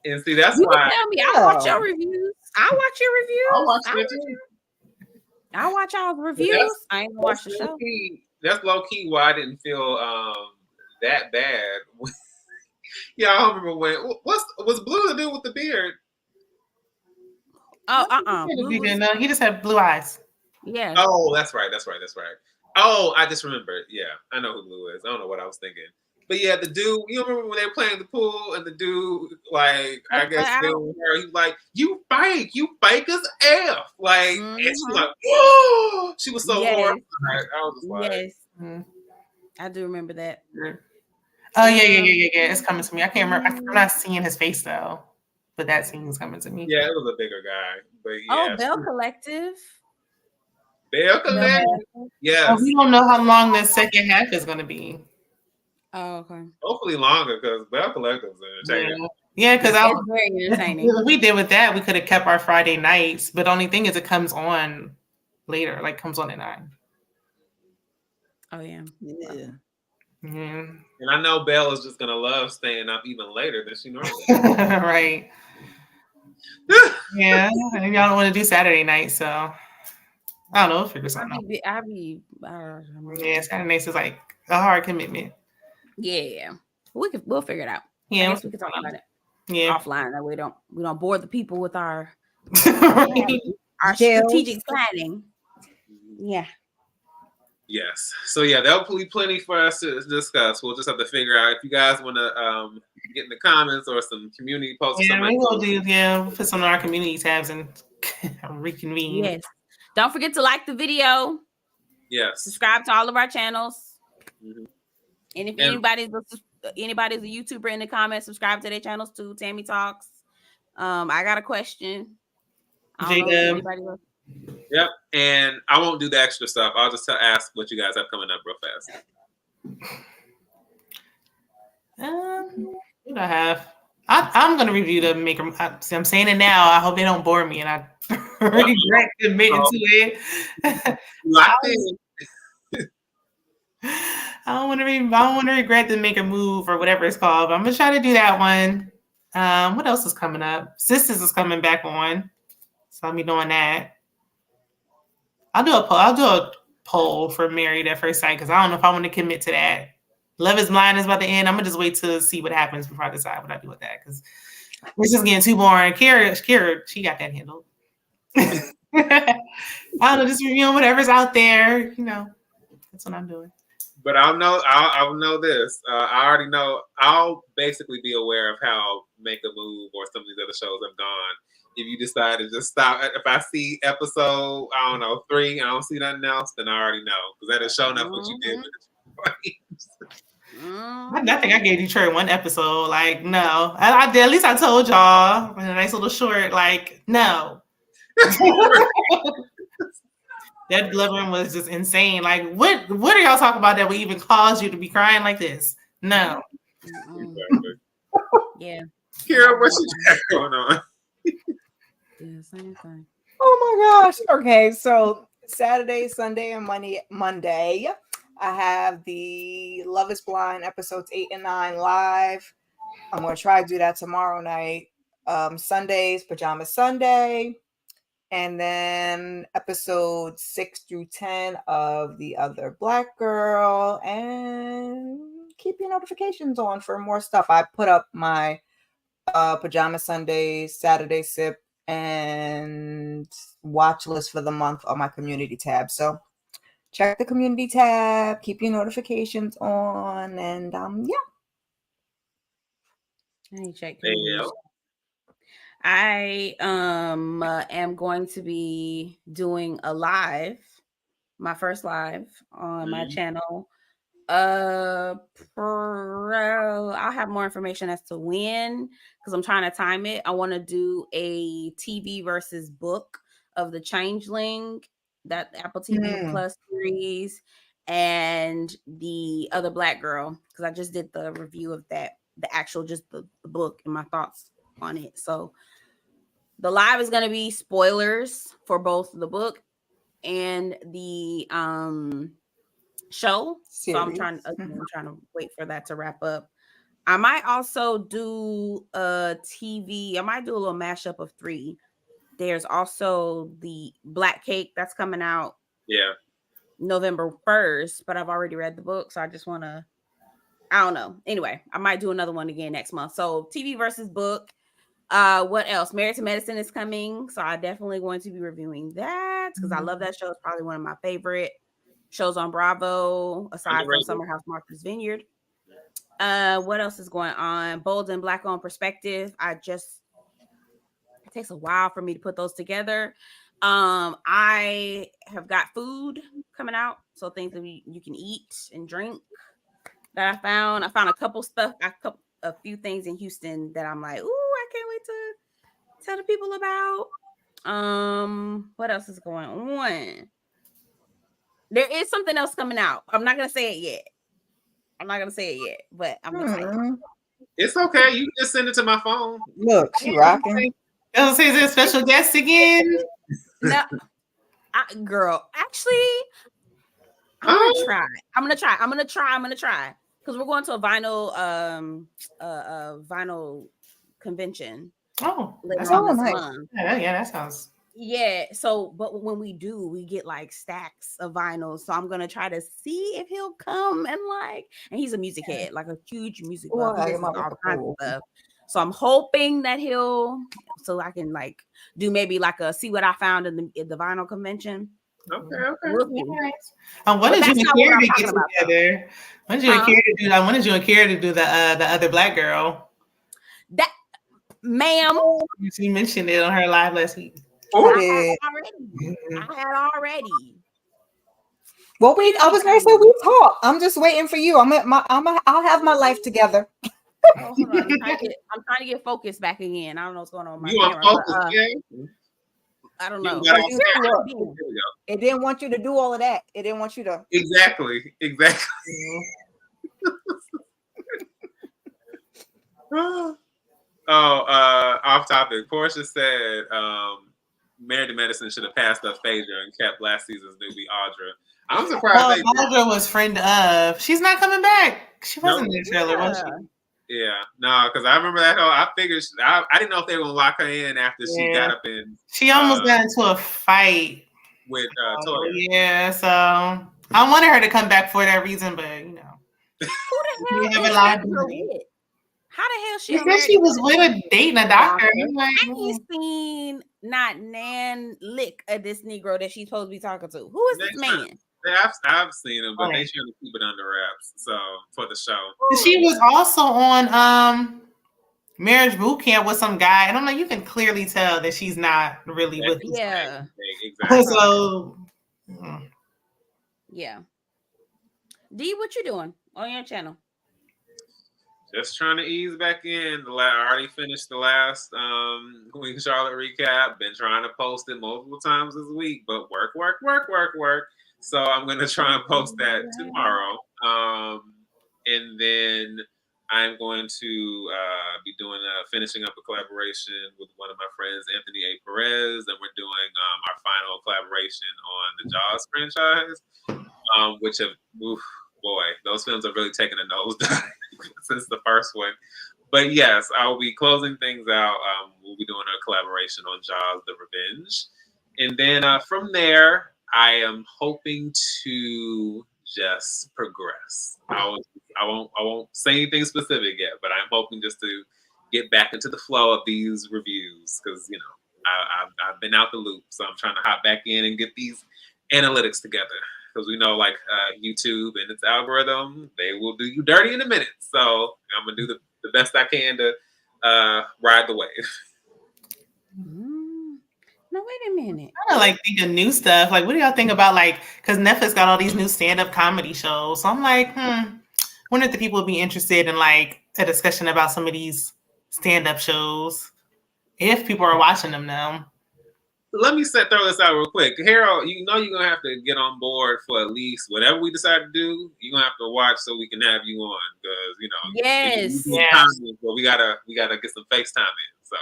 And see, that's you why. Tell me, I watch your reviews. I watch your reviews. I watch y'all reviews. I ain't gonna watch the show. That's low key why I didn't feel that bad. Yeah, I remember when was Blue the dude with the beard? He just had blue eyes. Yeah. Oh, that's right. Oh, I just remembered. Yeah, I know who Lou is. I don't know what I was thinking. But yeah, the dude, you remember when they were playing the pool and the dude, like, I guess he was like, you fake as F. Like, and she was like, whoa, she was so horrified. I was just like, I do remember that. Oh, yeah. It's coming to me. I can't remember. I'm not seeing his face, though. But that scene is coming to me. Yeah, it was a bigger guy. But yeah. Oh, Belle Collective. Belle Collective? Yes. Well, we don't know how long the second half is going to be. Oh, okay. Hopefully longer, because Belle Collective is entertaining. Yeah, because it's very entertaining. We did with that. We could have kept our Friday nights, but the only thing is, it comes on later. Like, comes on at 9. Oh yeah. And I know Belle is just gonna love staying up even later than she normally right. Yeah, and y'all don't want to do Saturday night, so I don't know. We'll figure something out. Yeah, Saturday nights is like a hard commitment. Yeah, we'll figure it out. Yeah, I guess we can talk about it. Offline. That we don't bore the people with our strategic planning. Yeah. Yes. So yeah, there'll be plenty for us to discuss. We'll just have to figure out if you guys want to get in the comments or some community posts. Yeah, we will do. Yeah, we'll put some of our community tabs and reconvene. Yes. Don't forget to like the video. Yes. Subscribe to all of our channels. And if anybody's a YouTuber in the comments, subscribe to their channels too. Tammy Talks. I got a question. Anybody else? Yep, and I won't do the extra stuff. I'll just ask what you guys have coming up real fast. What I have? I'm gonna review the Maker. I'm saying it now. I hope they don't bore me, and I regret admitting to it. I don't want to regret the Maker Move or whatever it's called. But I'm gonna try to do that one. What else is coming up? Sisters is coming back on, so I'll be doing that. I'll do a poll for Married at First Sight because I don't know if I want to commit to that. Love is Blind is about to end. I'm gonna just wait to see what happens before I decide what I do with that because it's just getting too boring. Kira, she got that handled. I don't know, just whatever's out there. That's what I'm doing. But I'll know this. I already know. I'll basically be aware of how Make a Move or some of these other shows have gone. If you decide to just stop, if I see episode, 3, I don't see nothing else, then I already know. Because that is showing up what you did with it. I think I gave Detroit one episode. Like, no. I did. At least I told y'all in a nice little short, like, no. That Glover was just insane. Like, what are y'all talking about that would even cause you to be crying like this? No. Exactly. Yeah. Kira, what you got going on? Yeah, same thing. Oh my gosh. Okay, so Saturday, Sunday, and Monday, I have the Love is Blind episodes 8 and 9 live. I'm gonna try to do that tomorrow night. Sundays, Pajama Sunday, and then episodes 6 through 10 of The Other Black Girl, and keep your notifications on for more stuff. I put up my Pajama Sundays, Saturday Sip, and watch list for the month on my community tab. So check the community tab, keep your notifications on, and yeah. I need to check. I am going to be doing a live, my first live on my channel. I'll have more information as to when, because I'm trying to time it. I want to do a TV versus book of The Changeling, that Apple TV Plus series, and The Other Black Girl, because I just did the review of that, the actual just the book and my thoughts on it. So the live is going to be spoilers for both the book and the show. Series. So I'm trying to wait for that to wrap up. I might also do a TV. I might do a little mashup of 3. There's also the Black Cake that's coming out. Yeah. November 1st, but I've already read the book, so I just want to, I don't know. Anyway, I might do another one again next month. So TV versus book. What else? Married to Medicine is coming, so I definitely going to be reviewing that because I love that show. It's probably one of my favorite shows on Bravo, aside from Summer House Martha's Vineyard. What else is going on? Bold and Black on Perspective. It takes a while for me to put those together. I have got food coming out, so things that you can eat and drink that I found. I found a few things in Houston that I'm like, ooh, I can't wait to tell the people about. What else is going on? There is something else coming out. I'm not gonna say it yet, but I'm excited. It's okay. You can just send it to my phone. Look, she rocking. Oh, so is there a special guest again? No, girl. Actually, I'm gonna try because we're going to a vinyl convention. Oh, later on this nice. month. Yeah, that sounds. Yeah. So, but when we do, we get like stacks of vinyls. So I'm gonna try to see if he'll come and he's a music head, like a huge music buff. He listens to all kinds of stuff. So I'm hoping that so I can do maybe see what I found in the vinyl convention. Okay. Nice. What did you and Kara get together? What did you and Kara do? I wanted you and Kara to do the other Black girl. That, ma'am. She mentioned it on her live last week. I had already. Well, I was gonna say we talk. I'm just waiting for you. I'll have my life together. Oh, hold on. I'm trying to get focused back again. I don't know what's going on with my camera. Focus, I don't know. It didn't want you to do all of that. It didn't want you to. Exactly. Off topic. Portia said Married to Medicine should have passed up Phaedra and kept last season's newbie Audra. I'm surprised. Audra was friend of. She's not coming back. She wasn't in the trailer, was she? Yeah, no, because I remember that whole. I figured I didn't know if they were gonna lock her in after she got up in. She almost got into a fight with Toya. Yeah, so I wanted her to come back for that reason, but who the hell? How the hell she? She said she was with a dating a doctor. I ain't seen not nan lick of this Negro that she's supposed to be talking to. Who is this man? I've seen him, but they trying to keep it under wraps. So for the show, she was also on Marriage Boot Camp with some guy. I don't know. You can clearly tell that she's not really with. Yeah, exactly. So, yeah. D, what you doing on your channel? Just trying to ease back in. I already finished the last Queen Charlotte recap. Been trying to post it multiple times this week, but work. So I'm going to try and post that tomorrow. And then I'm going to be doing finishing up a collaboration with one of my friends, Anthony A. Perez, and we're doing our final collaboration on the Jaws franchise, which have, those films have really taken a nosedive since the first one. But yes, I'll be closing things out. We'll be doing a collaboration on Jaws: The Revenge, and then from there, I am hoping to just progress. I won't say anything specific yet, but I'm hoping just to get back into the flow of these reviews because I've been out the loop, so I'm trying to hop back in and get these analytics together because we know YouTube and its algorithm, they will do you dirty in a minute. So I'm gonna do the best I can to ride the wave. No, wait a minute. I don't think of new stuff. What do y'all think about because Netflix got all these new stand-up comedy shows. So I'm wonder if the people would be interested in a discussion about some of these stand-up shows if people are watching them now. Let me throw this out real quick. Harold, you're going to have to get on board for at least whatever we decide to do. You're going to have to watch so we can have you on because, Yes. Well, we gotta get some FaceTime in. So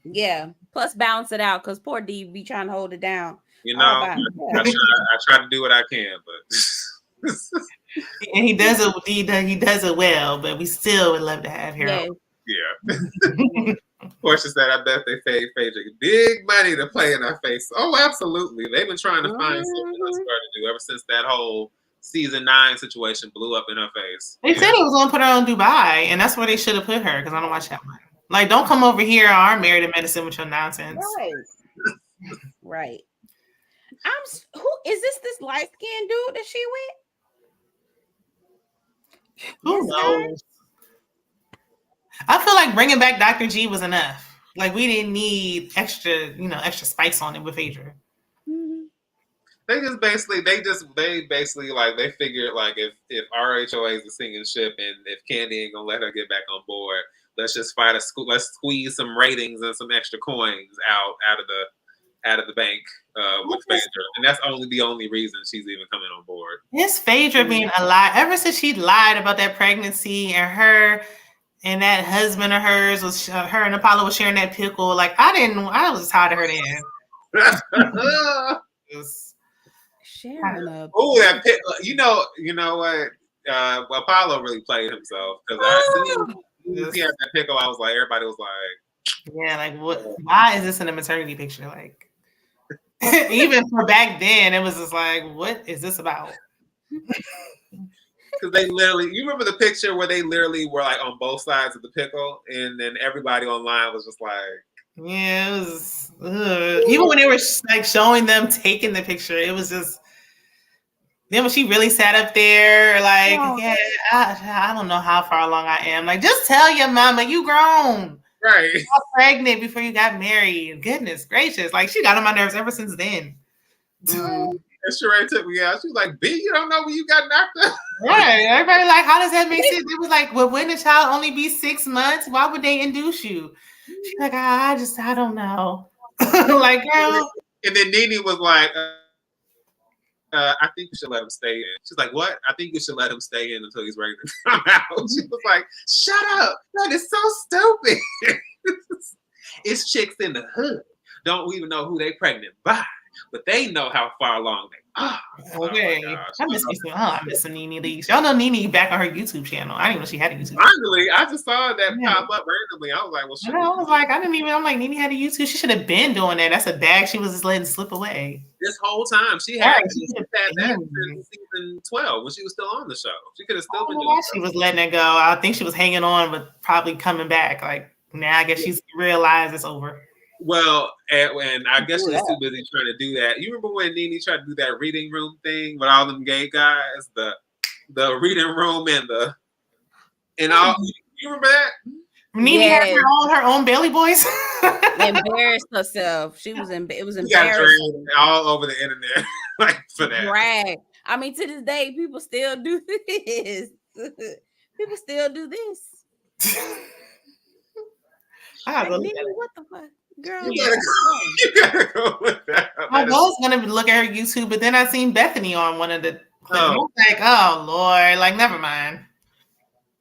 yeah. Plus balance it out because poor D be trying to hold it down. I try to do what I can, but and he does it. He does it well, but we still would love to have Harold. Yeah. Portia said, "I bet they paid Phaedra big money to play in our face." Oh, absolutely. They've been trying to find something else for her to do ever since that whole season 9 situation blew up in her face. They said it was going to put her on Dubai, and that's where they should have put her because I don't watch that one. Like, don't come over here on our Married to Medicine with your nonsense. Right. Who is this light skinned dude that she with? Who knows? I feel like bringing back Dr. G was enough. Like, we didn't need extra spice on it with Phaedra. Mm-hmm. They basically like they figured like if RHOA is the sinking ship and if Candy ain't gonna let her get back on board, let's just let's squeeze some ratings and some extra coins out of the bank with Phaedra, and that's the only reason she's even coming on board. Is Phaedra being a lie? Ever since she lied about that pregnancy and her and that husband of hers was her and Apollo was sharing that pickle. Like I was tired of her then. Sharing a oh, that pickle. You know what? Apollo really played himself because I see he had that pickle. I was like, everybody was like, yeah, like what? Why is this in a maternity picture? Like, even for back then, it was just like, what is this about? Because they literally, you remember the picture where they literally were like on both sides of the pickle, and then everybody online was just like, yeah, it was. Even when they were like showing them taking the picture, it was just. Then when she really sat up there, like, yeah, I don't know how far along I am. Like, just tell your mama you grown. Right. You got pregnant before you got married. Goodness gracious. Like, she got on my nerves ever since then. And Sheree took me out. She was like, B, you don't know when you got knocked up? Right. Everybody like, how does that make sense? It was like, well, wouldn't a child only be 6 months? Why would they induce you? She's like, I don't know. Like, girl. And then Nene was like, I think you should let him stay in. She's like, what? I think you should let him stay in until he's ready to come out. She was like, shut up. That is so stupid. It's chicks in the hood. Don't even know who they pregnant by, but they know how far along they are. Okay. I miss some Nene Leaks. Y'all know Nene back on her YouTube channel. I didn't even know she had a YouTube channel. Finally, I just saw that pop up randomly. I was like, well, I'm like, Nene had a YouTube. She should have been doing that. That's a bag she was just letting slip away. This whole time. She had that since season 12 when she was still on the show. She could have still been doing it. She was letting it go. I think she was hanging on, but probably coming back. Like, now I guess she's realized it's over. Well, and I guess she's too busy trying to do that. You remember when Nene tried to do that reading room thing with all them gay guys? The reading room and all. You remember that? Nene had her own Bailey Boys. Embarrassed herself. It was embarrassing. All over the internet like for that. Right. I mean, to this day, people still do this. People still do this. I what the fuck? Girl, you gotta go with that. I was gonna look at her YouTube, but then I seen Bethany on one of the clips. I was like, oh Lord, like never mind.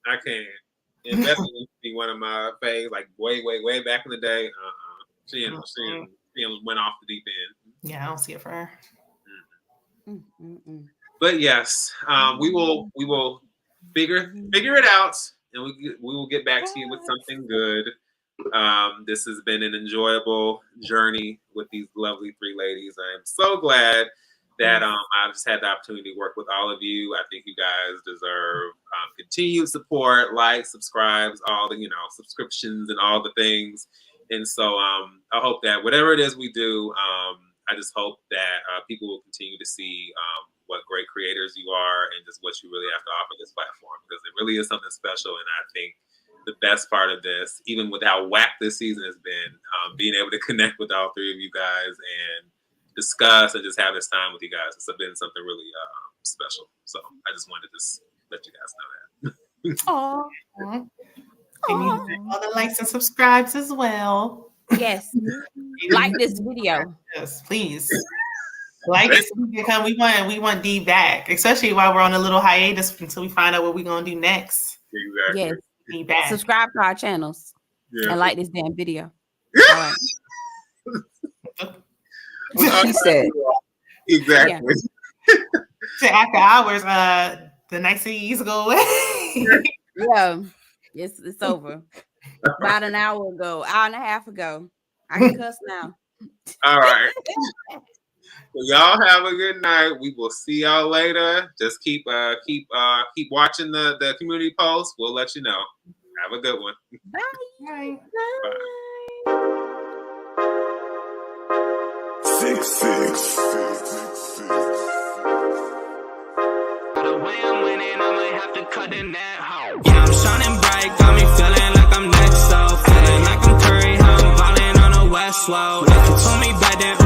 I can't. And Bethany used to be one of my faves, like way back in the day. She went off the deep end. Yeah, I don't see it for her. But yes, we will figure it out, and we will get back to you with something good. This has been an enjoyable journey with these lovely 3 ladies. I am so glad that I've just had the opportunity to work with all of you. I think you guys deserve continued support, likes, subscribes, all the subscriptions and all the things. And so I hope that whatever it is we do, I just hope that people will continue to see what great creators you are and just what you really have to offer this platform, because it really is something special. And I think the best part of this, even with how whack this season has been, being able to connect with all 3 of you guys and discuss and just have this time with you guys, it's been something really special. So I just wanted to just let you guys know that. Aww. And you get all the likes and subscribes as well. Yes. Like this video. Yes, please. Like this because we want D back, especially while we're on a little hiatus until we find out what we're gonna do next. Exactly. Yes. D back. Subscribe to our channels and like this damn video. All right. She said. Exactly. So after hours, the niceties go away. Yeah, it's over. About an hour and a half ago. I can cuss now. All right. Well, y'all have a good night. We will see y'all later. Just keep watching the community posts. We'll let you know. Have a Have a good one. Bye. Bye. Bye. 6-6. The way I'm winning, I might have to cut in that hoe. Yeah, I'm shining bright, got me feeling like I'm next, so feeling like I'm Curry, how I'm balling on a West Wall. If you told me back then